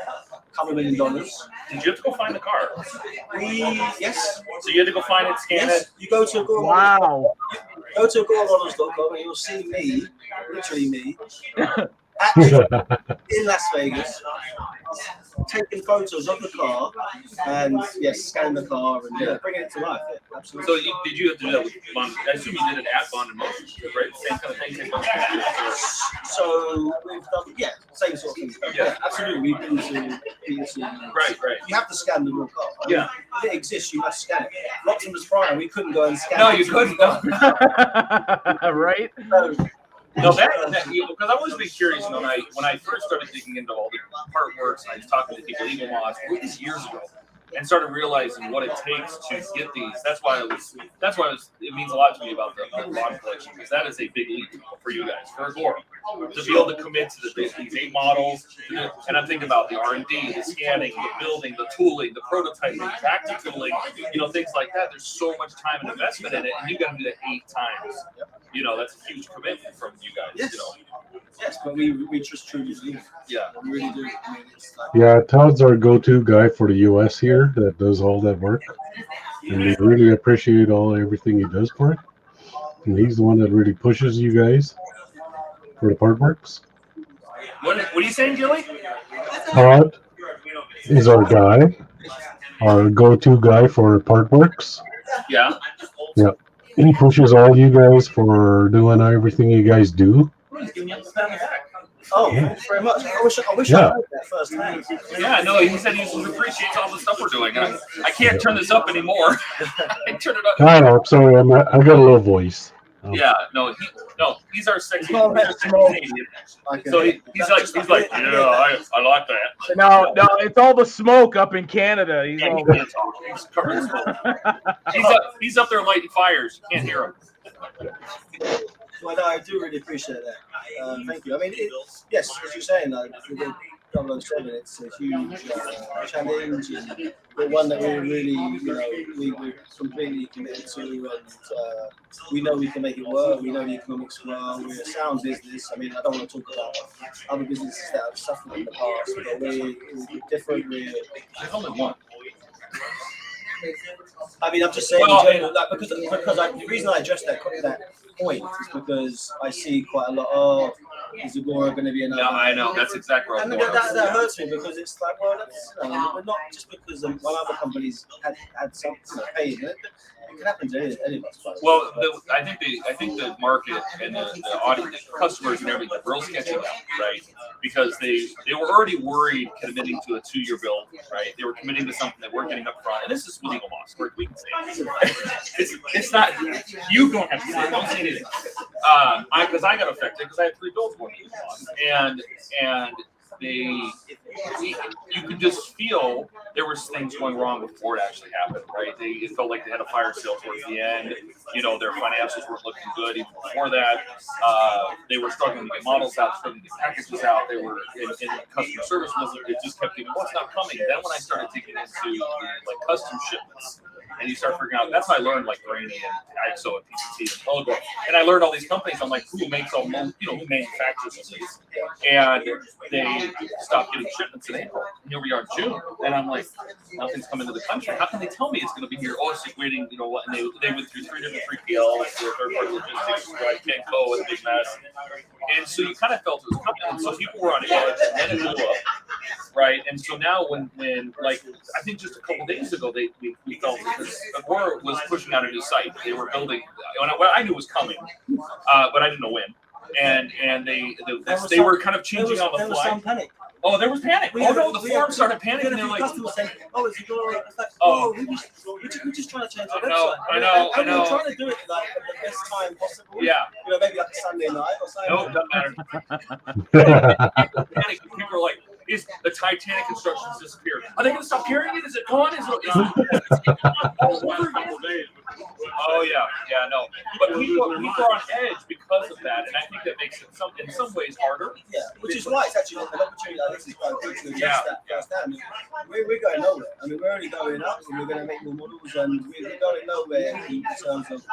couple $1 million. Did you have to go find the car? Yes. So you had to go find it, scan it. You go to Gore Wow. Go to GoreModels.com and you'll see me, literally me, actually in Las Vegas, taking photos of the car and scanning the car and bringing it to life. Yeah, absolutely. So did you have to do that with Bond? I assume you did it at Bond and Motion, right? Same kind of thing. Same kind of thing. So we've done same sort of thing. Yeah, absolutely. We've been to Right. You have to scan the real car. Yeah. If it exists, you must scan it. Optimus Prime, we couldn't go and scan. No, it. you couldn't. No. Right. No, that because I've always been curious. When I first started digging into all the part works, I was talking to people, Eagle Moss, years ago, and started realizing what it takes to get these. That's why it means a lot to me about the Bond collection, because that is a big leap for you guys, for Gore, to be able to commit to these 8 models. And I'm thinking about the R&D, the scanning, the building, the tooling, the prototyping, back to tooling, things like that. There's so much time and investment in it, and you got to do that 8 times. That's a huge commitment from you guys. Yes. Yes, but we just truly believe. Yeah, we really do. I mean, it's like, Yeah, Todd's our go-to guy for the U.S. here that does all that work, and we really appreciate everything he does for it. And he's the one that really pushes you guys for the part works. What are you saying, Gilly? Todd is our guy, our go-to guy for part works. Yeah. Yeah. He pushes all you guys for doing everything you guys do. Oh, thank you very much. I wish I heard that firsthand. Yeah, no, he said he appreciates all the stuff we're doing. I can't turn this up anymore. I turn it up. I know. I'm sorry. I got a little voice. Yeah, he's our sexy Canadian. So he's like, yeah, I like that. No, it's all the smoke up in Canada. He's covered in smoke. He's up there lighting fires. You can't hear him. Well, I do really appreciate that. Thank you. I mean, yes, as you're saying, with the 007, it's a huge challenge, and the one that we're really, we're completely committed to, and we know we can make it work. We know the economics well. We're a sound business. I mean, I don't want to talk about other businesses that have suffered in the past, but we're different. There's only one. I mean, I'm just saying, because the reason I addressed that point is because I see quite a lot of, is Agora going to be another? No, I know, that's exactly right. And that hurts me because it's like, well, that's, but not just because one other companies had something paid. It can happen to any of us. Well, I think the market and the audience, the customers and everything, real sketchy now, right? Because they were already worried committing to a 2-year build, right? They were committing to something they weren't getting up front. And this is with Eagle Moss. We can say it. It's not, you don't have to say it. Don't say anything. Because I got affected because I had 3 builds going Eagle Moss. And you could just feel there was things going wrong before it actually happened, right? It felt like they had a fire sale towards the end. Their financials weren't looking good even before that. They were struggling to get models out, struggling to get packages out. They were in customer service. It just kept getting, what's not coming? Then when I started digging into custom shipments, and you start figuring out, that's how I learned Brainy and IXO and PCT and Telegram. And I learned all these companies. I'm like, who makes who manufactures these? And they stopped getting shipments in April. And here we are in June. And I'm like, nothing's coming to the country. How can they tell me it's going to be here? Oh, it's waiting, and they went through 3 different 3PLs, third-party logistics, right? Can't go, it's a big mess. And so you kind of felt it was coming. And so people were on edge, and then it blew up, right? And so now when I think just a couple days ago, we felt Agora was pushing out a new site. They were building what I knew was coming, but I didn't know when. And they were kind of changing on the fly. There was some panic. Oh, there was panic. The forum started panicking. And they're like, customers saying, "Oh, it's Agora." It's like, we're just trying to change our website. I know. We're trying to do it at the best time possible. Yeah. Maybe like a Sunday night or something. No, it doesn't matter. Panic. People are like, is the Titanic instructions disappeared? Are they going to stop carrying it? Is it gone? Is it over again? Oh, yeah. Yeah, no. But people are on edge because of that, and I think that makes it in some ways harder. Yeah, which is why it's actually an opportunity like this is quite good to adjust that firsthand. We're going nowhere. I mean, we're only going up, and we're going to make more models, and we're going nowhere in terms of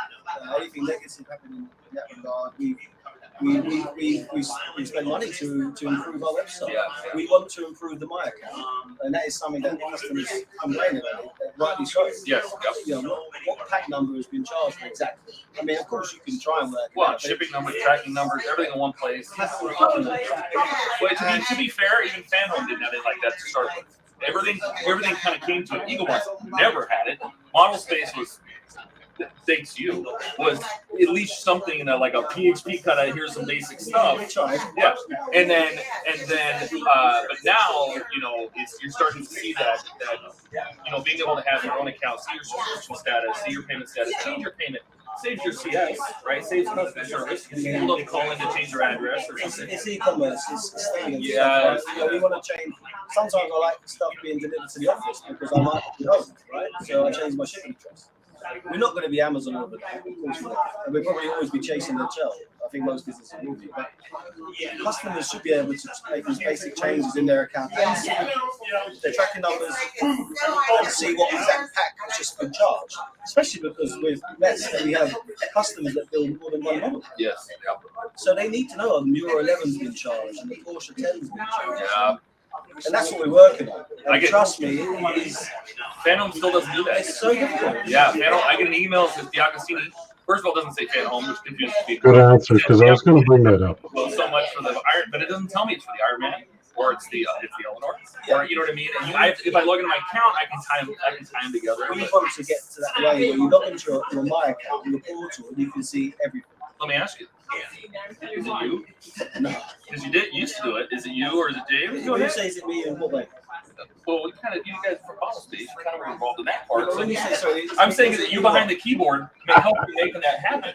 anything negative happening in that regard. We spend money to improve our website. Yeah. We want to improve the My account, and that is something that customers complain about, rightly so. Yes. You know, what pack number has been charged for exactly? I mean, of course, you can try and work. Well, shipping numbers, tracking numbers, everything in one place. Well, to be fair, even Fanhome didn't have it like that to start with. Everything kind of came to it. Eagle Ones never had it. Model Space was, thanks to you, was at least something like a PHP kind of here's some basic stuff. Yeah, and then but now you're starting to see that being able to have your own account, see your subscription status, see your payment status, change your payment. Saves your CS, right? Saves customer service. People don't call in to change their address or something. It's e-commerce. It's yeah. Stuff, right? We want to change. Sometimes I like stuff being delivered to the office because I might be home, right? So I change my shipping address. We're not going to be Amazon over there, of course we're not. And we'll probably always be chasing the tail. I think most businesses will be. But customers should be able to make these basic changes in their account and see their tracking numbers and see what exact pack has just been charged. Especially because with Mets, we have customers that build more than one model. Yes. Yep. So they need to know the Euro 11's been charged and the Porsche 10's been charged. Yeah. And that's what we're working on. And trust me, Fanhome still doesn't do that. It's so difficult. Yeah, Fanhome. I get an email that says D'Agostini. First of all, it doesn't say Fanhome, which confuses people. Good answer, because I was going to bring that up. Well, so much for the Iron, but it doesn't tell me it's for the Iron Man or it's the Eleanor. Or you know what I mean? And if I log into my account, I can tie them together. We want to get to that way where you log into your My account, your portal, and you can see everything. Let me ask you. Is it you? No. Because you used to do it. Is it you or is it Dave? When you say is it me in what way? Well, you guys for Model Space, you kind of were involved in that part. When you say so, I'm saying that you behind the keyboard may help you making that happen.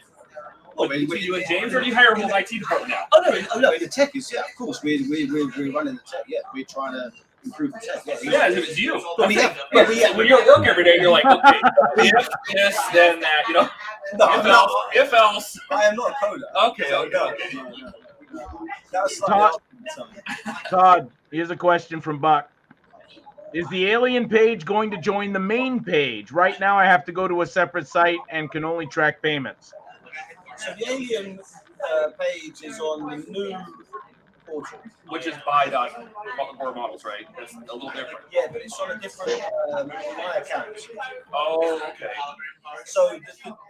Well, with you and James, or do you hire a whole IT department now? Oh no, in the tech is of course we're running the tech. Yeah, we're trying to improve the tech. Yeah, if it's you. But when you're at work every day, you're like, okay, if this, then that, No, if else. I am not a coder. Okay. Todd, here's a question from Buck. Is the alien page going to join the main page? Right now I have to go to a separate site and can only track payments. So the alien page is on the new portal. Which is by core models, right? That's a little different. Yeah, but it's on a different My account. Oh, okay. So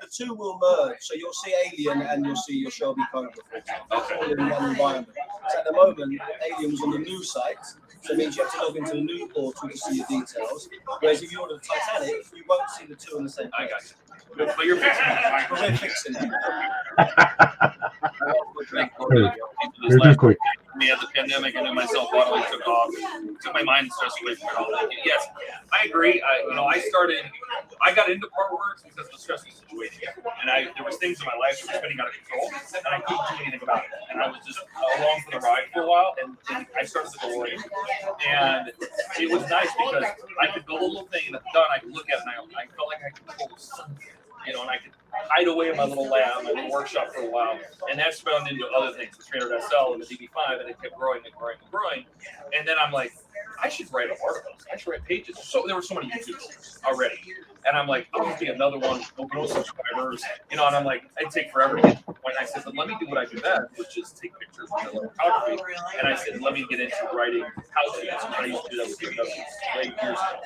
the two will merge. So you'll see Alien and you'll see your Shelby Cobra, for example, all in one environment. So at the moment, Alien was on the new site. So it means you have to log into the new portal to see your details. Whereas if you order the Titanic, you won't see the two on the same page. I got you. But you're fixing it. But we're fixing it. You're too quick. Me at the pandemic, I knew myself bodily took off. Took my mind and stress away from it all. Yes, I agree. I got into Partworks because of the stressful situation. And there was things in my life that were spinning out of control, and I couldn't do anything about it. And I was just along for the ride for a while, and I started to go away. And it was nice because I could build a little thing that's done, I could look at it, and I felt like I could control something. And I could hide away in my little lab, my little workshop for a while, and that spun into other things, the 300 SL and the DB5, and it kept growing and growing and growing. And then I'm like, I should write articles. I should write pages. So there were so many YouTubers already, and I'm like, I'm gonna be another one, no subscribers, and I'm like, I'd take forever to get to the point. I said, but let me do what I do best, which is take pictures and photography. And I said, let me get into writing how-tos. I used to do that with years ago.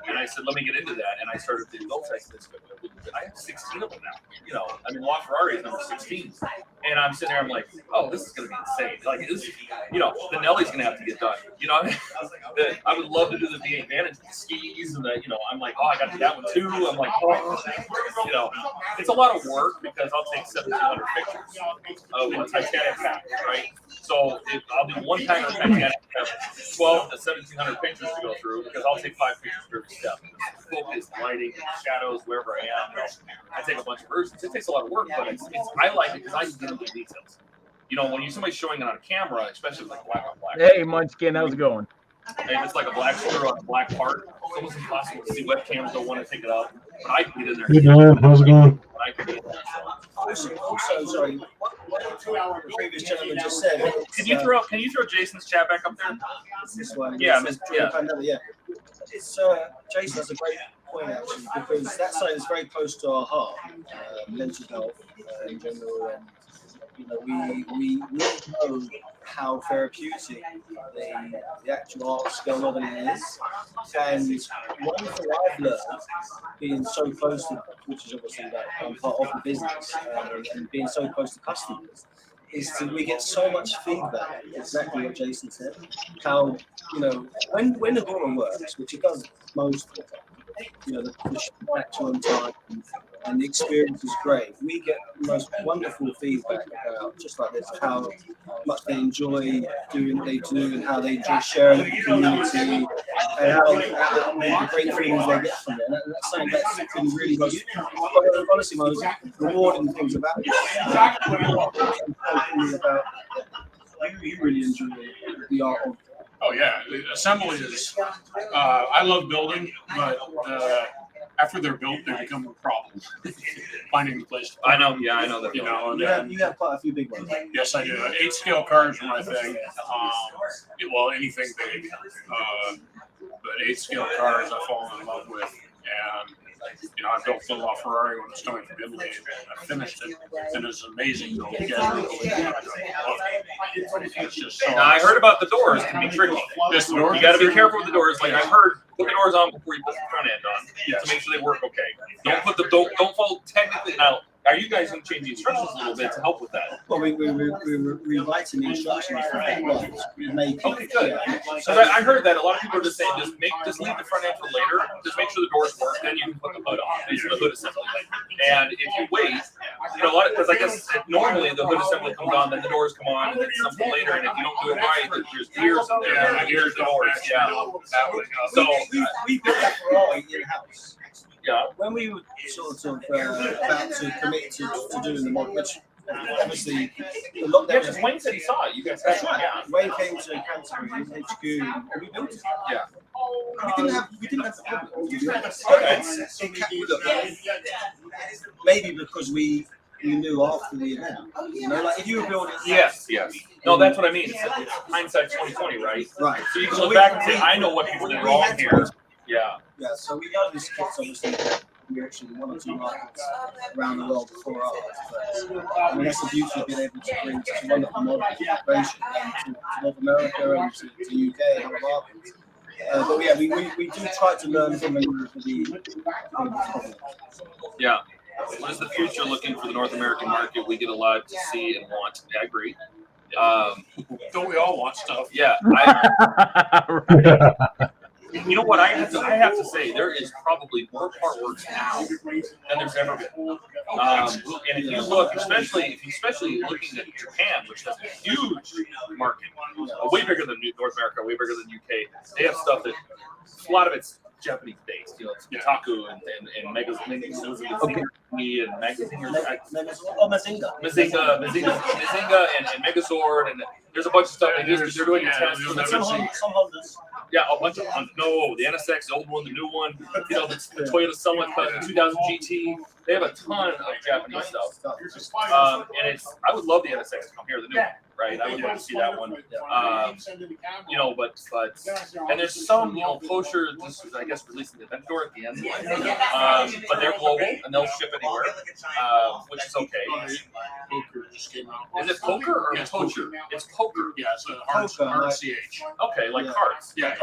And I said, let me get into that. And I started to build text. I have 16 of them now. Juan Ferrari is number 16. And I'm sitting there, I'm like, oh, this is going to be insane. Like, this, the Nelly's going to have to get done. I would love to do the V8 Vantage skis and I'm like, oh, I got to do that one too. I'm like, oh, it's a lot of work because I'll take 1,700 pictures of a Titanic pack, right? So I'll do one time on Titanic, have 12 to 1,700 pictures to go through because I'll take 5 pictures for every step. Focus, lighting, shadows, wherever I am. I take a bunch of versions. It takes a lot of work, but I like it because I can get into the details. When somebody's showing it on a camera, especially like black on black. Hey, Munchkin, how's it going? And it's like a black screw on a black part. almost impossible to see webcams don't want to take it up. But I can get in there. Hey, Dan, how's it going? I can get in there. Also, sorry, what the previous gentleman just said. Can you throw Jason's chat back up there? This one. Yeah, Yeah. It's Jason has a great point actually, because that site is very close to our heart, mental health in general, and you know we know how therapeutic the actual art skill of it is. And one thing I've learned, being so close to, which is obviously that part of the business, and being so close to customers, is that we get so much feedback. Exactly what Jason said. How, you know, when the Agora works, which it does most of the time, you know, the manufacture on time and the experience is great. We get the most wonderful feedback about just like this, how much they enjoy doing what they do and how they enjoy sharing with the community and how the great feelings they get from it. And that's something that's been really most, honestly, most rewarding things about it. You really enjoy the art of. Oh yeah, the assembly is. I love building, but after they're built, they become a problem. Finding the place. I know that. You know, and You have quite a few big ones. yes, I do. 8 scale cars are my thing. Well, anything big, but 8 scale cars I've fallen in love with, and you know, I built the Ferrari when it was coming from Italy, and I finished it, and it was amazing to get it's just so. Now, I heard about the doors can be tricky. Yes, the doors. You got to be careful with the doors. Like I heard, put the doors on before you put the front end on to make sure they work okay. Don't put the don't fall technically now. Are you guys going to change the instructions a little bit to help with that? Well, we're rewriting the instructions for that one. Okay, good. So I heard that a lot of people are just saying just leave the front end for later. Just make sure the doors work, then you can put the hood on. The hood assembly. And if you wait, you know, because I guess normally the hood assembly comes on, then the doors come on, and then something later. And if you don't do it right, there's gears in there. And gears, doors. Yeah. So we built that Ferrari in house. Yeah. When we were sort of about to commit to doing the mod, which obviously the lockdown. Yeah, because Wayne said he saw it. You guys. That's right. Yeah. Wayne came to Canterbury HQ and we built it. Yeah. We didn't have the problem. Maybe because we knew after the event. You know, like if you were building. Yes. No, that's what I mean. It's hindsight 2020, right? Right. So you can look back and say, I know what people did wrong here. Yeah. Yeah, so we know this kit's obviously we're actually one or two markets around the world before ours. But I mean, that's the beauty of being able to bring such a wonderful model of integration to North America and to the UK and other markets. But yeah, we do try to learn from the Yeah. What is the future looking for the North American market? We get a lot to see and want. I agree. Don't we all want stuff? Yeah. You know what I have to say, there is probably more part works now than there's ever been. And if you look, especially looking at Japan, which has a huge market, way bigger than North America, way bigger than UK. They have stuff that a lot of it's Japanese based. You know, it's Kotaku and Mazinga and Megazord, and there's a bunch of stuff. They're doing tests for some Hondas. Yeah, a bunch of no, the NSX, the old one, the new one. You know, the Toyota Summit, the 2000 GT. They have a ton of Japanese stuff. And I would love the NSX to come here, the new one, right? I would love to see that one. You know, but and there's some, you know, Kosher, this is, I guess, releasing the Ventor at the end. But they're global and they'll ship anywhere, which is okay. Is it poker or poacher? It's poker. Yeah, it's RCH. Okay, like cards. Yeah.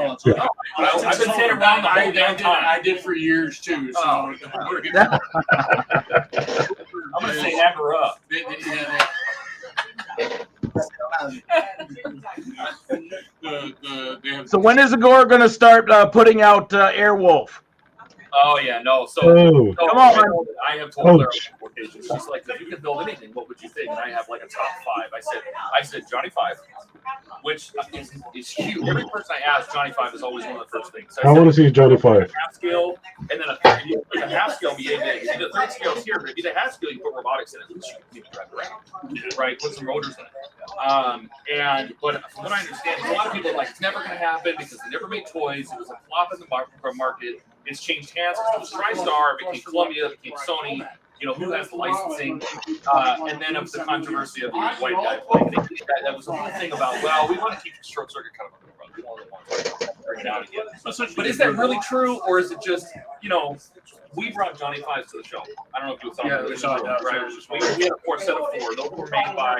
I've been saying around the whole damn time. I did for years too. So I'm gonna say Agora. So when is Agora going to start putting out Airwolf? Oh yeah, no. So, Oh. Come on. I have told her Ouch. on occasion. She's like, if you could build anything, what would you think? And I have like a top 5. I said Johnny 5, which is huge. Every person I ask, Johnny 5 is always one of the first things. So I want to see Johnny 5. half scale, and then a half scale be a the third scale is here, but if you do the half scale, you put robotics in it, at least you can drive around, right? Put some rotors in it. But from what I understand, a lot of people are like, it's never going to happen because they never made toys. It was a flop in the market. It's changed hands. It was TriStar, became Columbia, became Sony. You know, who has the licensing? And then of the controversy of the white guy playing. That was the whole thing about, well, we want to keep the short circuit kind of under the rug. We don't want to bring it out again. But is that really true, or is it just, you know, we brought Johnny 5s to the show. I don't know if you saw that. we saw that. Right. We had a 4 set of 4. Those were made by, I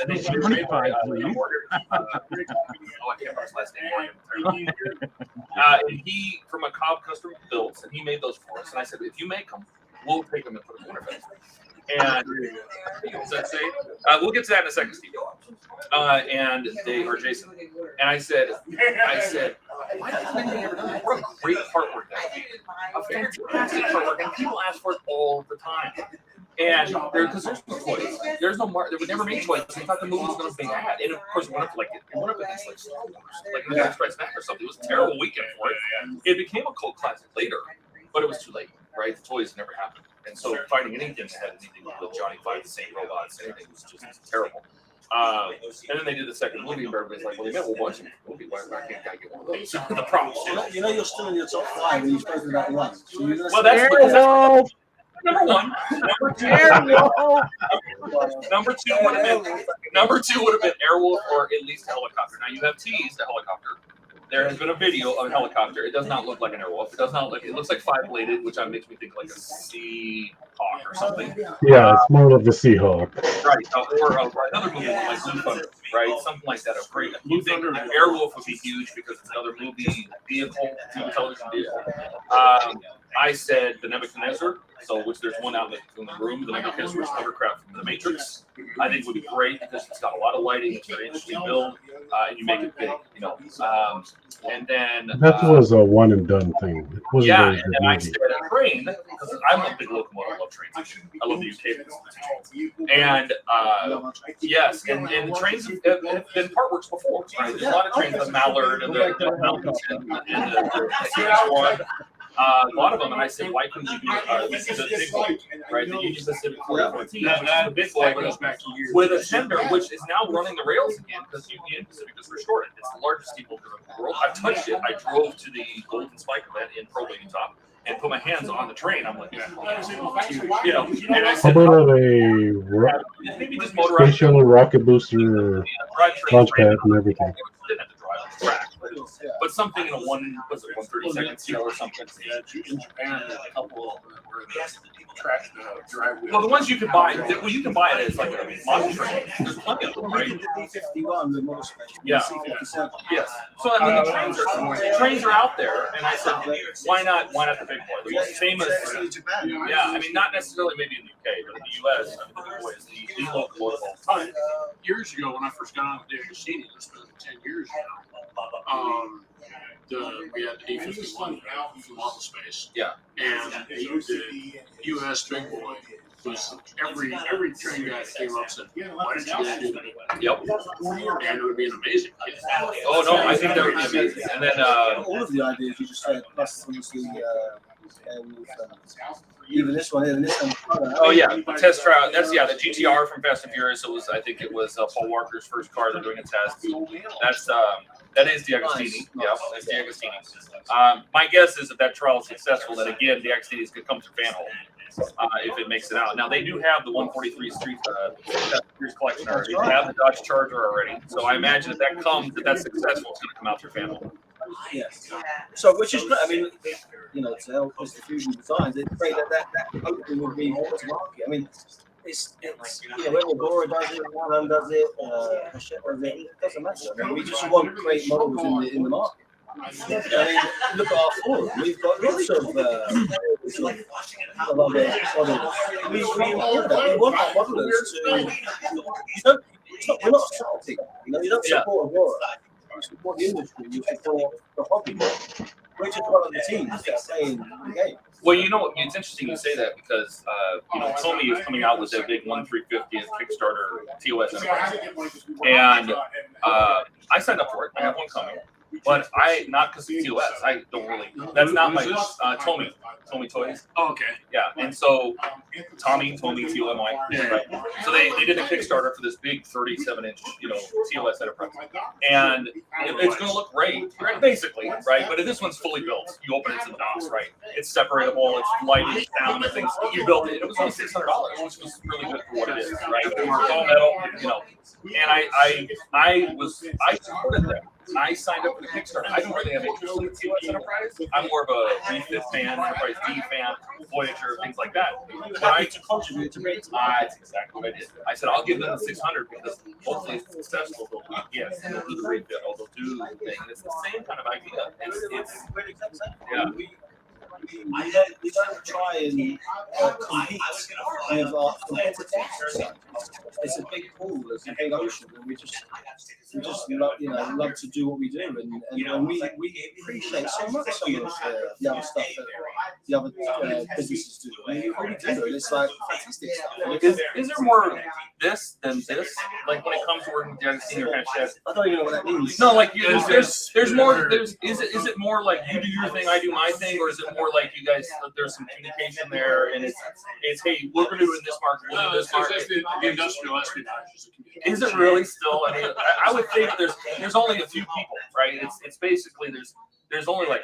think they were made by Morgan. I can't remember his last name. Morgan. And he, from a Cobb custom builds, and he made those for us. And I said, if you make them, we'll take them and put them in Wonderfest. And does that say? We'll get to that in a second, Steve. And they are Jason. And I said, why doesn't anything ever done that? What a great artwork that would be. A fantastic artwork, and people ask for it all the time. And because there's no toys, there's no market. They would never make toys. They thought the movie was going to be bad, and of course, it went up against like Star Wars, like The Empire Strikes Back or something. It was a terrible weekend for it. It became a cult classic later, but it was too late, right? The toys never happened, and so finding anything that had anything with Johnny 5, the same robots, anything was just terrible. And then they did the second movie, and everybody's like, "Well, they we'll watch the movie. Why can't I get one of those?" The problem. You know, you're still in your top 5 when you've spoken about one. So you're Well, that's number 1. Number 2 would have been Airwolf or at least a helicopter. Now you have teased a helicopter. There has been a video of a helicopter. It does not look like an Airwolf. It does not look. It looks like 5-bladed, which makes me think like a Sea Hawk or something. Yeah, it's more of the Seahawk. Right, or another movie like Blue Thunder, right? Something like that. You think an Airwolf would be huge because it's another movie vehicle, television vehicle. I said the Nebuchadnezzar, which there's one out in the room, the Nebuchadnezzar's hovercraft from The Matrix. I think would be great because it's got a lot of lighting, it's very interesting build, and you make it big, you know. And then that was a one and done thing. It wasn't very good and I movie. said a train because I'm a big locomotive. I love trains. I love the UK. And yes, and the trains have been part works before. Right? There's a lot of trains, the Mallard and the Mountain and the CH1. A lot of them, and I said, why couldn't you do the big boy, right? The Union Pacific 414, which is the big boy with a tender, which is now running the rails again because Union Pacific just restored it. It's the largest steamboat in the world. I touched it. I drove to the Golden Spike event in Provo, Utah, and put my hands on the train. I'm like, you know, and I How said, about maybe just motorized spatial rocket booster, launch pad, and everything? Didn't have to drive on the track, but something in a 132nd scale or something. In Japan, a couple of them were the track driveway. Well, the ones you can buy, you can buy it as like a model train. There's plenty of them, right? D51, the model space. Yeah. Yes. So I mean, the trains are out there, and I said, why not the big boy? The most famous. Yeah, I mean, not necessarily maybe in the UK, but in the US, I mean, the big boy is the locomotive all the time. Years ago, when I first got on with Dave Cassini, this was 10 years ago. We had the D51 model space. Yeah. And the US Big Boy was every train guy that came up said, why didn't you guys do that? Yep. And it would be an amazing kit. Oh no, I think that would be amazing. And then all of the ideas you just said, plus obviously even this one, and this one. Oh yeah, the test trial. That's the GTR from Fast and Furious. I think it was Paul Walker's first car. They're doing a test. That is DeAgostini. Yeah, that's DeAgostini. My guess is if that trial is successful, that again DeAgostini is going to come through Fanhole if it makes it out. Now they do have the 143 Street Furious collection already. They have the Dodge Charger already. So I imagine if that comes, if that's successful, it's going to come out through Fanhole. Yes. So, which is great. I mean, you know, to help us the fusion designs, it's great that hopefully will be more to market. I mean, it's you know, whether Bora does it, One does it, Hachette does it, it doesn't matter. I mean, we just want great models in the market. I mean, look at our forum. We've got lots of models. We want our modelers to. We're not supporting. You know, you don't support Aurora. You support the industry. You support the hobby. we're just one of the teams that's playing the game. Well, you know what? It's interesting you say that because Tommy is coming out with their big 1/350th Kickstarter TOS Enterprise, and I signed up for it. I have one coming, but not because of TOS. I don't really. That's not my Tommy Toys. Oh, okay. Yeah, and so Tommy TOMY. Right. So they did a Kickstarter for this big 37-inch TOS Enterprise, and it's going to look great, right? Basically, right? But this one's fully built. You open it to the box, right? It's separatable. It's lighting, sound, and things. You built it. It was only $600, which was really good for what it is, right? It was all metal, And I supported them. I signed up for the Kickstarter. I don't really have interest in the TOS Enterprise. I'm more of a refit fan, Enterprise D fan, Voyager, things like that. But I to contribute to Rates. That's exactly what I did. I said I'll give them the 600 because hopefully it's successful. Yes, they'll do the refit, or they'll do the thing. It's the same kind of idea. It's yeah. We don't try and compete with our competitors. It's a big pool, it's a big ocean, and we just love to do what we do, and we appreciate so much some of the other stuff that the other businesses do. I mean, we really do. It's like fantastic stuff. Is there more this than this? Like when it comes to working with the senior head chef? I don't even know what that means. No, like there's more. Is it more like you do your thing, I do my thing, or is it more like you guys? There's some communication there, and it's hey, we're going to do it in this market. We're doing this market. The industrial espionage is a communication. Is it really still? I mean, I would think there's only a few people, right? It's basically there's only like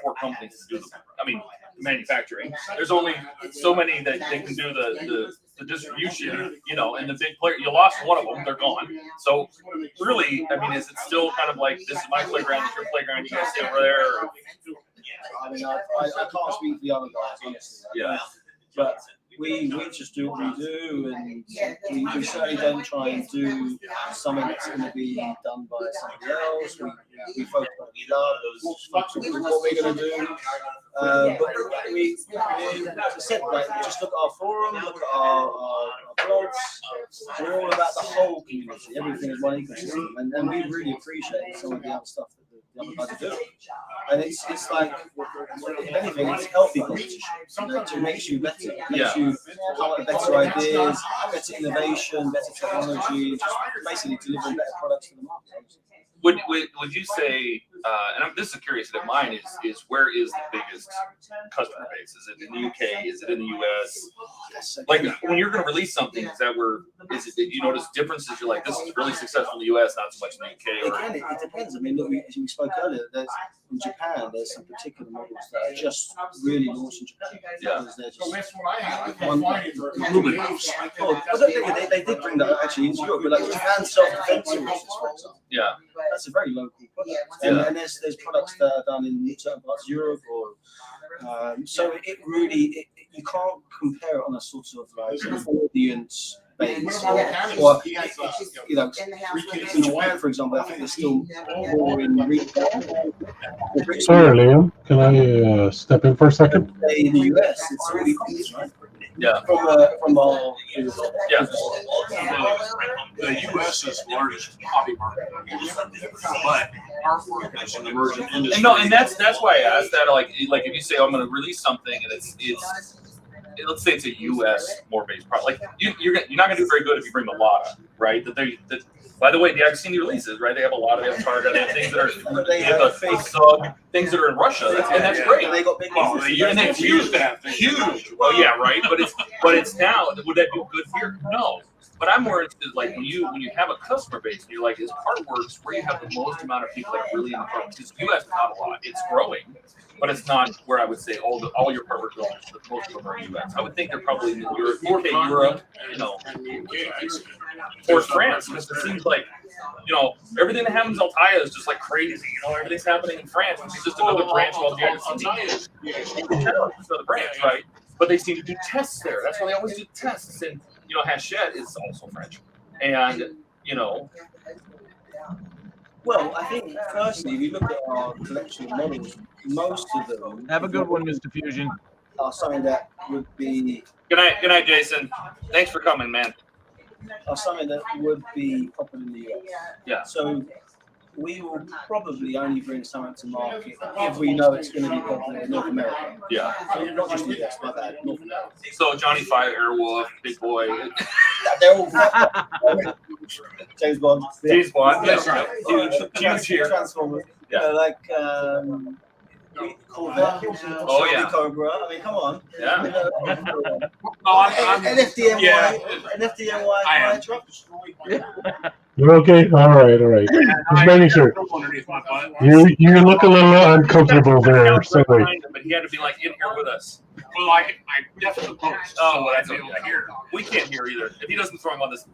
4 companies to do the. I mean, manufacturing. There's only so many that they can do the distribution, and the big player. You lost one of them; they're gone. So really, I mean, is it still kind of like this is my playground, it's your playground, you guys stay over there? Or, I mean, I can't speak for the other guys, honestly. Yeah. But we just do what we do, and we certainly don't try and do something that's going to be done by somebody else. We focus on what we love, focus on what we're going to do. But we as I said, like, just look at our forum, look at our blogs. We're all about the whole community. Everything is one ecosystem, and we really appreciate some of the other stuff that the other guys are doing. And it's like, if anything, it's healthy competition. It makes you better. It makes you come up with better ideas, better innovation, better technology, just basically delivering better products to the market. Would you say, and this is a curiosity of mine, is where is the biggest customer base? Is it in the UK? Is it in the US? Like when you're going to release something, is it you notice differences? You're like, this is really successful in the US, not so much in the UK. Or... Again, it depends. I mean, look, as we spoke earlier, in Japan, there's some particular models that are just really launched in Japan. Yeah. They're just they did bring that actually into Europe, but like Japan self-defense solutions, for example. Yeah. That's a very local product. And there's products that are done in certain parts of Europe, or so it really you can't compare it on a sort of like audience base. Or in Japan, for example, I think there's still more in retail. Sorry, Liam. Can I step in for a second? In the US, it's really obvious, right? Yeah. From our yeah. The U.S. is the largest hobby market, but artwork is an emerging industry. And that's why I asked that. Like if you say, oh, I'm going to release something, and it's let's say it's a U.S. more based product, like you're not going to do very good if you bring a lot, right? By the way, the Axini releases, right? They have a lot of Target, they have things that are they have the fake things that are in Russia, and that's great. They got big. And they're huge. Well, yeah, right. But it's now. Would that do good here? No. But I'm more interested, like when you have a customer base, and you're like, is Partworks where you have the most amount of people that are really in the Partworks? Because U.S. not a lot. It's growing, but it's not where I would say all your Partworks builders, most of them are U.S. I would think they're probably in Europe, or France, because it seems like, everything that happens in Altaia is just like crazy. Everything's happening in France, which is just another branch of Altaia. It's another branch, right? But they seem to do tests there. That's why they always do tests. And Hachette is also French, and Well, I think personally, if you look at our collection of models, most of them have a good one, Mr. Fusion. Are something that would be. Good night, Jason. Thanks for coming, man. Are something that would be popular in the US. Yeah. So we will probably only bring something to market if we know it's going to be popular in North America. Yeah. Not just the US, my bad, North America. So Johnny Five, Airwolf, Big Boy. They're all James Bond. James Bond. That's right. Huge here. Transformers. Yeah. Like Corvette. Oh yeah. Cobra. I mean, come on. Yeah. NFDMY. NFDMY truck. Okay, all right. Just making sure. You look a little uncomfortable there. Sorry. But he had to be like in here with us. Well, I definitely post. Oh, well, that's okay. We can't hear either. If he doesn't throw him on this,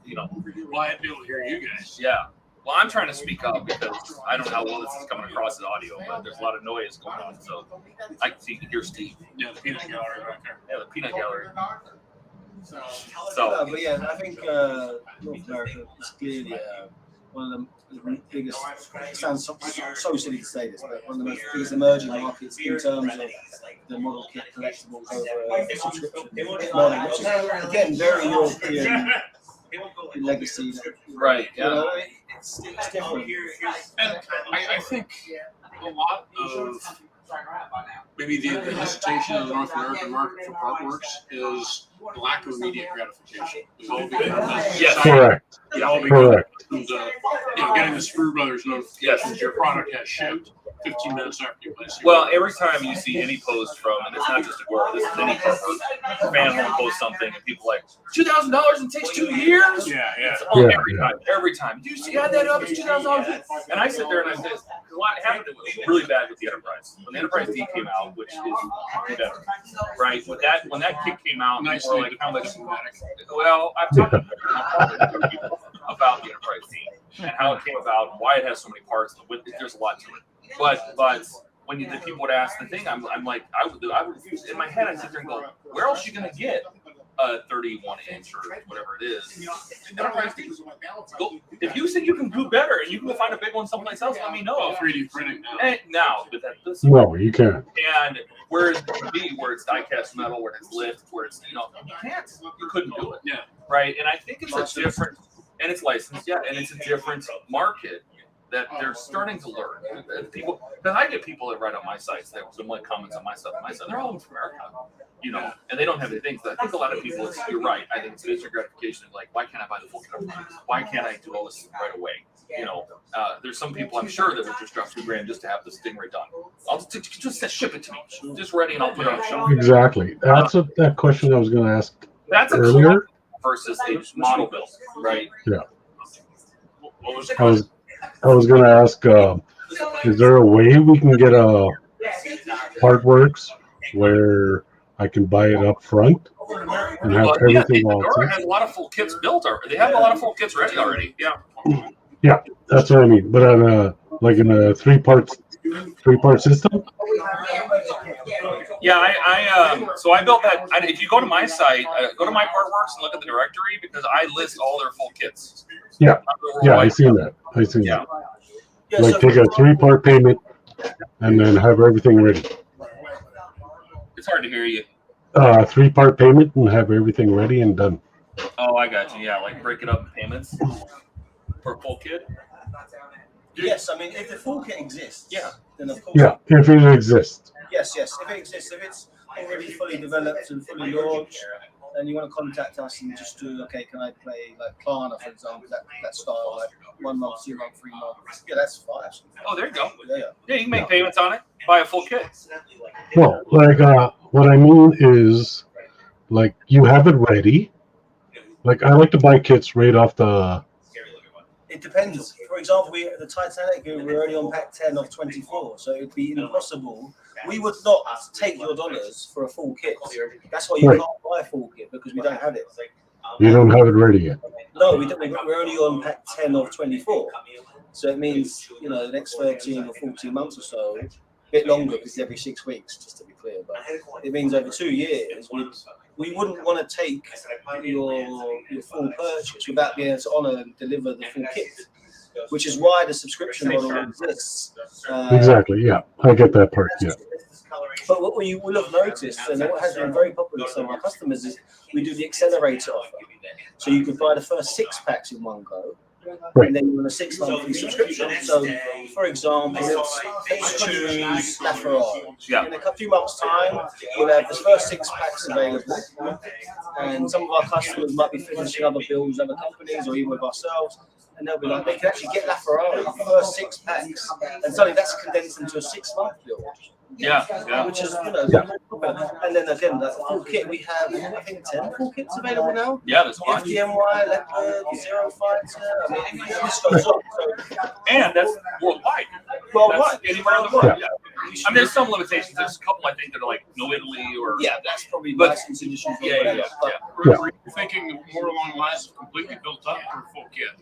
Well, I'd be able to hear you guys. Yeah. Well, I'm trying to speak up because I don't know how well this is coming across as audio, but there's a lot of noise going on, so I can see you can hear Steve. Yeah, the peanut gallery back there. Yeah, the peanut gallery. So. But yeah, I think North America is clearly one of the biggest. It sounds so silly to say this, but one of the biggest emerging markets in terms of the model kit collectibles over subscription model, which is again very European legacy. Right. Yeah. It's different. And I think a lot of maybe the hesitation of the North American market for artworks is the lack of immediate gratification. It's all because yes. Correct. Correct. Getting the Sprue Brothers notification that your product has shipped 15 minutes after you place it. Well, every time you see any post from, and it's not just Agora, this is any post, fan will post something, and people are like, $2,000 and takes 2 years? Yeah. Every time. Do you see add that up? It's $2,000. And I sit there and I say, what happened was really bad with the Enterprise. When the Enterprise D came out, which is better, right? When that kit came out, people were like, how much? Well, I've talked to people about the Enterprise D and how it came about, why it has so many parts. There's a lot to it. But when the people would ask the thing, I'm like, I would in my head, I sit there and go, where else are you going to get a 31-inch or whatever it is? Enterprise D. If you think you can do better and you can go find a big one someplace else, let me know. 3D printing now. But no, you can't. And where it's die-cast metal, where it's lift, where it's, you couldn't do it. Yeah. Right? And I think it's a different, and it's licensed, yeah, and it's a different market that they're starting to learn. People, because I get people that write on my sites that like comments on my stuff, they're all from America, and they don't have anything. So I think a lot of people, you're right. I think it's instant gratification. Like, why can't I buy the full kit? Why can't I do all this right away? There's some people I'm sure that would just drop $2,000 just to have this Stingray done. I'll just ship it to me, just ready, and I'll put it on the shelf. Exactly. That's that question I was going to ask. That's earlier versus a model build, right? Yeah. I was going to ask, is there a way we can get a Artworks where I can buy it up front and have everything all set? Has a lot of full kits built already. They have a lot of full kits ready already. Yeah. Yeah, that's what I mean. But on in a three-part system. Yeah, so I built that. If you go to my site, go to my Artworks and look at the directory because I list all their full kits. Yeah, I seen that. Yeah. Like take a 3-part payment and then have everything ready. It's hard to hear you. 3-part payment and have everything ready and done. Oh, I got you. Yeah, like break it up in payments for a full kit. Yes, I mean if the full kit exists, then of course. Yeah, if it exists. Yes, if it exists, if it's already fully developed and fully launched, then you want to contact us and just do, okay, can I play like Klarna, for example, that style, like 1 month, 2 months, 3 months. Yeah, that's fine. Oh, there you go. Yeah, you can make payments on it, buy a full kit. Well, like what I mean is, like you have it ready. Like I like to buy kits right off the. It depends. For example, the Titanic, we're only on pack 10 of 24, so it'd be impossible. We would not take your dollars for a full kit. That's why you can't buy a full kit because we don't have it. You don't have it ready yet. No, we don't. We're only on pack 10 of 24, so it means the next 13 or 14 months or so, a bit longer because every 6 weeks, just to be clear. But it means over 2 years, we wouldn't want to take your full purchase without being able to honor and deliver the full kit, which is why the subscription model exists. Exactly. Yeah, I get that part. Yeah. But what we will have noticed, and what has been very popular with some of our customers, is we do the accelerator offer. So you could buy the first 6 packs in one go, and then you're on a 6 monthly subscription. So, for example, let's choose La Ferrari. In a few months' time, we'll have the first 6 packs available, and some of our customers might be finishing other builds, other companies, or even with ourselves. And they'll be like, they can actually get La Ferrari, the first 6 packs, and suddenly that's condensed into a 6-month build. Yeah. Which is, and then again, the full kit, we have, I think, 10 full kits available now. Yeah, there's one. FDNY, Leopard, Zero Fighter, I mean, this goes on. And that's worldwide. Worldwide. That's anywhere in the world, yeah. I mean, there's some limitations. There's a couple, I think, that are like no Italy or. Yeah, that's probably but, licensing issues. Yeah. Were you thinking more along the lines of completely built up or full kit?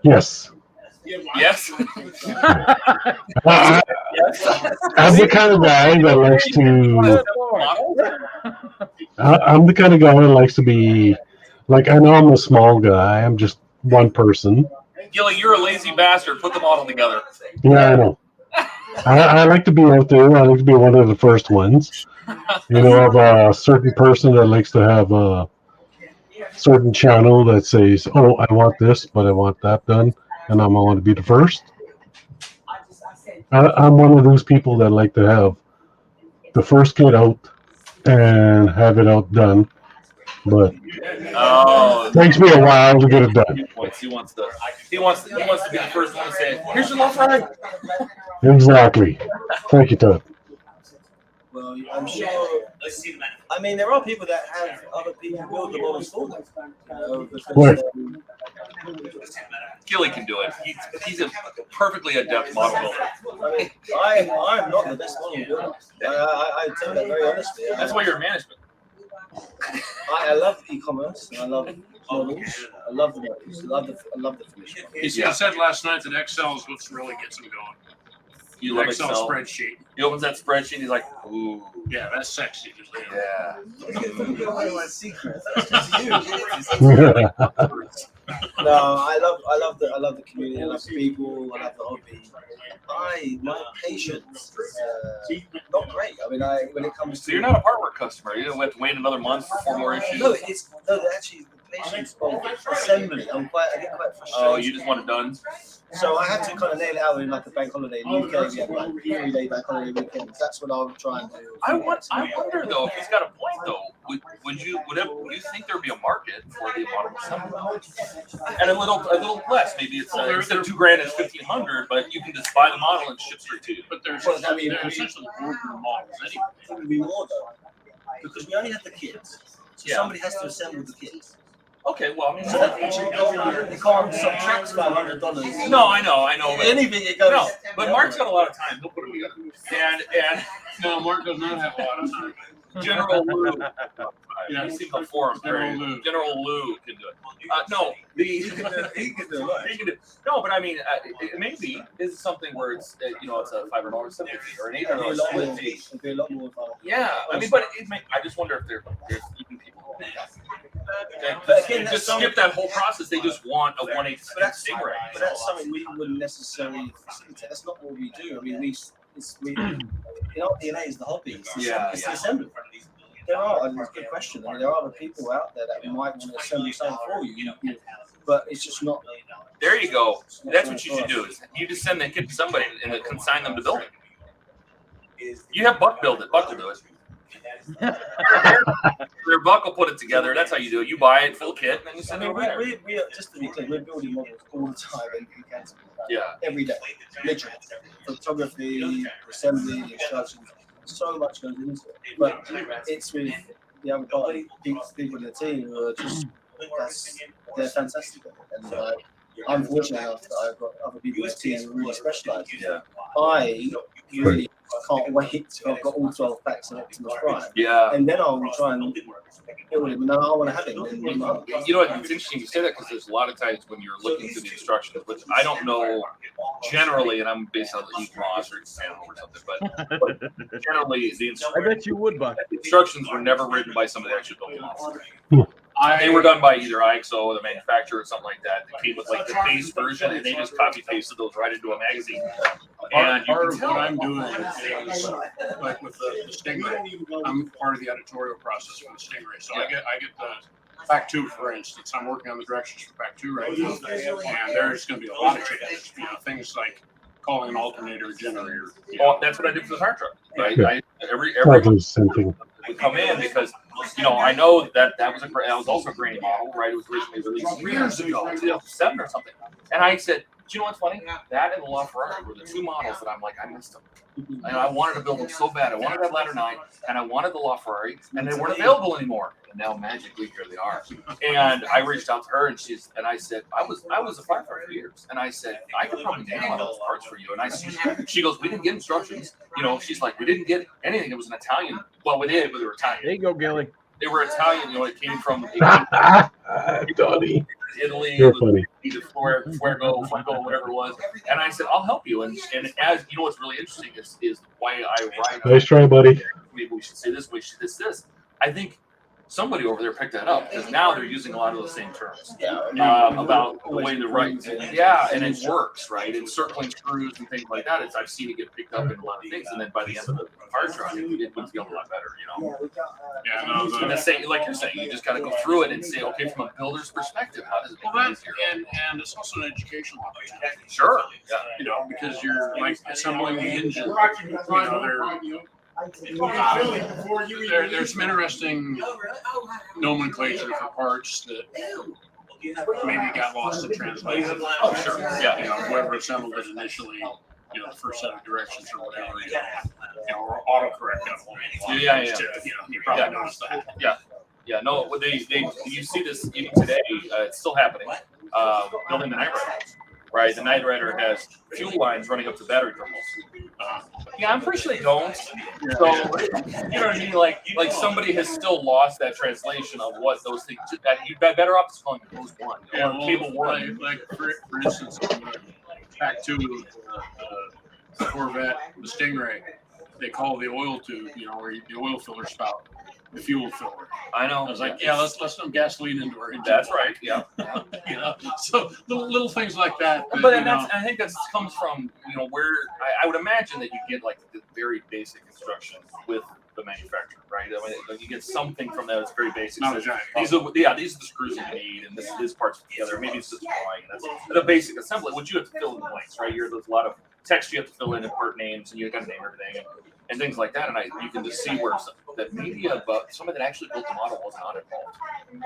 Yes. Yes. I'm the kind of guy that likes to. I'm the kind of guy that likes to be like. I know I'm a small guy. I'm just one person. Gilly, you're a lazy bastard. Put the model together. Yeah, I know. I like to be out there. I like to be one of the first ones. You know, of a certain person that likes to have a certain channel that says, "Oh, I want this, but I want that done, and I want to be the first." I'm one of those people that like to have the first kit out and have it out done, but it takes me a while to get it done. He wants to be the first one to say, "Here's your love ride." Exactly. Thank you, Todd. Well, I'm sure. I mean, there are people that have other people build the models for them. Where? Gilly can do it. He's a perfectly adept model builder. I mean, I'm not the best model builder. I tell that very honestly. That's why you're in management. I love e-commerce. I love models. I love the models. I love the finish. He said last night that Excel is what really gets him going. You love Excel Excel spreadsheet. He opens that spreadsheet. He's like, "Ooh, yeah, that's sexy." Yeah. No, I love the community. I love the people. I love the hobby. My patience, not great. I mean, when it comes to. So you're not a partwork customer. You don't have to wait another month for 4 more issues. No, actually the patience of assembly. I get quite frustrated. Oh, you just want it done. So I have to kind of nail it out in like a bank holiday in the UK. We have like 3-day bank holiday weekends. That's what I'll try and do. I wonder though if he's got a point though. Would you think there would be a market for the model assembly? And a little less. Maybe it's instead of $2,000 it's $1,500, but you can just buy the model and ship straight to you. But there's essentially models anyway. It would be more though, because we only have the kits. So somebody has to assemble the kits. Okay, well, I mean, so you can't subtract $500. No, I know. But, anything it goes. No, but Mark's got a lot of time. He'll put them together. And no, Mark does not have a lot of time. General Lou. Yeah, I've seen before. General Lou can do it. No, he can do it. No, but I mean, it maybe is something where it's it's a $500 assembly fee or an $800 fee. It'd be a lot more. Yeah, I mean, but I just wonder if there's even people. But again, just skip that whole process. They just want a 1/8 Stingray. But that's something we wouldn't necessarily facilitate. That's not what we do. I mean, in our DNA is the hobby. It's the assembly. There are, and it's a good question. I mean, there are other people out there that might want to assemble something for you, but it's just not. There you go. That's what you should do. Is you just send that kit to somebody and consign them to build it. You have Buck build it. Buck will do it. Your Buck will put it together. That's how you do it. You buy it full kit, and then you send it over there. We just to be clear, we're building models all the time in Kansas. Yeah. Every day, literally. Photography, assembly, instructions. So much goes into it. But it's with the other party, people in the team who are just they're fantastic. And I'm fortunate enough that I've got other people in the team who really specialise. Yeah. I really can't wait till I've got all 12 packs in Optimus Prime. Yeah. And then I'll try and build him. And I want to have it. You know what? It's interesting you say that because there's a lot of times when you're looking through the instructions, which I don't know generally, and I'm based on the East Moss or San or something, but generally I bet you would, Buck. The instructions were never written by somebody that actually built the model. They were done by either IXO or the manufacturer or something like that. They came with like the base version, and they just copy pasted those right into a magazine. And Part of what I'm doing is like with the Stingray. I'm part of the editorial process for the Stingray, so I get Pack 2, for instance, I'm working on the directions for Pack 2 right now, and there's going to be a lot of changes. Things like calling an alternator a generator. Oh, that's what I did for the fire truck. Right? Yeah. Every Probably the same thing. would come in because I know that was also a grainy model, right? It was originally released years ago, 2007 or something. And I said, do you know what's funny? That and the LaFerrari were the two models that I'm like, I missed them. And I wanted to build them so bad. I wanted that Ladder 9, and I wanted the LaFerrari, and they weren't available anymore. And now magically here they are. And I reached out to her, and I said, I was a firefighter for years, and I said, I could probably get a lot of those parts for you. And she goes, we didn't get instructions. She's like, we didn't get anything. It was an Italian. Well, we did, but they were Italian. There you go, Gilly. They were Italian. It came from Donnie. Italy. You're funny. Fuego, whatever it was. And I said, I'll help you. And as you know, what's really interesting is why I write. Nice try, buddy. Maybe we should say this. We should this. I think somebody over there picked that up because now they're using a lot of those same terms about the way to write. Yeah, and it works, right? And circling screws and things like that. I've seen it get picked up in a lot of things, and then by the end of the fire truck, it would feel a lot better, Yeah, and the same, like you're saying, you just got to go through it and say, okay, from a builder's perspective, how does it make it easier? And it's also an educational opportunity. Sure. Yeah. Because you're like assembling the engine. There's some interesting nomenclature for parts that maybe got lost in translation. Oh, sure. Yeah. Whoever assembled it initially, the first set of directions or whatever, or autocorrect got hold of it. Yeah. You probably noticed that. Yeah. Yeah, no, you see this even today, it's still happening, building the Night Rider, right? The Night Rider has fuel lines running up to battery terminals. Yeah, I'm pretty sure they don't. So, you know what I mean? Like somebody has still lost that translation of what those things. That you'd be better off just calling it Post 1 or Cable 1. Like for instance, Pack 2, the Corvette, the Stingray, they call the oil tube, where the oil filler spout, the fuel filler. I know. I was like, yeah, let's dump gasoline into our engine. That's right. Yeah. So little things like that. But I think that comes from where I would imagine that you get like the very basic instructions with the manufacturer, right? I mean, you get something from that that's very basic. These are the screws you need, and this part's together. Maybe it's just drawing. That's the basic assembly. What you have to fill in the blanks, right? There's a lot of text you have to fill in and part names, and you got to name everything and things like that. And you can just see where that maybe somebody that actually built the model was not involved.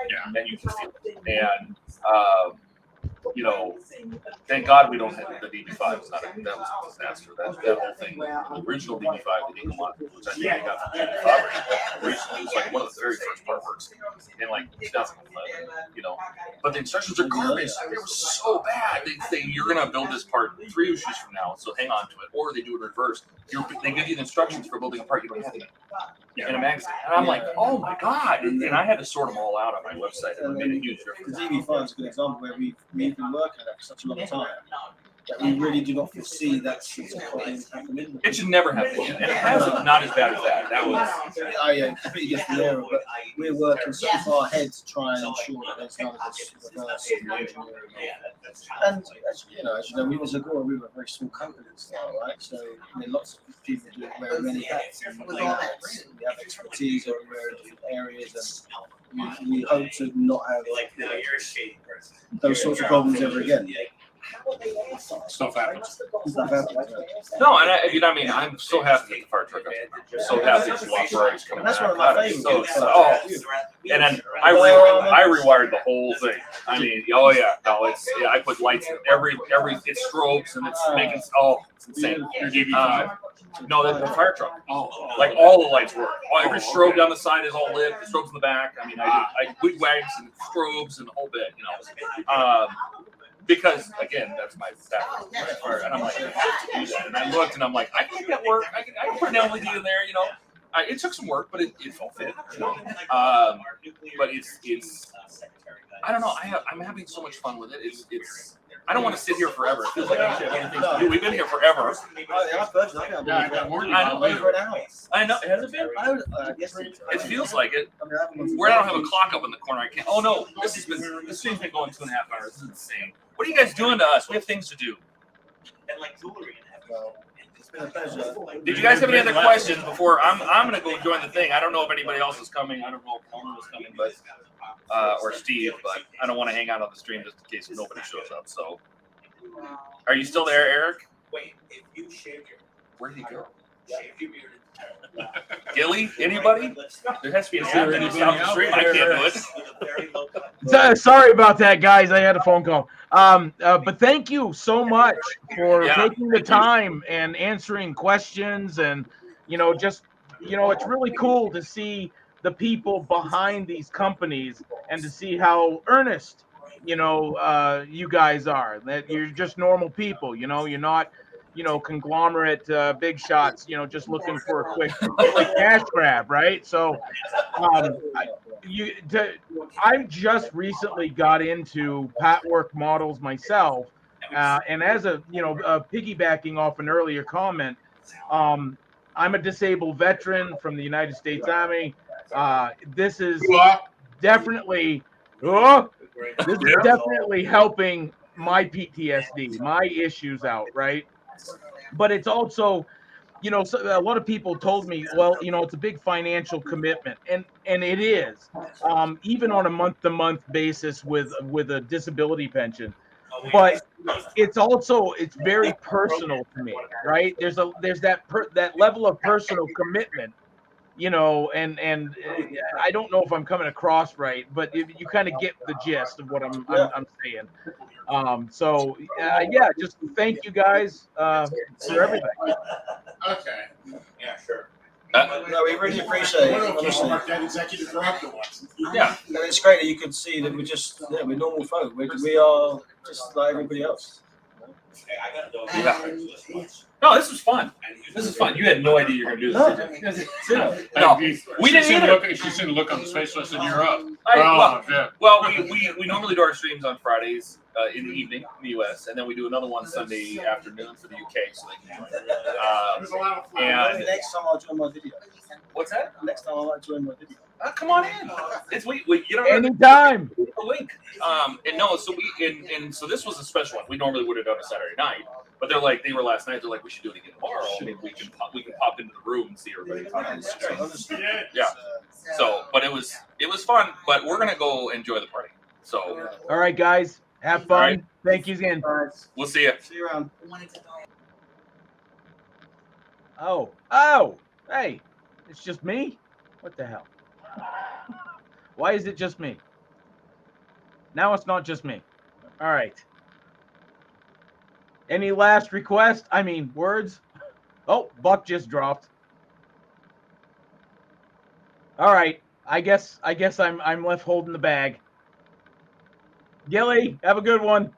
Yeah, and you can feel it. And thank God we don't have the DB5. That was a disaster. That whole thing, the original DB5, the Eagle model, which I think they got from DB5 originally, was like one of the very first part works in like 2011. But the instructions are garbage. They were so bad. They say you're gonna build this part 3 issues from now, so hang on to it. Or they do it reverse. They give you the instructions for building a part you don't have in a magazine. And I'm like, oh my God. And I had to sort them all out on my website, and it made a huge difference. The DB5 is a good example where we've been working on it for such a long time that we really do not foresee that sort of thing happening. It should never happen again. And it has not as bad as that. That was. I completely get the error, but we're working so far ahead to try and ensure that there's none of this reverse engineering. And as you know, we was Agora, we were a very small company at the start, right? So lots of people do wear many hats. And we have expertise everywhere in different areas, and we hope to not have those sorts of problems ever again. Stuff happens. No, and I'm so happy that the fire truck. I'm so happy that the LaFerrari is coming. That's back. one of my favorites. And then I rewired the whole thing. I mean, I put lights in every it's strobes and it's making it's insane. No, that's the fire truck. Like all the lights work. Every strobe down the side is all lit. The strobes in the back. I mean, I wig wags and strobes and the whole bit. Because again, that's my staff, and I'm like, I have to do that. And I looked, and I'm like, I can make that work. I can put an LED in there. It took some work, but it all fit. But it's I don't know. I'm having so much fun with it. It's I don't want to sit here forever. It feels like I should have anything to do. We've been here forever. I know. Has it been? It feels like it. Where I don't have a clock up in the corner, I can't. Oh no, this thing's been going 2.5 hours. This is insane. What are you guys doing to us? We have things to do. Did you guys have any other questions before I'm going to go join the thing? I don't know if anybody else is coming. I don't know if Palmer was coming, but or Steve, but I don't want to hang out on the stream just in case nobody shows up. So, are you still there, Eric? Where did he go? Gilly? Anybody? There has to be a captain off the street. I can't do it. Sorry about that, guys. I had a phone call. But thank you so much for taking the time and answering questions, and just it's really cool to see the people behind these companies and to see how earnest you guys are. That you're just normal people. You're not conglomerate big shots. Just looking for a quick cash grab, right? So I just recently got into patchwork models myself, and as piggybacking off an earlier comment, I'm a disabled veteran from the United States Army. This is definitely helping my PTSD, my issues out, right? But it's also so a lot of people told me, well, it's a big financial commitment, and it is, even on a month-to-month basis with a disability pension. But it's very personal to me, right? There's that level of personal commitment, and I don't know if I'm coming across right, but you kind of get the gist of what I'm saying. So just thank you guys for everything. Okay. Yeah, sure. No, we really appreciate it. Honestly. That executive director once. Yeah. And it's great that you can see that we're normal folk. We are just like everybody else. Yeah. No, this was fun. This is fun. You had no idea you were going to do this, did you? No, we didn't either. She seen the look on his face, so I said, "You're up." We normally do our streams on Fridays in the evening in the U.S., and then we do another one Sunday afternoon for the U.K. So they can join. And next time I'll join my video. What's that? Next time I might join my video. Come on in. It's we anytime. A link. And no, so so this was a special one. We normally would have done a Saturday night, but they were last night. They're like, we should do it again tomorrow. Maybe we can pop into the room and see everybody. Yeah. So, but it was fun. But we're gonna go enjoy the party. So. All right, guys, have fun. Right. Thank you again. We'll see you. See you around. Oh, hey, it's just me. What the hell? Why is it just me? Now it's not just me. All right. Any last request? I mean, words? Oh, Buck just dropped. All right. I guess I'm left holding the bag. Gilly, have a good one.